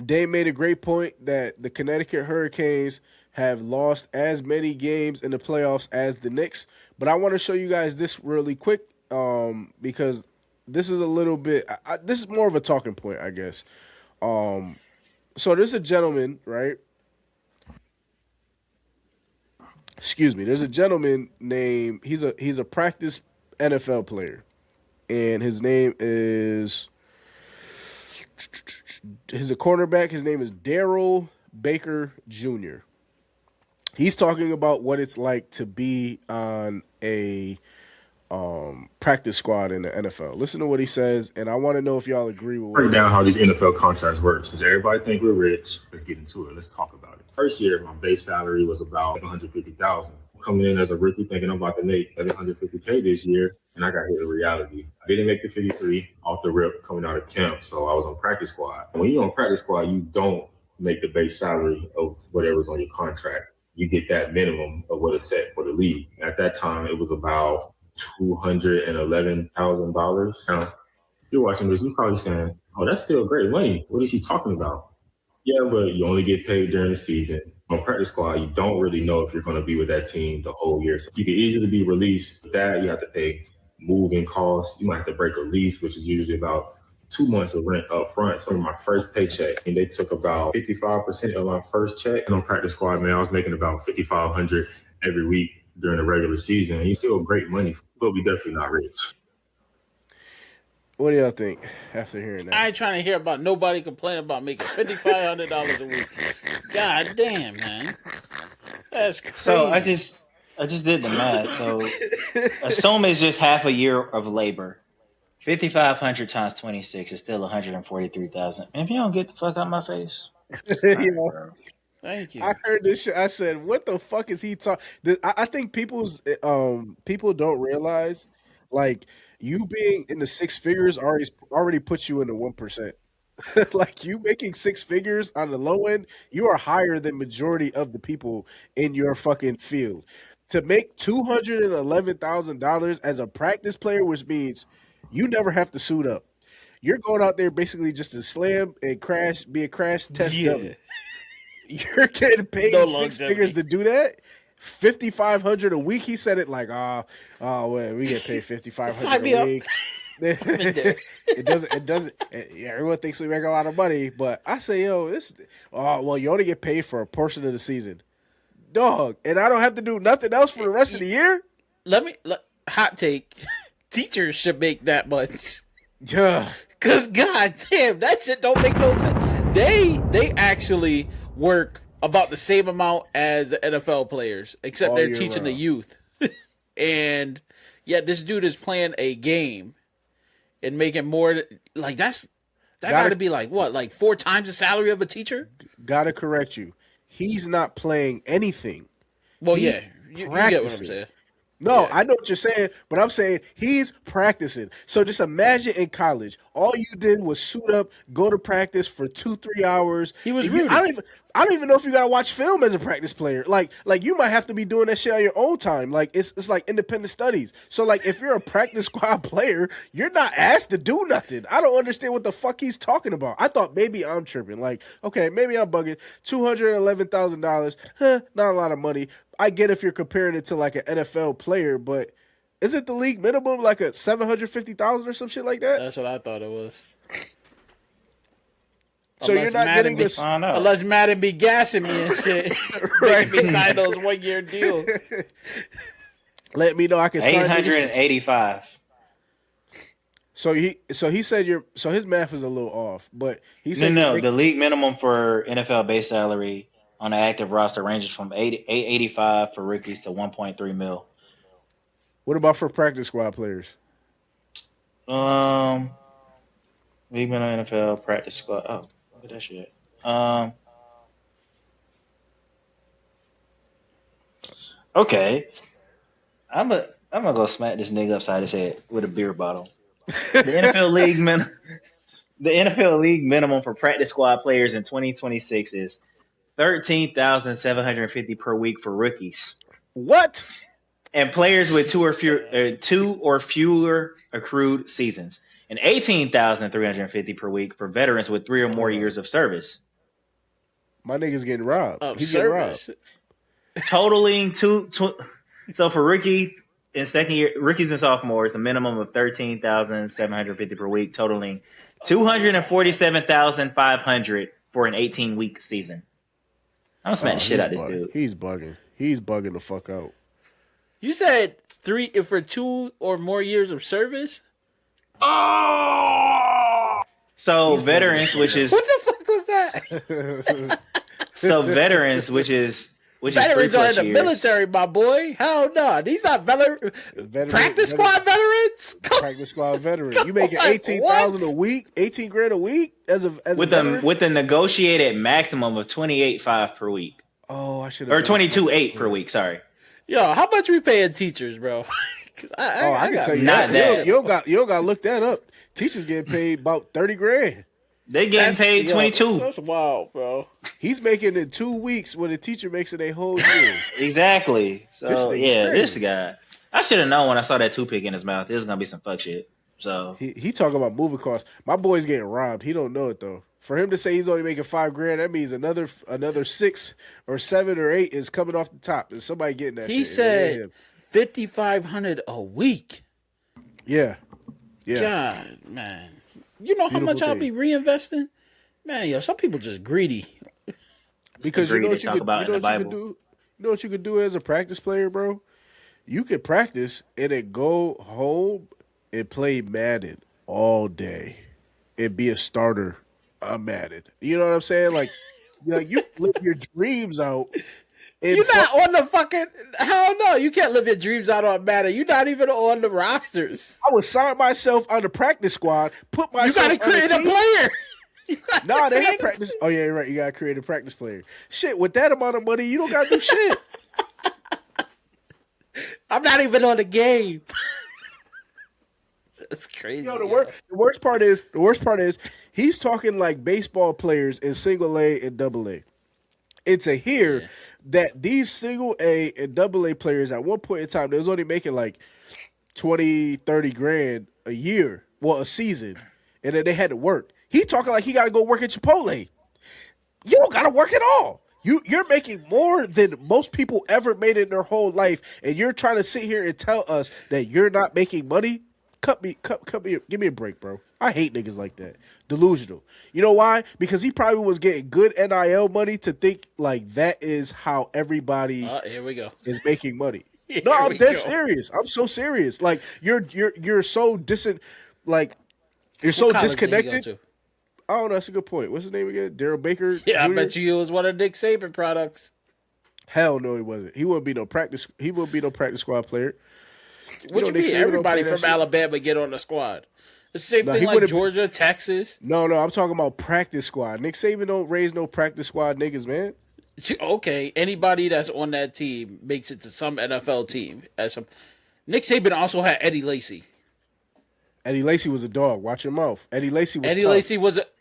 [SPEAKER 1] Dame made a great point that the Connecticut Hurricanes have lost as many games in the playoffs as the Knicks. But I want to show you guys this really quick because this is a little bit this is more of a talking point, I guess. So there's a gentleman, right? Excuse me. There's a gentleman named he's a practice NFL player, and his name is he's a cornerback. His name is Darrell Baker Jr. He's talking about what it's like to be on a practice squad in the NFL. Listen to what he says, and I want to know if y'all agree with
[SPEAKER 13] break down how these NFL contracts work. Since everybody think we're rich, let's get into it. Let's talk about it. First year, my base salary was about $150,000. Coming in as a rookie thinking I'm about to make $750K this year, and I got hit with reality. I didn't make the 53 off the rip coming out of camp, so I was on practice squad. When you're on practice squad, you don't make the base salary of whatever's on your contract. You get that minimum of what is set for the league. At that time, it was about $211,000. Now, if you're watching this, you're probably saying, oh, that's still great money. What is he talking about? Yeah, but you only get paid during the season. On practice squad, you don't really know if you're going to be with that team the whole year. So you can easily be released. With that, you have to pay moving costs. You might have to break a lease, which is usually about 2 months of rent up front. So my first paycheck, and they took about 55% of my first check. And on practice squad, man, I was making about $5,500 every week during the regular season. And you still great money, but we definitely not rich.
[SPEAKER 1] What do y'all think after hearing that?
[SPEAKER 5] I ain't trying to hear about nobody complaining about making $5,500 a week. God damn, man. That's crazy.
[SPEAKER 4] So I just did the math. So assume it's just half a year of labor. 5,500 times 26 is still 143,000. If you don't get the fuck out of my face,
[SPEAKER 5] thank you.
[SPEAKER 1] I heard this shit. I said, "What the fuck is he talking?" I think people don't realize, like, you being in the six figures already puts you in the 1%. Like, you making six figures on the low end, you are higher than majority of the people in your fucking field. To make $211,000 as a practice player, which means you never have to suit up. You're going out there basically just to slam and be a crash test dummy. You're getting paid six figures to do that. $5,500 a week. He said it like, well, we get paid $5,500 a week. It doesn't. Everyone thinks we make a lot of money, but I say, you only get paid for a portion of the season, dog, and I don't have to do nothing else for the rest of the year.
[SPEAKER 5] Hot take: teachers should make that much.
[SPEAKER 1] Yeah,
[SPEAKER 5] because god damn, that shit don't make no sense. They actually work about the same amount as the NFL players, except they're teaching the youth. And yet this dude is playing a game and making more. Like that got to be like what, like 4 times the salary of a teacher?
[SPEAKER 1] Gotta correct you. He's not playing anything.
[SPEAKER 5] Well, you get what I'm saying.
[SPEAKER 1] No, I know what you're saying, but I'm saying he's practicing. So just imagine in college, all you did was suit up, go to practice for 2-3 hours.
[SPEAKER 5] He was
[SPEAKER 1] I don't even know if you gotta watch film as a practice player. Like you might have to be doing that shit on your own time. Like it's like independent studies. So like if you're a practice squad player, you're not asked to do nothing. I don't understand what the fuck he's talking about. I thought maybe I'm tripping. Like, okay, maybe I'm bugging. $211,000, not a lot of money. I get if you're comparing it to like an NFL player, but isn't the league minimum like a $750,000 or some shit like that?
[SPEAKER 5] That's what I thought it was.
[SPEAKER 1] So unless you're not getting this,
[SPEAKER 5] unless Madden be gassing me and shit, making me sign those 1-year deals.
[SPEAKER 1] Let me know I can sign
[SPEAKER 4] 885.
[SPEAKER 1] So he said his math is a little off, but he said
[SPEAKER 4] the league minimum for NFL base salary on the active roster ranges from $885 for rookies to $1.3 mil.
[SPEAKER 1] What about for practice squad players?
[SPEAKER 4] League minimum NFL practice squad. Oh, look at that shit. Okay. I'm gonna go smack this nigga upside his head with a beer bottle. The NFL league minimum for practice squad players in 2026 is $13,750 per week for rookies.
[SPEAKER 1] What?
[SPEAKER 4] And players with two or fewer accrued seasons, and $18,350 per week for veterans with 3 or more years of service.
[SPEAKER 1] My nigga's getting robbed. He's getting robbed.
[SPEAKER 4] Totaling so for rookies and sophomores, a minimum of $13,750 per week, totaling $247,500 for an 18-week season. I'm smacking shit out this dude.
[SPEAKER 1] He's bugging. He's bugging the fuck out.
[SPEAKER 5] You said 3 for 2 or more years of service?
[SPEAKER 4] Oh! So he's veterans, which is
[SPEAKER 5] what the fuck was that?
[SPEAKER 4] So veterans, which is
[SPEAKER 5] veterans are in the military, my boy. Hell no, these are practice squad veterans.
[SPEAKER 1] Practice squad veteran. You making $18,000 a week, $18,000 a week as a veteran?
[SPEAKER 4] With a negotiated maximum of $28,500 per week.
[SPEAKER 1] Oh, I should
[SPEAKER 4] have. Or $22,800 per week. Sorry.
[SPEAKER 5] Yo, how much we paying teachers, bro?
[SPEAKER 1] I can tell you
[SPEAKER 4] not that.
[SPEAKER 1] You don't got to look that up. Teachers getting paid about $30,000.
[SPEAKER 4] They getting paid $22,000.
[SPEAKER 5] That's wild, bro.
[SPEAKER 1] He's making it 2 weeks what a teacher makes in a whole year.
[SPEAKER 4] Exactly. So this guy. I should have known when I saw that toothpick in his mouth. It was gonna be some fuck shit. So
[SPEAKER 1] he talking about moving costs. My boy's getting robbed. He don't know it though. For him to say he's only making $5,000, that means another 6 or 7 or 8 is coming off the top. There's somebody getting that shit.
[SPEAKER 5] He said $5,500 a week.
[SPEAKER 1] Yeah.
[SPEAKER 5] God, man. You know how much I'll be reinvesting? Man, yo, some people just greedy.
[SPEAKER 1] Because you know what you could do as a practice player, bro? You could practice and then go home and play Madden all day and be a starter on Madden. You know what I'm saying? Like you live your dreams out.
[SPEAKER 5] You're not on the fucking... Hell no, you can't live your dreams out on Madden. You're not even on the rosters.
[SPEAKER 1] I would sign myself on the practice squad, put myself
[SPEAKER 5] You got to create a player.
[SPEAKER 1] Nah, they have practice. Oh, yeah, you're right. You got to create a practice player. Shit, with that amount of money, you don't got to do shit.
[SPEAKER 5] I'm not even on the game. That's crazy.
[SPEAKER 1] Yo, the worst part is he's talking like baseball players in single A and double A. It's that these single A and double A players at one point in time, they was only making like 20, 30 grand a year, a season, and then they had to work. He talking like he got to go work at Chipotle. You don't got to work at all. You're making more than most people ever made in their whole life, and you're trying to sit here and tell us that you're not making money? Cut me, give me a break, bro. I hate niggas like that. Delusional. You know why? Because he probably was getting good NIL money to think like that is how everybody
[SPEAKER 5] here we go.
[SPEAKER 1] is making money. No, I'm dead serious. I'm so serious. Like you're so you're so disconnected. I don't know. That's a good point. What's his name again? Daryl Baker.
[SPEAKER 5] Yeah,
[SPEAKER 1] Jr.?
[SPEAKER 5] I bet you it was one of Nick Saban products.
[SPEAKER 1] Hell no, he wasn't. He wouldn't be no practice. He wouldn't be no practice squad player.
[SPEAKER 5] What you mean? Everybody from Alabama get on the squad. The same thing like Georgia, Texas.
[SPEAKER 1] No, I'm talking about practice squad. Nick Saban don't raise no practice squad niggas, man.
[SPEAKER 5] Okay, anybody that's on that team makes it to some NFL team. Nick Saban also had Eddie Lacy.
[SPEAKER 1] Eddie Lacy was a dog. Watch your mouth. Eddie Lacy was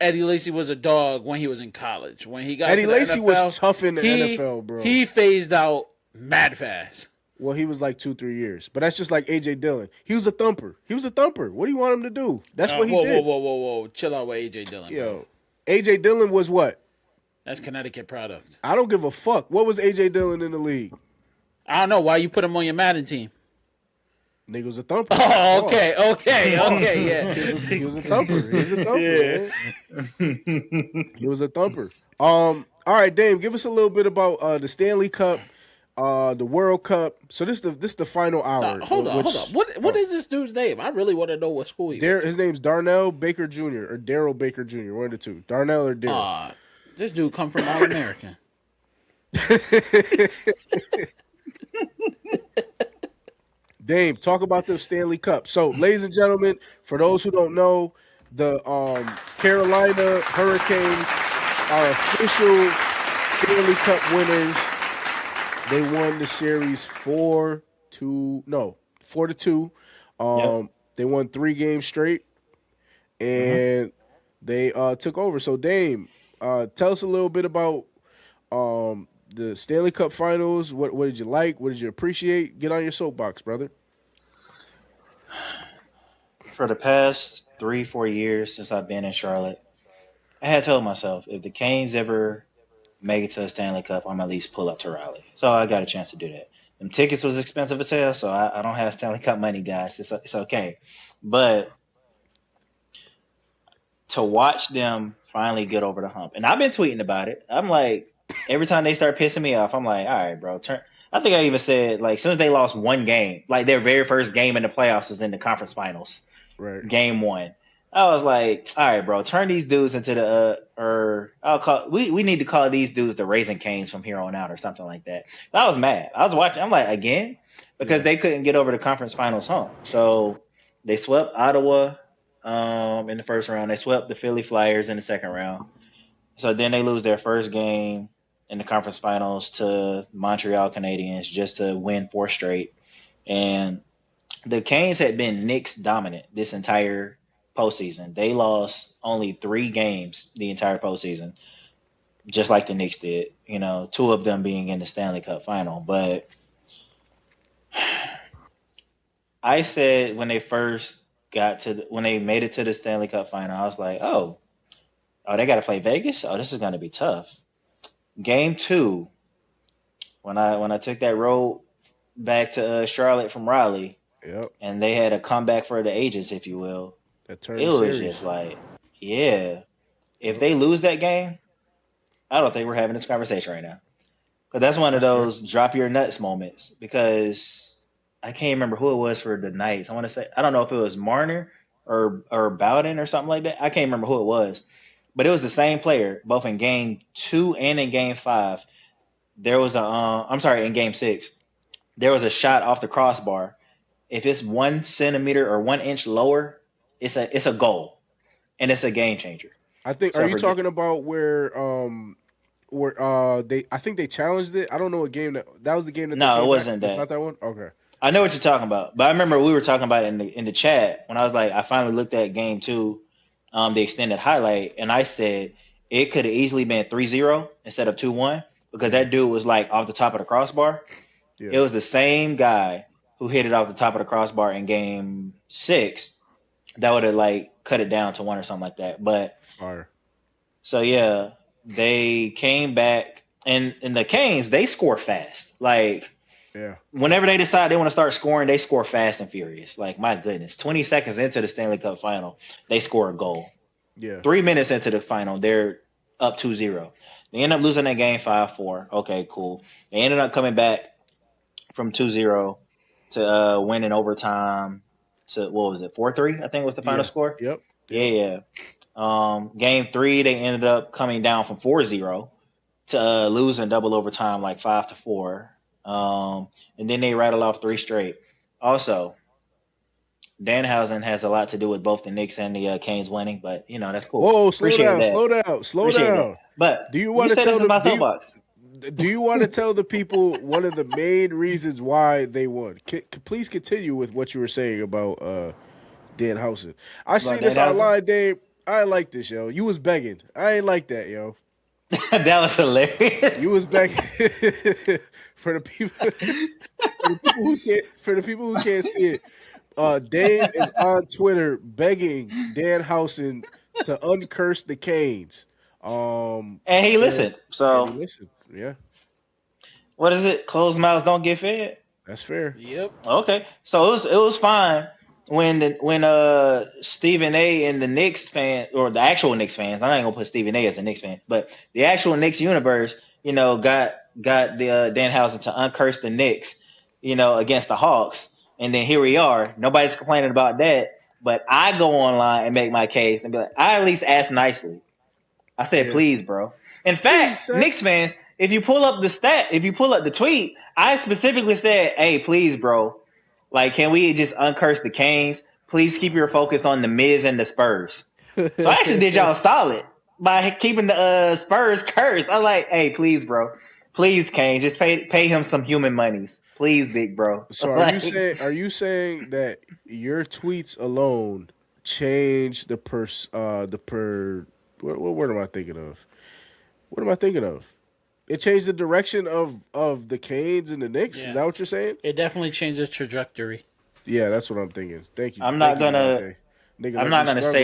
[SPEAKER 5] Eddie Lacy was a dog when he was in college. When he got
[SPEAKER 1] Eddie
[SPEAKER 5] to the
[SPEAKER 1] Lacy
[SPEAKER 5] NFL,
[SPEAKER 1] was tough in the NFL, bro.
[SPEAKER 5] He phased out mad fast.
[SPEAKER 1] Well, he was like 2-3 years, but that's just like AJ Dillon. He was a thumper. What do you want him to do? That's what he did.
[SPEAKER 5] Whoa! Chill out with AJ Dillon.
[SPEAKER 1] Yo,
[SPEAKER 5] bro.
[SPEAKER 1] AJ Dillon was what?
[SPEAKER 5] That's Connecticut product.
[SPEAKER 1] I don't give a fuck. What was AJ Dillon in the league?
[SPEAKER 5] I don't know why you put him on your Madden team.
[SPEAKER 1] Nigga was a thumper.
[SPEAKER 5] Oh, okay, yeah.
[SPEAKER 1] He was a thumper. Yeah. He was a thumper. All right, Dame, give us a little bit about the Stanley Cup, the World Cup. So this the final hour.
[SPEAKER 5] Hold on. What is this dude's name? I really want to know what school he
[SPEAKER 1] is. His name's Darnell Baker Jr. or Daryl Baker Jr. One of the two. Darnell or Daryl.
[SPEAKER 5] This dude come from All American.
[SPEAKER 1] Dame, talk about the Stanley Cup. So, ladies and gentlemen, for those who don't know, the Carolina Hurricanes are official Stanley Cup winners. They won the series 4-2. They won 3 games straight, and they took over. So, Dame, tell us a little bit about the Stanley Cup Finals. What did you like? What did you appreciate? Get on your soapbox, brother.
[SPEAKER 4] For the past 3-4 years since I've been in Charlotte, I had told myself if the Canes ever make it to a Stanley Cup, I'm at least pull up to Raleigh. So I got a chance to do that. Them tickets was expensive as hell, so I don't have Stanley Cup money, guys. It's okay. But to watch them finally get over the hump, and I've been tweeting about it. I'm like, every time they start pissing me off, I'm like, all right, bro, I think I even said, like, as soon as they lost one game, like their very first game in the playoffs was in the conference finals.
[SPEAKER 1] Right.
[SPEAKER 4] Game 1. I was like, all right, bro, turn these dudes into we need to call these dudes the Raising Canes from here on out or something like that. I was mad. I was watching. I'm like, again? Because they couldn't get over the conference finals hump. So they swept Ottawa in the first round. They swept the Philly Flyers in the second round. So then they lose their first game in the conference finals to Montreal Canadiens just to win 4 straight. And the Canes had been Knicks dominant this entire postseason. They lost only 3 games the entire postseason, just like the Knicks did, 2 of them being in the Stanley Cup final. But I said when they first when they made it to the Stanley Cup final, I was like, oh, Oh, they got to play Vegas. Oh, this is going to be tough. Game 2. When I took that road back to Charlotte from Raleigh, and they had a comeback for the ages, if you will.
[SPEAKER 1] That turned
[SPEAKER 4] it
[SPEAKER 1] the
[SPEAKER 4] was
[SPEAKER 1] series.
[SPEAKER 4] just like, yeah. If they lose that game, I don't think we're having this conversation right now. Because that's one of those drop your nuts moments. Because I can't remember who it was for the Knights. I want to say, I don't know if it was Marner or Bowden or something like that. I can't remember who it was. But it was the same player, both in game 2 and in game 5. There was in game 6, there was a shot off the crossbar. If it's 1 centimeter or 1 inch lower, it's a goal, and it's a game changer.
[SPEAKER 1] I think. Are you talking about where I think they challenged it? I don't know what game that was. The game that
[SPEAKER 4] no, it wasn't that.
[SPEAKER 1] It's not that one. Okay.
[SPEAKER 4] I know what you're talking about, but I remember we were talking about it in the chat when I was like, I finally looked at game 2, the extended highlight, and I said it could have easily been 3-0 instead of 2-1 because that dude was like off the top of the crossbar. Yeah. It was the same guy who hit it off the top of the crossbar in game 6 that would have like cut it down to 1 or something like that. But
[SPEAKER 1] fire.
[SPEAKER 4] So yeah, they came back, and the Canes, they score fast. Like,
[SPEAKER 1] yeah,
[SPEAKER 4] whenever they decide they want to start scoring, they score fast and furious. Like, my goodness, 20 seconds into the Stanley Cup final, they score a goal.
[SPEAKER 1] Yeah,
[SPEAKER 4] 3 minutes into the final, they're up 2-0. They end up losing that game 5-4. Okay, cool. They ended up coming back from 2-0 to win in overtime. To what was it, 4-3? I think was the final score.
[SPEAKER 1] Yep.
[SPEAKER 4] Yeah. Game 3, they ended up coming down from 4-0 to lose in double overtime, like 5-4. And then they rattled off 3 straight. Also, Danhausen has a lot to do with both the Knicks and the Canes winning, but that's cool.
[SPEAKER 1] Whoa, slow down. That.
[SPEAKER 4] But
[SPEAKER 1] do you want to tell
[SPEAKER 4] my soapbox?
[SPEAKER 1] Do you want to tell the people one of the main reasons why they won? Please continue with what you were saying about Danhausen. I see this online, Dave. I ain't like this, yo. You was begging. I ain't like that, yo.
[SPEAKER 4] That was hilarious.
[SPEAKER 1] You was begging for the people who can't see it. Dave is on Twitter begging Danhausen to uncurse the Canes.
[SPEAKER 4] And he listened.
[SPEAKER 1] Yeah.
[SPEAKER 4] What is it? Closed mouths don't get fed.
[SPEAKER 1] That's fair.
[SPEAKER 5] Yep.
[SPEAKER 4] Okay. So it was fine when Stephen A. and the Knicks fan, or the actual Knicks fans, I ain't gonna put Stephen A. as a Knicks fan, but the actual Knicks universe, got the Danhausen to uncurse the Knicks, against the Hawks, and then here we are. Nobody's complaining about that, but I go online and make my case and be like, I at least asked nicely. I said, please, bro. In fact, Knicks fans, if you pull up the tweet, I specifically said, hey, please, bro. Like, can we just uncurse the Canes? Please keep your focus on the Miz and the Spurs. So I actually did y'all solid by keeping the Spurs cursed. I'm like, hey, please, bro. Please, Canes, just pay him some human monies. Please, big bro.
[SPEAKER 1] So are you saying that your tweets alone changed what word am I thinking of? What am I thinking of? It changed the direction of the Canes and the Knicks? Yeah. Is that what you're saying?
[SPEAKER 5] It definitely changed the trajectory.
[SPEAKER 1] Yeah, that's what I'm thinking. Thank you.
[SPEAKER 4] I'm not gonna say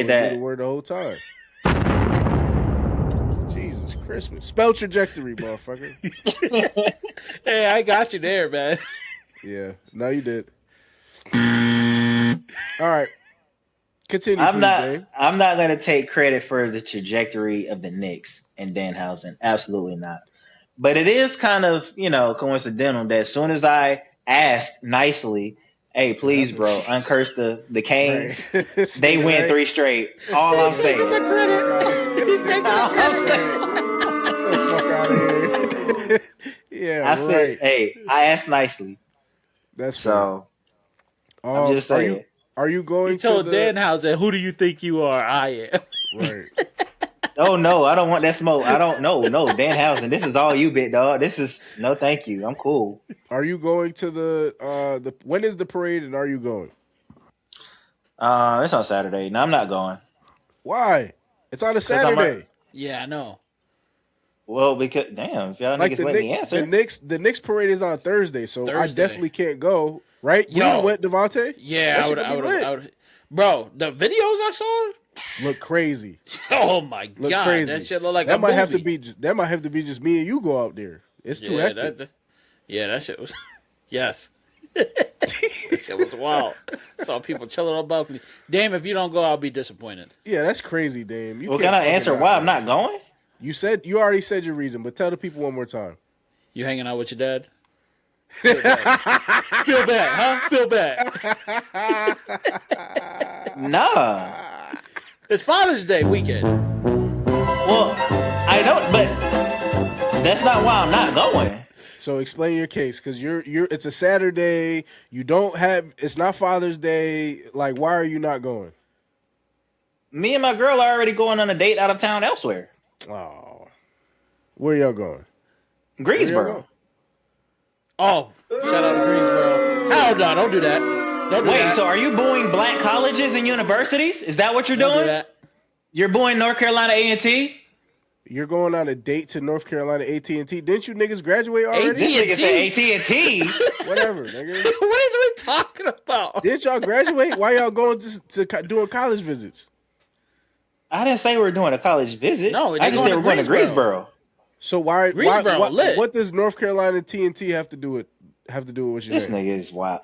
[SPEAKER 4] that
[SPEAKER 1] the word the whole time. Jesus Christmas. Spell trajectory, motherfucker.
[SPEAKER 5] Hey, I got you there, man.
[SPEAKER 1] Yeah, no, you did. All right. Continue,
[SPEAKER 4] I'm not gonna take credit for the trajectory of the Knicks and Danhausen. Absolutely not. But it is kind of, coincidental that as soon as I asked nicely, hey, please, bro, uncurse the Canes, right. They win 3 straight. All I'm saying.
[SPEAKER 1] Get the fuck out of here. Yeah,
[SPEAKER 4] I said, hey, I asked nicely.
[SPEAKER 1] That's
[SPEAKER 4] so. I'm just saying.
[SPEAKER 1] Are you going
[SPEAKER 5] to told Danhausen, who do you think you are? I am.
[SPEAKER 1] Right.
[SPEAKER 4] Oh, no, I don't want that smoke. I don't know. No, Danhausen, this is all you, big dog. This is, no, thank you. I'm cool.
[SPEAKER 1] Are you going to the when is the parade and are you going?
[SPEAKER 4] It's on Saturday. No, I'm not going.
[SPEAKER 1] Why? It's on a Saturday.
[SPEAKER 5] Yeah, I know.
[SPEAKER 4] Well, because damn, if y'all niggas let me answer.
[SPEAKER 1] The Knicks parade is on Thursday, so I definitely can't go. Right? You went, Devontae?
[SPEAKER 5] Yeah, I would. Bro, the videos I saw
[SPEAKER 1] look crazy.
[SPEAKER 5] Oh my god, crazy. That shit look like
[SPEAKER 1] that
[SPEAKER 5] a
[SPEAKER 1] might
[SPEAKER 5] movie.
[SPEAKER 1] have to be. That might have to be just me and you go out there. It's too hectic.
[SPEAKER 5] That shit was. Yes. That shit was wild. Saw people chilling on balcony. Damn, if you don't go, I'll be disappointed.
[SPEAKER 1] Yeah, that's crazy, Dame.
[SPEAKER 4] Well, can I answer why I'm not going?
[SPEAKER 1] You already said your reason, but tell the people one more time.
[SPEAKER 5] You hanging out with your dad? Feel bad, huh? Feel bad.
[SPEAKER 4] Nah.
[SPEAKER 5] It's Father's Day weekend.
[SPEAKER 4] Well, I don't, but that's not why I'm not going.
[SPEAKER 1] So explain your case, because it's a Saturday. It's not Father's Day. Like, why are you not going?
[SPEAKER 4] Me and my girl are already going on a date out of town elsewhere.
[SPEAKER 1] Oh, where y'all going?
[SPEAKER 4] Greensboro.
[SPEAKER 5] Oh, shout out to Greensboro. Hell no, don't do that.
[SPEAKER 4] Wait, so are you booing black colleges and universities? Is that what you're doing?
[SPEAKER 5] Do that.
[SPEAKER 4] You're booing North Carolina A&T?
[SPEAKER 1] You're going on a date to North Carolina AT&T. Didn't you niggas graduate already?
[SPEAKER 4] AT&T? This nigga said AT&T.
[SPEAKER 1] Whatever, nigga.
[SPEAKER 5] What is we talking about?
[SPEAKER 1] Didn't y'all graduate? Why y'all going to doing college visits?
[SPEAKER 4] I didn't say we were doing a college visit. No, I just said we're going to Greensboro.
[SPEAKER 1] So why what does North Carolina TNT have to do with what you're saying?
[SPEAKER 4] This nigga is wild.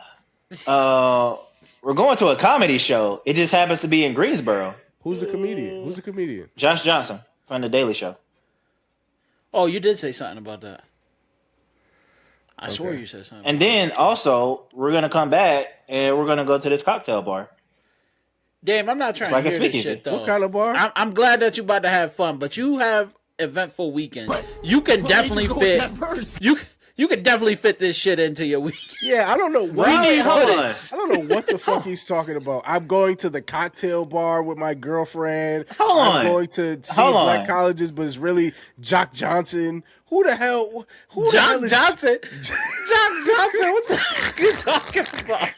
[SPEAKER 4] We're going to a comedy show. It just happens to be in Greensboro.
[SPEAKER 1] Who's the comedian?
[SPEAKER 4] Josh Johnson from The Daily Show.
[SPEAKER 5] Oh, you did say something about that. I swear you said something.
[SPEAKER 4] And then also, we're going to come back and we're going to go to this cocktail bar.
[SPEAKER 5] Damn, I'm not trying to hear this shit, though.
[SPEAKER 1] What kind of bar?
[SPEAKER 5] I'm glad that you about to have fun, but you have eventful weekend. You can definitely fit. You can definitely fit this shit into your week.
[SPEAKER 1] Yeah, I don't know what
[SPEAKER 5] I
[SPEAKER 1] don't know what the fuck he's talking about. I'm going to the cocktail bar with my girlfriend.
[SPEAKER 4] I'm
[SPEAKER 1] going to see black colleges, but it's really Jock Johnson. Who the hell?
[SPEAKER 5] Jock Johnson? Jock Johnson? What the fuck are you talking about?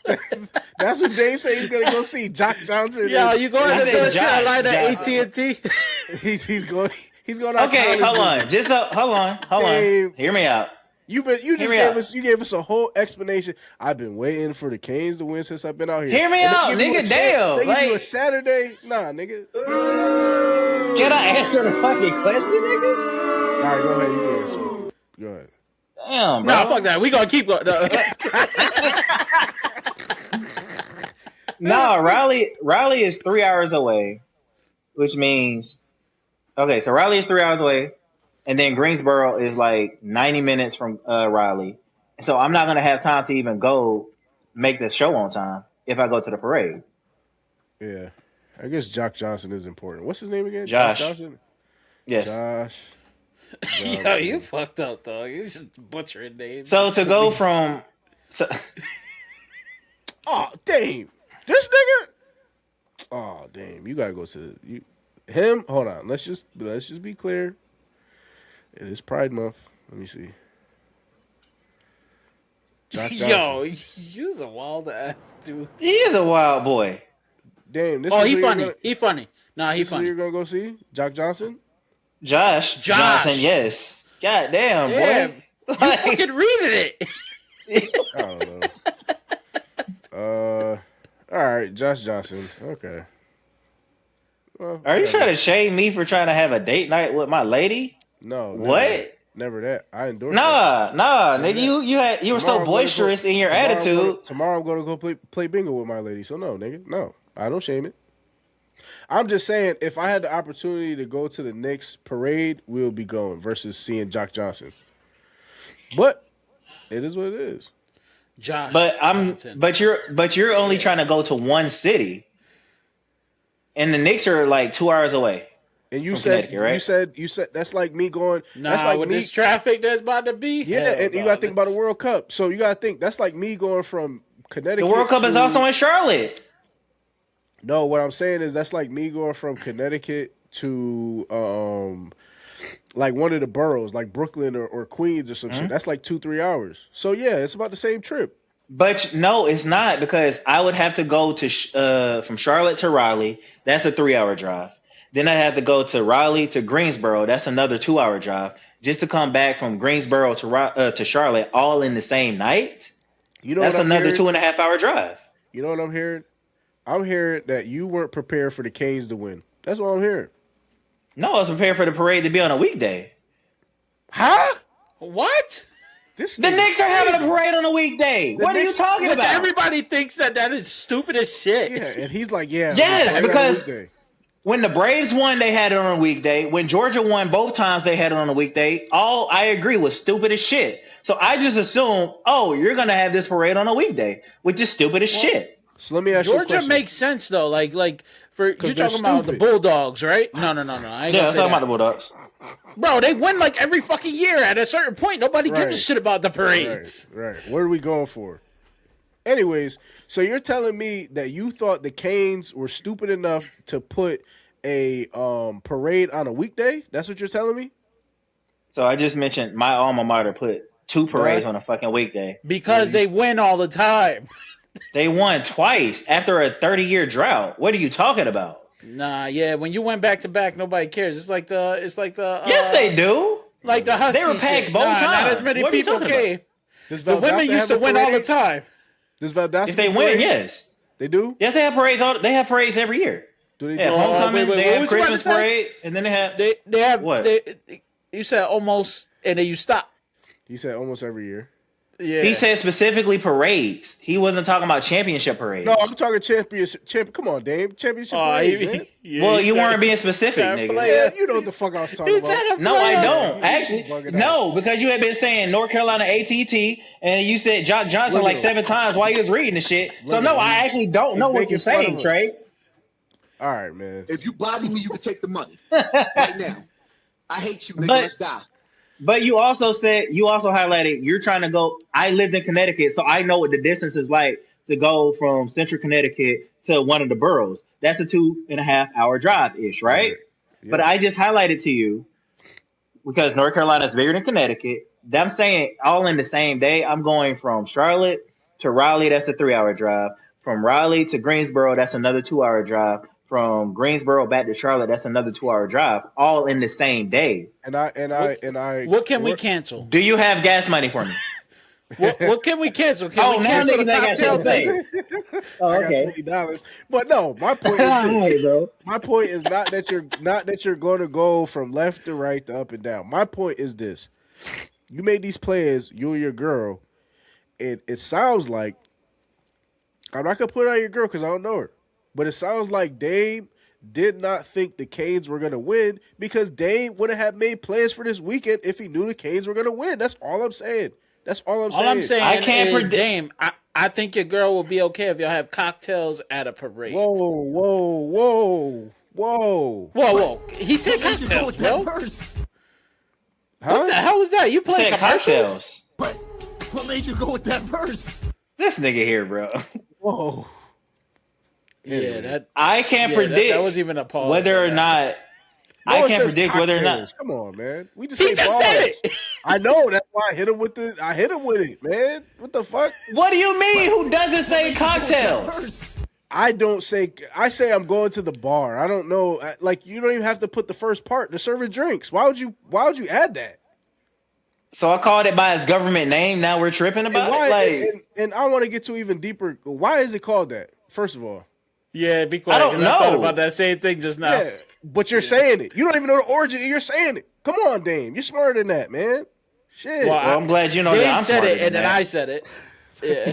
[SPEAKER 1] That's what Dave said he's gonna go see. Jock Johnson.
[SPEAKER 5] Yo, you going to North Carolina AT&T?
[SPEAKER 1] He's going. He's going.
[SPEAKER 4] Okay, hold on. Just hold on. Hear me out.
[SPEAKER 1] You gave us a whole explanation. I've been waiting for the Canes to win since I've been out here.
[SPEAKER 4] Hear me out, nigga. Damn.
[SPEAKER 1] They give you a Saturday? Nah, nigga.
[SPEAKER 4] Can I answer the fucking question, nigga?
[SPEAKER 1] All right, go ahead. You can answer. Go ahead.
[SPEAKER 4] Damn, bro.
[SPEAKER 5] Nah, fuck that. We gonna keep going.
[SPEAKER 4] Nah, Raleigh is 3 hours away, which means okay. So Raleigh is 3 hours away. And then Greensboro is like 90 minutes from Raleigh. So I'm not going to have time to even go make the show on time if I go to the parade.
[SPEAKER 1] Yeah. I guess Jock Johnson is important. What's his name again?
[SPEAKER 4] Josh
[SPEAKER 1] Johnson?
[SPEAKER 4] Yes.
[SPEAKER 1] Josh.
[SPEAKER 5] Yo, you fucked up, dog. You just butchering names.
[SPEAKER 4] So to go from...
[SPEAKER 1] Oh, damn. This nigga? Oh, damn. You got to go to... Him? Hold on. Let's just be clear. It is Pride Month. Let me see.
[SPEAKER 5] Yo, you's a wild ass dude.
[SPEAKER 4] He is a wild boy.
[SPEAKER 1] Damn.
[SPEAKER 5] He funny. He funny. Nah, he funny.
[SPEAKER 1] You're gonna go see Jock Johnson?
[SPEAKER 4] Josh Johnson. Yes. God damn, boy.
[SPEAKER 5] You fucking reading
[SPEAKER 1] it. I don't know. All right, Josh Johnson. Okay. Well,
[SPEAKER 4] are you trying to shame me for trying to have a date night with my lady?
[SPEAKER 1] No.
[SPEAKER 4] What?
[SPEAKER 1] Never that. I endorse
[SPEAKER 4] that. Nah, nigga. You were so boisterous in your attitude.
[SPEAKER 1] Tomorrow I'm gonna go play bingo with my lady. So no, nigga. No. I don't shame it. I'm just saying, if I had the opportunity to go to the Knicks parade, we'll be going versus seeing Jock Johnson. But it is what it is.
[SPEAKER 5] Josh.
[SPEAKER 4] But you're only trying to go to one city. And the Knicks are like 2 hours away.
[SPEAKER 1] And you said, right? you said that's like me going.
[SPEAKER 5] Nah,
[SPEAKER 1] that's like
[SPEAKER 5] with
[SPEAKER 1] me,
[SPEAKER 5] this traffic that's about to be.
[SPEAKER 1] Yeah, and you got to think about the World Cup. So you got to think that's like me going from Connecticut.
[SPEAKER 4] The World Cup is also in Charlotte.
[SPEAKER 1] No, what I'm saying is that's like me going from Connecticut to like one of the boroughs, like Brooklyn or Queens or some shit. That's like 2-3 hours. So yeah, it's about the same trip.
[SPEAKER 4] But no, it's not, because I would have to go to from Charlotte to Raleigh. That's a 3 hour drive. Then I have to go to Raleigh to Greensboro. That's another 2 hour drive. just to come back from Greensboro to Charlotte all in the same night.
[SPEAKER 1] You know,
[SPEAKER 4] that's another 2.5 hour drive.
[SPEAKER 1] You know what I'm hearing? I'm hearing that you weren't prepared for the Canes to win. That's what I'm hearing.
[SPEAKER 4] No, I was prepared for the parade to be on a weekday.
[SPEAKER 1] Huh?
[SPEAKER 5] What?
[SPEAKER 4] The Knicks are having a parade on a weekday. What are you talking about?
[SPEAKER 5] Everybody thinks that is stupid as shit.
[SPEAKER 1] Yeah, and he's like, yeah,
[SPEAKER 4] because when the Braves won, they had it on a weekday. When Georgia won both times, they had it on a weekday. All I agree was stupid as shit. So I just assumed, you're gonna have this parade on a weekday, which is stupid as shit.
[SPEAKER 1] So let me ask you a question.
[SPEAKER 5] Georgia makes sense though. Like for you talking about the Bulldogs, right? No. I ain't
[SPEAKER 4] talking about the Bulldogs.
[SPEAKER 5] Bro, they win like every fucking year. At a certain point, nobody gives a shit about the parades.
[SPEAKER 1] Right. What are we going for? Anyways, so you're telling me that you thought the Canes were stupid enough to put a parade on a weekday? That's what you're telling me?
[SPEAKER 4] So I just mentioned my alma mater put 2 parades on a fucking weekday.
[SPEAKER 5] Because they win all the time.
[SPEAKER 4] They won twice after a 30-year drought. What are you talking about?
[SPEAKER 5] Nah, yeah. When you went back to back, nobody cares. It's like the.
[SPEAKER 4] Yes, they do.
[SPEAKER 5] Like the Huskies.
[SPEAKER 4] They were packed both times.
[SPEAKER 5] Not as many people came. The women used to win all the time.
[SPEAKER 1] Does Valdosta
[SPEAKER 4] if they win, yes,
[SPEAKER 1] they do.
[SPEAKER 4] Yes, they have parades. They have parades every year.
[SPEAKER 1] Do they?
[SPEAKER 4] They have homecoming. They have Christmas parade, and then they have.
[SPEAKER 5] They have
[SPEAKER 4] what?
[SPEAKER 5] You said almost, and then you stop.
[SPEAKER 1] You said almost every year.
[SPEAKER 5] Yeah.
[SPEAKER 4] He said specifically parades. He wasn't talking about championship parades.
[SPEAKER 1] No, I'm talking championship. Come on, Dame. Championship parades, man.
[SPEAKER 4] Well, you weren't being specific, nigga.
[SPEAKER 1] Yeah, you know what the fuck I was talking about.
[SPEAKER 4] No, I don't. Actually, no, because you had been saying North Carolina ATT, and you said Jock Johnson like 7 times while you was reading the shit. So no, I actually don't know what you're saying, Trey.
[SPEAKER 1] All right, man.
[SPEAKER 14] If you body me, you can take the money right now. I hate you, nigga. Let's die.
[SPEAKER 4] But you also highlighted you're trying to go. I lived in Connecticut, so I know what the distance is like to go from central Connecticut to one of the boroughs. That's a 2.5 hour drive ish, right? Yeah. But I just highlighted to you because North Carolina is bigger than Connecticut. I'm saying all in the same day. I'm going from Charlotte to Raleigh. That's a 3-hour drive. From Raleigh to Greensboro, that's another 2-hour drive. From Greensboro back to Charlotte, that's another 2-hour drive, all in the same day.
[SPEAKER 5] What can we cancel?
[SPEAKER 4] Do you have gas money for me?
[SPEAKER 5] What can we cancel? Can we cancel the cocktail thing?
[SPEAKER 4] Okay.
[SPEAKER 1] I got $20. But no, my point is this. Bro. My point is not that you're going to go from left to right to up and down. My point is this: you made these plans, you and your girl, and it sounds like I'm not gonna put it on your girl because I don't know her. But it sounds like Dame did not think the Canes were going to win because Dame wouldn't have made plans for this weekend if he knew the Canes were going to win. That's all I'm saying. All I'm saying
[SPEAKER 5] I can't predict. Dame, I think your girl will be okay if y'all have cocktails at a parade.
[SPEAKER 1] Whoa.
[SPEAKER 5] He said cocktails, bro.
[SPEAKER 1] Huh?
[SPEAKER 5] What the hell was that? You playing commercials?
[SPEAKER 14] But what made you go with that verse?
[SPEAKER 4] This nigga here, bro.
[SPEAKER 1] Whoa.
[SPEAKER 5] Yeah,
[SPEAKER 4] I can't predict
[SPEAKER 5] that was even a pause
[SPEAKER 4] whether or not. I can't predict whether or not.
[SPEAKER 1] Come on, man. We just said it. I know. That's why I hit him with it, man. What the fuck?
[SPEAKER 4] What do you mean? Who doesn't say cocktails?
[SPEAKER 1] I say I'm going to the bar. I don't know. Like, you don't even have to put the first part. They're serving drinks. Why would you add that?
[SPEAKER 4] So I called it by its government name. Now we're tripping about it.
[SPEAKER 1] And I want to get to even deeper. Why is it called that? First of all.
[SPEAKER 5] Yeah, be quiet.
[SPEAKER 4] I don't know.
[SPEAKER 5] I thought about that same thing just now.
[SPEAKER 1] Yeah, but you're saying it. You don't even know the origin. You're saying it. Come on, Dame. You're smarter than that, man. Shit.
[SPEAKER 4] Well, I'm glad you know that. I'm
[SPEAKER 5] said
[SPEAKER 4] smarter
[SPEAKER 5] it, and then I said it. Yeah.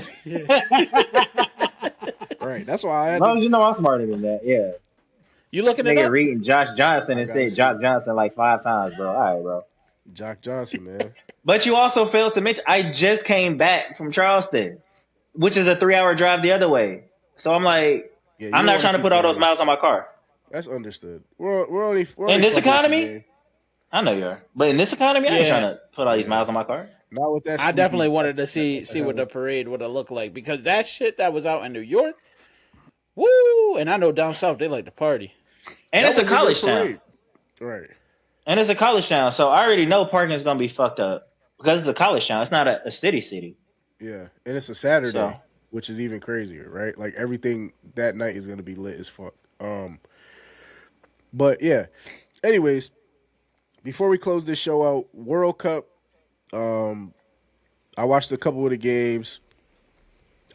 [SPEAKER 1] Right. That's why I.
[SPEAKER 4] As long as you know I'm smarter than that. Yeah.
[SPEAKER 5] You looking at
[SPEAKER 4] nigga reading Josh Johnson and said Jock Johnson like 5 times, bro. All right, bro.
[SPEAKER 1] Jock Johnson, man.
[SPEAKER 4] But you also failed to mention I just came back from Charleston, which is a 3-hour drive the other way. So I'm like. Yeah, I'm not trying to put all those miles on my car.
[SPEAKER 1] That's understood. We're only
[SPEAKER 4] in this economy. I know you are, but in this economy, I ain't trying to put all these miles on my car.
[SPEAKER 1] Not with that.
[SPEAKER 5] I definitely wanted to see what the parade would have looked like because that shit that was out in New York, woo! And I know down south they like to party.
[SPEAKER 4] And it's a college town,
[SPEAKER 1] right?
[SPEAKER 4] And it's a college town, so I already know parking is gonna be fucked up because it's a college town. It's not a city.
[SPEAKER 1] Yeah, and it's a Saturday. Which is even crazier, right? Like everything that night is gonna be lit as fuck. But yeah. Anyways, before we close this show out, World Cup. I watched a couple of the games.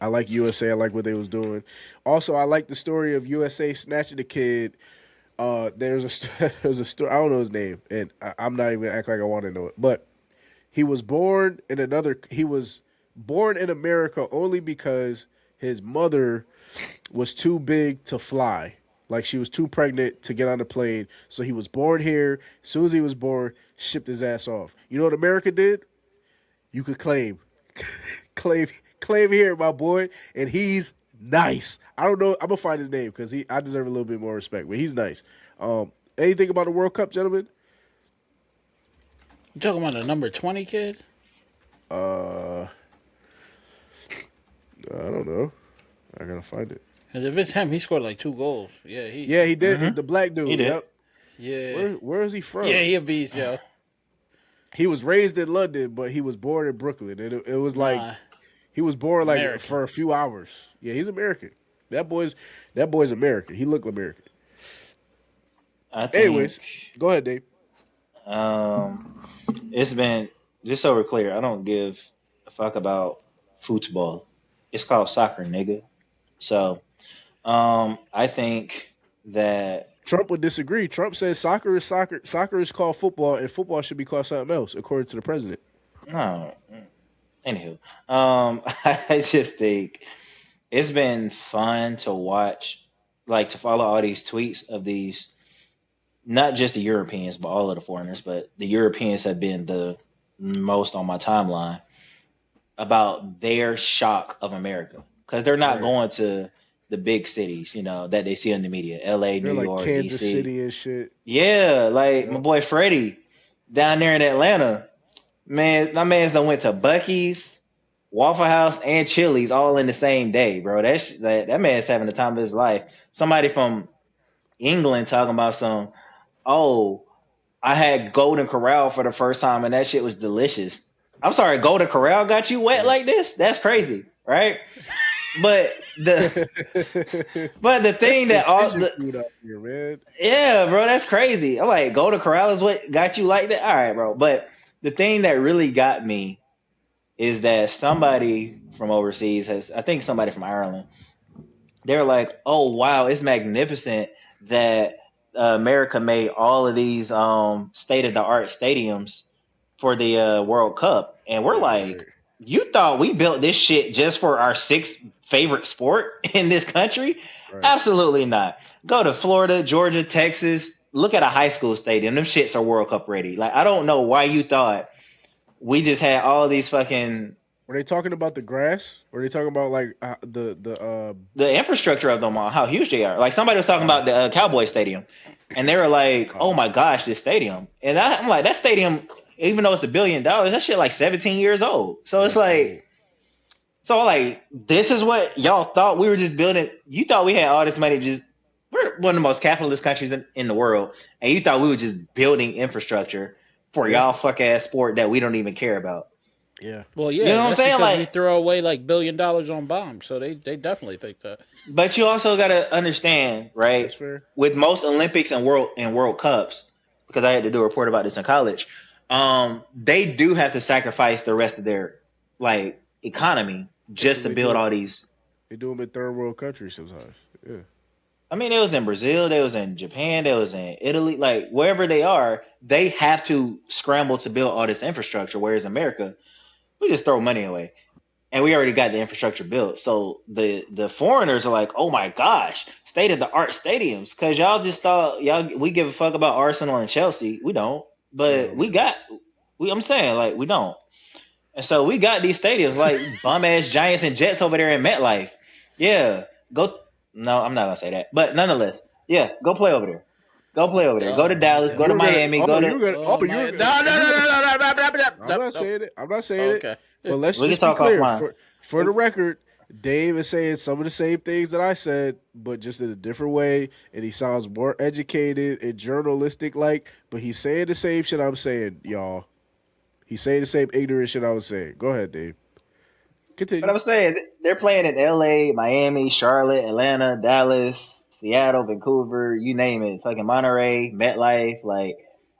[SPEAKER 1] I like USA. I like what they was doing. Also, I like the story of USA snatching a kid. There's a story. I don't know his name, and I'm not even act like I want to know it. But he was born in America only because his mother was too big to fly. Like she was too pregnant to get on the plane. So he was born here. As soon as he was born, shipped his ass off. You know what America did? You could claim here, my boy, and he's nice. I don't know. I'm gonna find his name because I deserve a little bit more respect, but he's nice. Anything about the World Cup, gentlemen?
[SPEAKER 5] You talking about the number 20 kid?
[SPEAKER 1] I don't know. I gotta find it.
[SPEAKER 5] Because if it's him, he scored like 2 goals. Yeah, he
[SPEAKER 1] did. Mm-hmm. The black dude.
[SPEAKER 5] He did.
[SPEAKER 1] Yep.
[SPEAKER 5] Yeah.
[SPEAKER 1] Where is he from?
[SPEAKER 5] Yeah, he a beast, yo.
[SPEAKER 1] He was raised in London, but he was born in Brooklyn. And it was like he was born like
[SPEAKER 5] American.
[SPEAKER 1] for a few hours. Yeah, he's American. That boy's American. He looked American. Anyways, go ahead, Dave.
[SPEAKER 4] It's been just so we're clear. I don't give a fuck about football. It's called soccer, nigga. So, I think that
[SPEAKER 1] Trump would disagree. Trump says soccer is soccer. Soccer is called football, and football should be called something else, according to the president.
[SPEAKER 4] No. Anywho, I just think it's been fun to watch, like to follow all these tweets of these, not just the Europeans, but all of the foreigners. But the Europeans have been the most on my timeline about their shock of America because they're not going to the big cities, that they see in the media, L.A.,
[SPEAKER 1] They're
[SPEAKER 4] New
[SPEAKER 1] like
[SPEAKER 4] York,
[SPEAKER 1] Kansas
[SPEAKER 4] DC.
[SPEAKER 1] City and shit.
[SPEAKER 4] Yeah, like my boy Freddie down there in Atlanta. Man, my man's done went to Buc-ee's, Waffle House, and Chili's all in the same day, bro. That man's having the time of his life. Somebody from England talking about I had Golden Corral for the first time, and that shit was delicious. I'm sorry, Golden Corral got you wet like this? That's crazy, right? But the thing that all the
[SPEAKER 1] food out here, man.
[SPEAKER 4] Yeah, bro, that's crazy. I'm like, Golden Corral is what got you like that? All right, bro. But the thing that really got me is that somebody from overseas I think somebody from Ireland, they're like, oh, wow, it's magnificent that America made all of these state-of-the-art stadiums for the World Cup. And we're like, you thought we built this shit just for our 6th favorite sport in this country? Right. Absolutely not. Go to Florida, Georgia, Texas. Look at a high school stadium. Them shits are World Cup ready. Like, I don't know why you thought we just had all these fucking.
[SPEAKER 1] Were they talking about the grass? Were they talking about like the
[SPEAKER 4] infrastructure of them, how huge they are? Like somebody was talking about the Cowboy Stadium, and they were like, "Oh my gosh, this stadium!" And I'm like, that stadium, even though it's $1 billion, that shit like 17 years old. So it's like. So, like, this is what y'all thought we were just building. You thought we had all this money. We're one of the most capitalist countries in the world. And you thought we were just building infrastructure for y'all fuck-ass sport that we don't even care about.
[SPEAKER 1] Yeah.
[SPEAKER 5] Well, yeah.
[SPEAKER 4] You know what I'm saying? Like,
[SPEAKER 5] we throw away, like, $1 billion on bombs. So they definitely think that.
[SPEAKER 4] But you also got to understand, right?
[SPEAKER 1] That's fair.
[SPEAKER 4] With most Olympics and World Cups, because I had to do a report about this in college, they do have to sacrifice the rest of their, like, economy just to build all these.
[SPEAKER 1] They do them in third world countries sometimes. Yeah.
[SPEAKER 4] I mean, it was in Brazil, they was in Japan, they was in Italy, like wherever they are, they have to scramble to build all this infrastructure. Whereas America, we just throw money away, and we already got the infrastructure built. So the foreigners are like, oh my gosh, state of the art stadiums, because y'all just thought we give a fuck about Arsenal and Chelsea. We don't, but I'm saying like we don't. And so we got these stadiums like bum-ass Giants and Jets over there in MetLife. Yeah, go. No, I'm not going to say that. But nonetheless, yeah, go play over there. Go play over there. Go to Dallas. Go to Miami.
[SPEAKER 1] No. I'm not saying it. I'm not saying it. But let's just be clear. For the record, Dave is saying some of the same things that I said, but just in a different way. And he sounds more educated and journalistic-like. But he's saying the same shit I'm saying, y'all. He's saying the same ignorant shit I was saying. Go ahead, Dave. Continue.
[SPEAKER 4] But I was saying, they're playing in L.A., Miami, Charlotte, Atlanta, Dallas, Seattle, Vancouver, you name it. Fucking Monterey, MetLife. Like,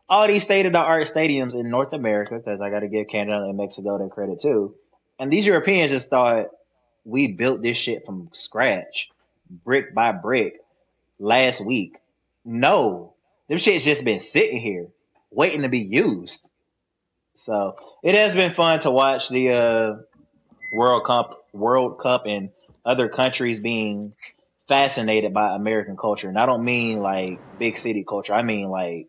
[SPEAKER 4] all these state-of-the-art stadiums in North America, because I got to give Canada and Mexico their credit too. And these Europeans just thought we built this shit from scratch, brick by brick, last week. No, them shit's just been sitting here, waiting to be used. So it has been fun to watch the World Cup, and other countries being fascinated by American culture. And I don't mean like big city culture. I mean like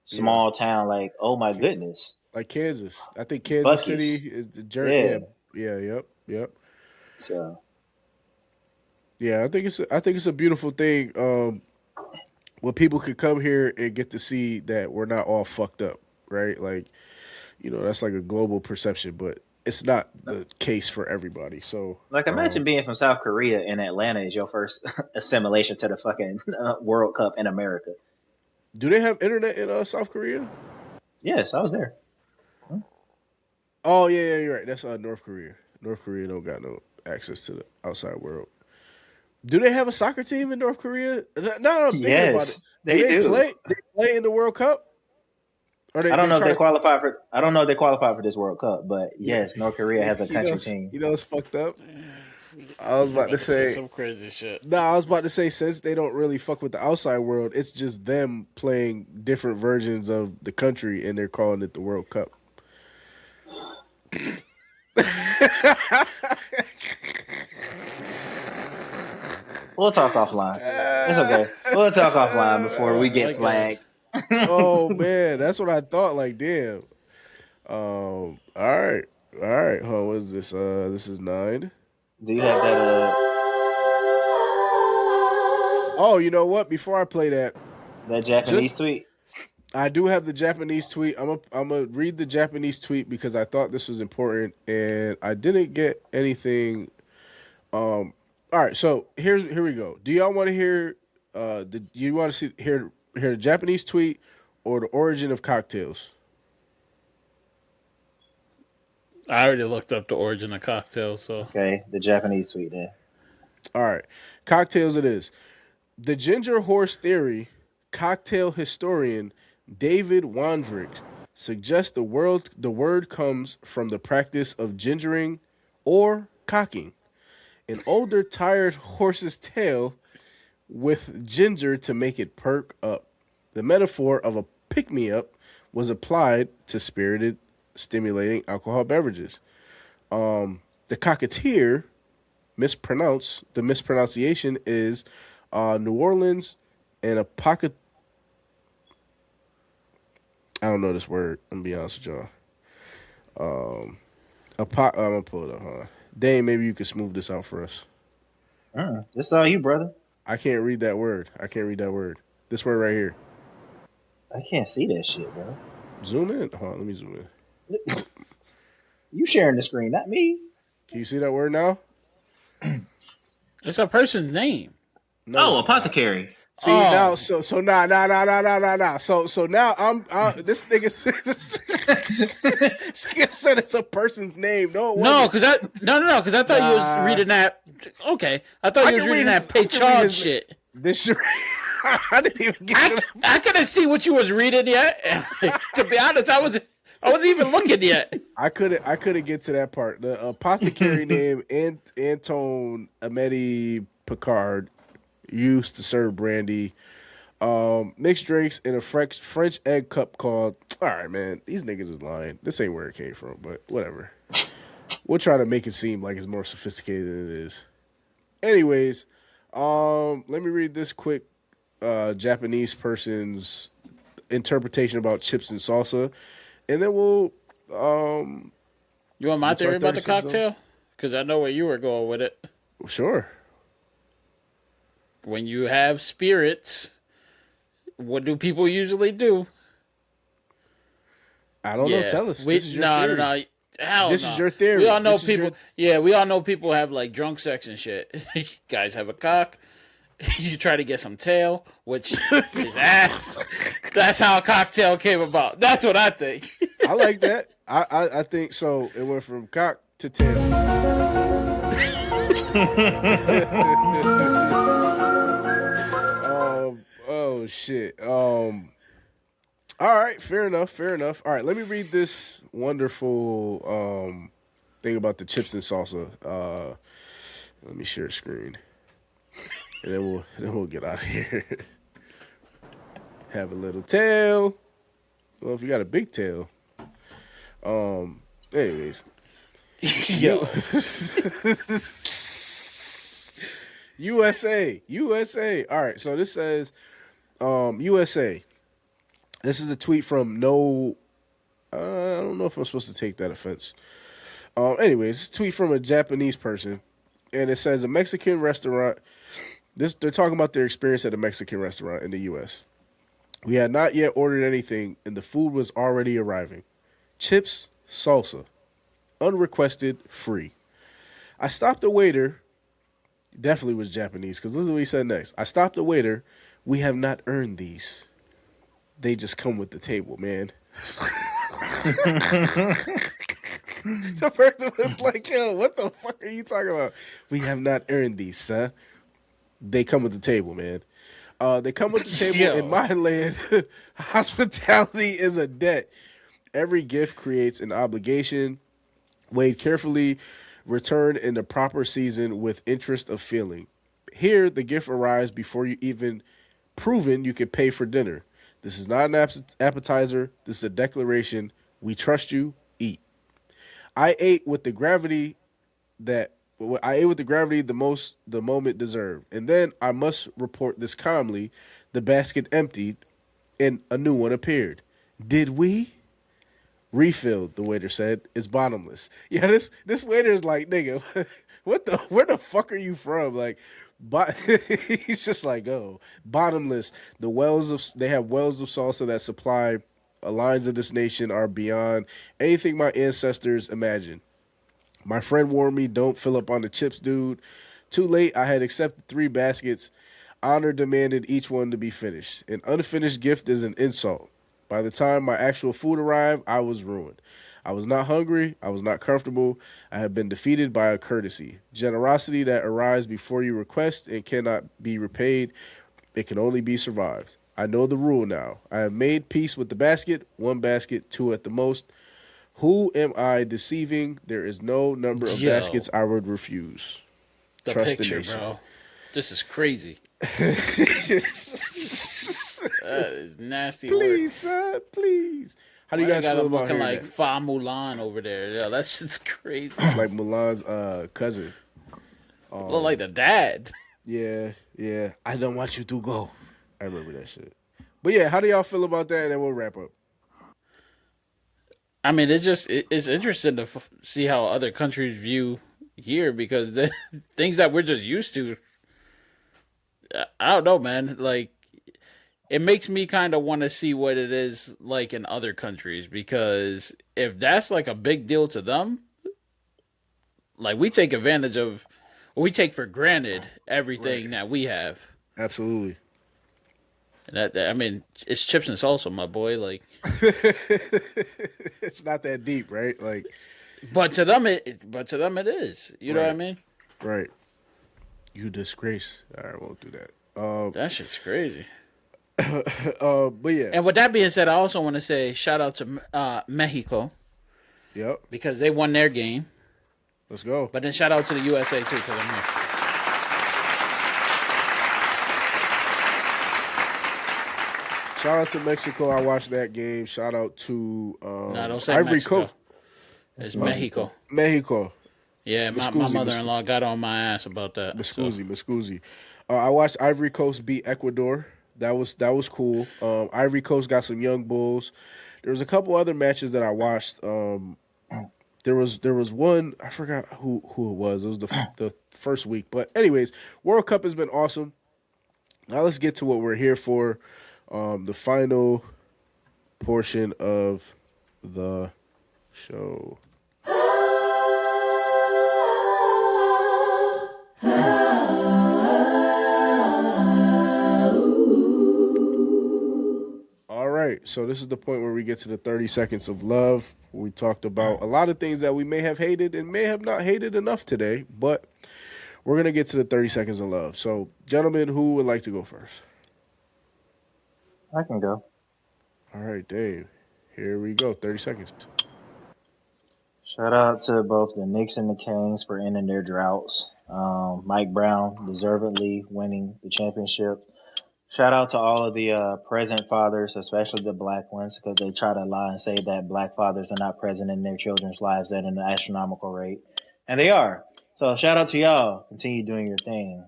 [SPEAKER 4] small town. Like, oh my goodness,
[SPEAKER 1] like Kansas. I think Kansas
[SPEAKER 4] Buc-ee's.
[SPEAKER 1] City is the journey. Yep.
[SPEAKER 4] So
[SPEAKER 1] yeah, I think it's a beautiful thing. When people could come here and get to see that we're not all fucked up, right? Like, that's like a global perception, but it's not the case for everybody. So,
[SPEAKER 4] like, imagine being from South Korea and Atlanta is your first assimilation to the fucking World Cup in America.
[SPEAKER 1] Do they have internet in South Korea?
[SPEAKER 4] Yes, I was there.
[SPEAKER 1] Oh yeah, you're right. That's North Korea. North Korea don't got no access to the outside world. Do they have a soccer team in North Korea? No, I'm thinking about it.
[SPEAKER 4] They do.
[SPEAKER 1] They play in the World Cup?
[SPEAKER 4] I don't know if they qualify for. I don't know if they qualify for this World Cup, but yes, North Korea has a country team.
[SPEAKER 1] It's fucked up. I was about to say
[SPEAKER 5] some crazy shit.
[SPEAKER 1] No, I was about to say, since they don't really fuck with the outside world, it's just them playing different versions of the country, and they're calling it the World Cup.
[SPEAKER 4] We'll talk offline. It's okay. We'll talk offline before we get flagged.
[SPEAKER 1] Oh man, that's what I thought. Like, damn. All right. Hold on, what is this? This is 9.
[SPEAKER 4] Do you have that?
[SPEAKER 1] Oh, you know what? Before I play that
[SPEAKER 4] Japanese tweet.
[SPEAKER 1] I do have the Japanese tweet. I'm gonna read the Japanese tweet because I thought this was important, and I didn't get anything. All right, so here we go. Do y'all want to hear? You want to hear the Japanese tweet or the origin of cocktails?
[SPEAKER 5] I already looked up the origin of cocktails. So
[SPEAKER 4] okay, the Japanese tweet then.
[SPEAKER 1] All right, cocktails. It is the ginger horse theory. Cocktail historian David Wondrich suggests the word comes from the practice of gingering or cocking, an older tired horse's tail with ginger to make it perk up. The metaphor of a pick-me-up was applied to spirited, stimulating alcohol beverages. The cockatier, the mispronunciation is New Orleans, and a pocket. I don't know this word. I'm gonna be honest with y'all. I'm gonna pull it up. Huh? Dane, maybe you could smooth this out for us.
[SPEAKER 4] This is all you, brother.
[SPEAKER 1] I can't read that word. This word right here.
[SPEAKER 4] I can't see that shit, bro.
[SPEAKER 1] Zoom in. Hold on, let me zoom in.
[SPEAKER 4] You sharing the screen, not me.
[SPEAKER 1] Can you see that word now?
[SPEAKER 5] It's a person's name.
[SPEAKER 4] No, apothecary.
[SPEAKER 1] See now, so nah. So now I'm this nigga said it's a person's name. No,
[SPEAKER 5] because I thought you was reading that. Okay, I thought you was reading that pay charge shit.
[SPEAKER 1] This shit. I didn't even get.
[SPEAKER 5] I couldn't see what you was reading yet. To be honest, I wasn't even looking yet.
[SPEAKER 1] I couldn't get to that part. The apothecary name Anton Amedi Picard used to serve brandy, mixed drinks in a French egg cup called. All right, man, these niggas is lying. This ain't where it came from, but whatever. We'll try to make it seem like it's more sophisticated than it is. Anyways, let me read this quick Japanese person's interpretation about chips and salsa, and then we'll.
[SPEAKER 5] You want my theory about the cocktail? Because I know where you were going with it.
[SPEAKER 1] Sure.
[SPEAKER 5] When you have spirits, what do people usually do?
[SPEAKER 1] I don't know. Tell us. This is your theory.
[SPEAKER 5] No. Hell
[SPEAKER 1] this
[SPEAKER 5] no.
[SPEAKER 1] is your theory.
[SPEAKER 5] We all know people. Yeah, we all know people have like drunk sex and shit. You guys have a cock. You try to get some tail, which is ass. That's how a cocktail came about. That's what I think.
[SPEAKER 1] I like that. I think so. It went from cock to tail. Oh shit. All All right, fair enough. All right, let me read this wonderful thing about the chips and salsa. Let me share screen, and then we'll get out of here. Have a little tail. Well, if you got a big tail. Anyways.
[SPEAKER 5] Yo.
[SPEAKER 1] USA. All right, so this says USA. This is a tweet from no. I don't know if I'm supposed to take that offense. Anyways, this tweet from a Japanese person, and it says a Mexican restaurant. They're talking about their experience at a Mexican restaurant in the U.S. We had not yet ordered anything, and the food was already arriving. Chips, salsa, unrequested, free. I stopped the waiter. Definitely was Japanese, because listen to what he said next. I stopped the waiter. We have not earned these. They just come with the table, man. The person was like, yo, what the fuck are you talking about? We have not earned these, sir. They come with the table, man. They come with the table.
[SPEAKER 5] Yo.
[SPEAKER 1] In my land. Hospitality is a debt. Every gift creates an obligation. Weighed carefully, returned in the proper season with interest of feeling. Here, the gift arrives before you even proven you can pay for dinner. This is not an appetizer. This is a declaration. We trust you. Eat. I ate with the gravity the moment deserved. And then I must report this calmly. The basket emptied and a new one appeared. Did we? Refilled, the waiter said. It's bottomless. Yeah, this waiter is like, nigga, where the fuck are you from? Like, he's just like, oh, bottomless. They have wells of salsa that supply lines of this nation are beyond anything my ancestors imagined. My friend warned me, don't fill up on the chips, dude. Too late, I had accepted 3 baskets. Honor demanded each one to be finished. An unfinished gift is an insult. By the time my actual food arrived, I was ruined. I was not hungry. I was not comfortable. I had been defeated by a courtesy. Generosity that arrives before you request and cannot be repaid. It can only be survived. I know the rule now. I have made peace with the basket. 1 basket, 2 at the most. Who am I deceiving? There is no number of baskets I would refuse.
[SPEAKER 5] The
[SPEAKER 1] Trust
[SPEAKER 5] picture,
[SPEAKER 1] the nation.
[SPEAKER 5] bro. This is crazy. That is nasty.
[SPEAKER 1] Please, sir, please. How do you guys feel about
[SPEAKER 5] looking
[SPEAKER 1] hearing
[SPEAKER 5] like
[SPEAKER 1] that?
[SPEAKER 5] Fa Mulan over there? Yeah, that shit's crazy.
[SPEAKER 1] It's like Mulan's cousin.
[SPEAKER 5] Look like the dad.
[SPEAKER 1] Yeah. I don't want you to go. I remember that shit. But yeah, how do y'all feel about that? And then we'll wrap up.
[SPEAKER 5] I mean, it's interesting to see how other countries view here, because the things that we're just used to, I don't know, man. Like, it makes me kind of want to see what it is like in other countries, because if that's like a big deal to them, like we take for granted everything that we have.
[SPEAKER 1] Absolutely.
[SPEAKER 5] And I mean, it's chips and salsa, my boy. Like,
[SPEAKER 1] it's not that deep, right? Like,
[SPEAKER 5] but to them it is. You know what I mean?
[SPEAKER 1] Right. You disgrace. All right, won't do that.
[SPEAKER 5] That shit's crazy.
[SPEAKER 1] But yeah.
[SPEAKER 5] And with that being said, I also want to say shout out to Mexico.
[SPEAKER 1] Yep.
[SPEAKER 5] Because they won their game.
[SPEAKER 1] Let's go.
[SPEAKER 5] But then shout out to the USA too, because I'm here.
[SPEAKER 1] Shout out to Mexico. I watched that game. Shout out to
[SPEAKER 5] don't say
[SPEAKER 1] Ivory
[SPEAKER 5] Mexico.
[SPEAKER 1] Coast.
[SPEAKER 5] It's Mexico.
[SPEAKER 1] Mexico.
[SPEAKER 5] Yeah, my mother-in-law got on my ass about that.
[SPEAKER 1] Muscusi. I watched Ivory Coast beat Ecuador. That was cool. Ivory Coast got some young bulls. There was a couple other matches that I watched. There was one, I forgot who it was. It was the first week. But anyways, World Cup has been awesome. Now let's get to what we're here for. The final portion of the show. All right, so this is the point where we get to the 30 seconds of love. We talked about a lot of things that we may have hated and may have not hated enough today, but we're going to get to the 30 seconds of love. So, gentlemen, who would like to go first?
[SPEAKER 4] I can go.
[SPEAKER 1] All right, Dave. Here we go. 30 seconds.
[SPEAKER 4] Shout out to both the Knicks and the Kings for ending their droughts. Mike Brown deservedly winning the championship. Shout out to all of the present fathers, especially the black ones, because they try to lie and say that black fathers are not present in their children's lives at an astronomical rate. And they are. So shout out to y'all. Continue doing your thing.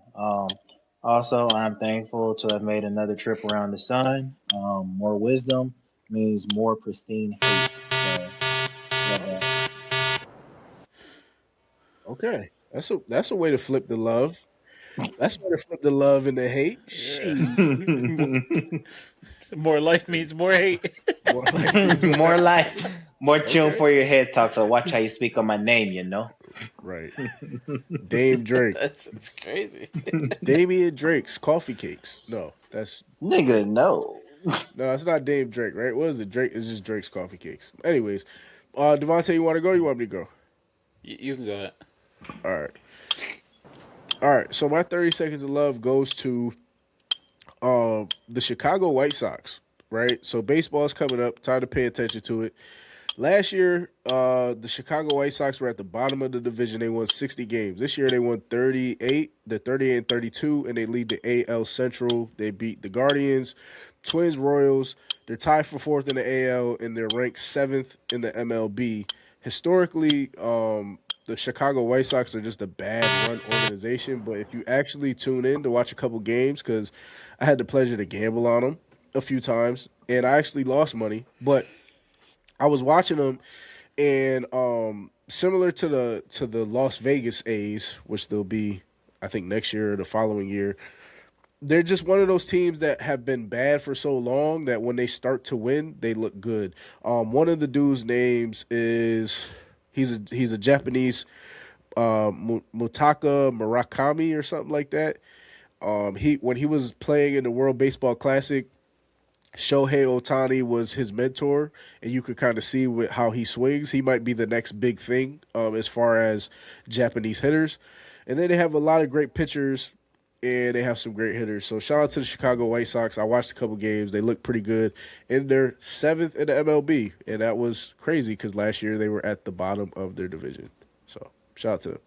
[SPEAKER 4] Also, I'm thankful to have made another trip around the sun. More wisdom means more pristine hate. So, love that.
[SPEAKER 1] Okay. That's a way to flip the love. That's a way to flip the love and the hate.
[SPEAKER 5] More life means more hate.
[SPEAKER 1] More life.
[SPEAKER 4] More life. More tune for your head talk. So watch how you speak on my name, you know?
[SPEAKER 1] Right. Dame Drake.
[SPEAKER 5] That's crazy.
[SPEAKER 1] Damian Drake's coffee cakes. No, that's
[SPEAKER 4] Nigga, no.
[SPEAKER 1] no, it's not Dame Drake, right? What is it? Drake? It's just Drake's coffee cakes. Anyways, Devontae, you want to go? Or you want me to go?
[SPEAKER 5] You can go ahead.
[SPEAKER 1] All right. So my 30 seconds of love goes to the Chicago White Sox. Right. So baseball's coming up. Time to pay attention to it. Last year, the Chicago White Sox were at the bottom of the division. They won 60 games. This year, they won 38. They're 38 and 32, and they lead the AL Central. They beat the Guardians, Twins, Royals. They're tied for fourth in the AL, and they're ranked seventh in the MLB. Historically, the Chicago White Sox are just a bad-run organization, but if you actually tune in to watch a couple games, because I had the pleasure to gamble on them a few times, and I actually lost money, but I was watching them, and similar to the Las Vegas A's, which they'll be, I think, next year or the following year, they're just one of those teams that have been bad for so long that when they start to win, they look good. One of the dudes' names is he's a Japanese, Mutaka Murakami or something like that. When he was playing in the World Baseball Classic, Shohei Ohtani was his mentor, and you could kind of see how he swings. He might be the next big thing as far as Japanese hitters. And then they have a lot of great pitchers, and they have some great hitters. So shout out to the Chicago White Sox. I watched a couple games. They look pretty good. And they're seventh in the MLB, and that was crazy because last year they were at the bottom of their division. So shout out to them.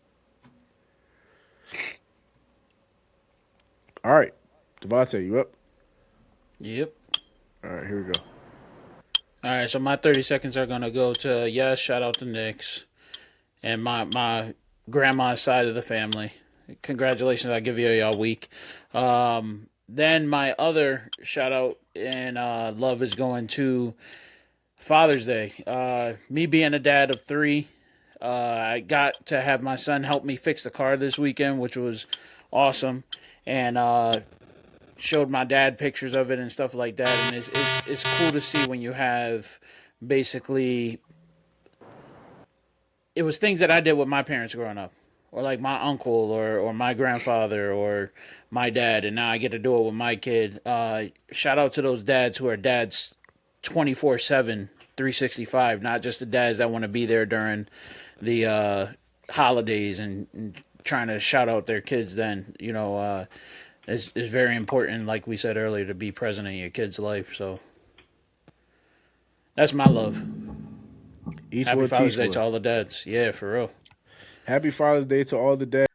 [SPEAKER 1] All right. Devontae, you up?
[SPEAKER 5] Yep.
[SPEAKER 1] All right, here we go.
[SPEAKER 5] All right, so my 30 seconds are going to go to, yes, shout out to Knicks and my grandma's side of the family. Congratulations, I give you y'all week. Then my other shout out and love is going to Father's Day. Me being a dad of 3, I got to have my son help me fix the car this weekend, which was awesome. And showed my dad pictures of it and stuff like that, and it's cool to see when you have basically, it was things that I did with my parents growing up, or like my uncle or my grandfather or my dad, and now I get to do it with my kid. Shout out to those dads who are dads 24/7, 365, not just the dads that want to be there during the holidays and trying to shout out their kids then, It's very important, like we said earlier, to be present in your kid's life. So that's my love.
[SPEAKER 1] Each
[SPEAKER 5] Happy
[SPEAKER 1] one
[SPEAKER 5] Father's
[SPEAKER 1] teach
[SPEAKER 5] Day
[SPEAKER 1] one.
[SPEAKER 5] to all the dads. Yeah, for real.
[SPEAKER 1] Happy Father's Day to all the dads.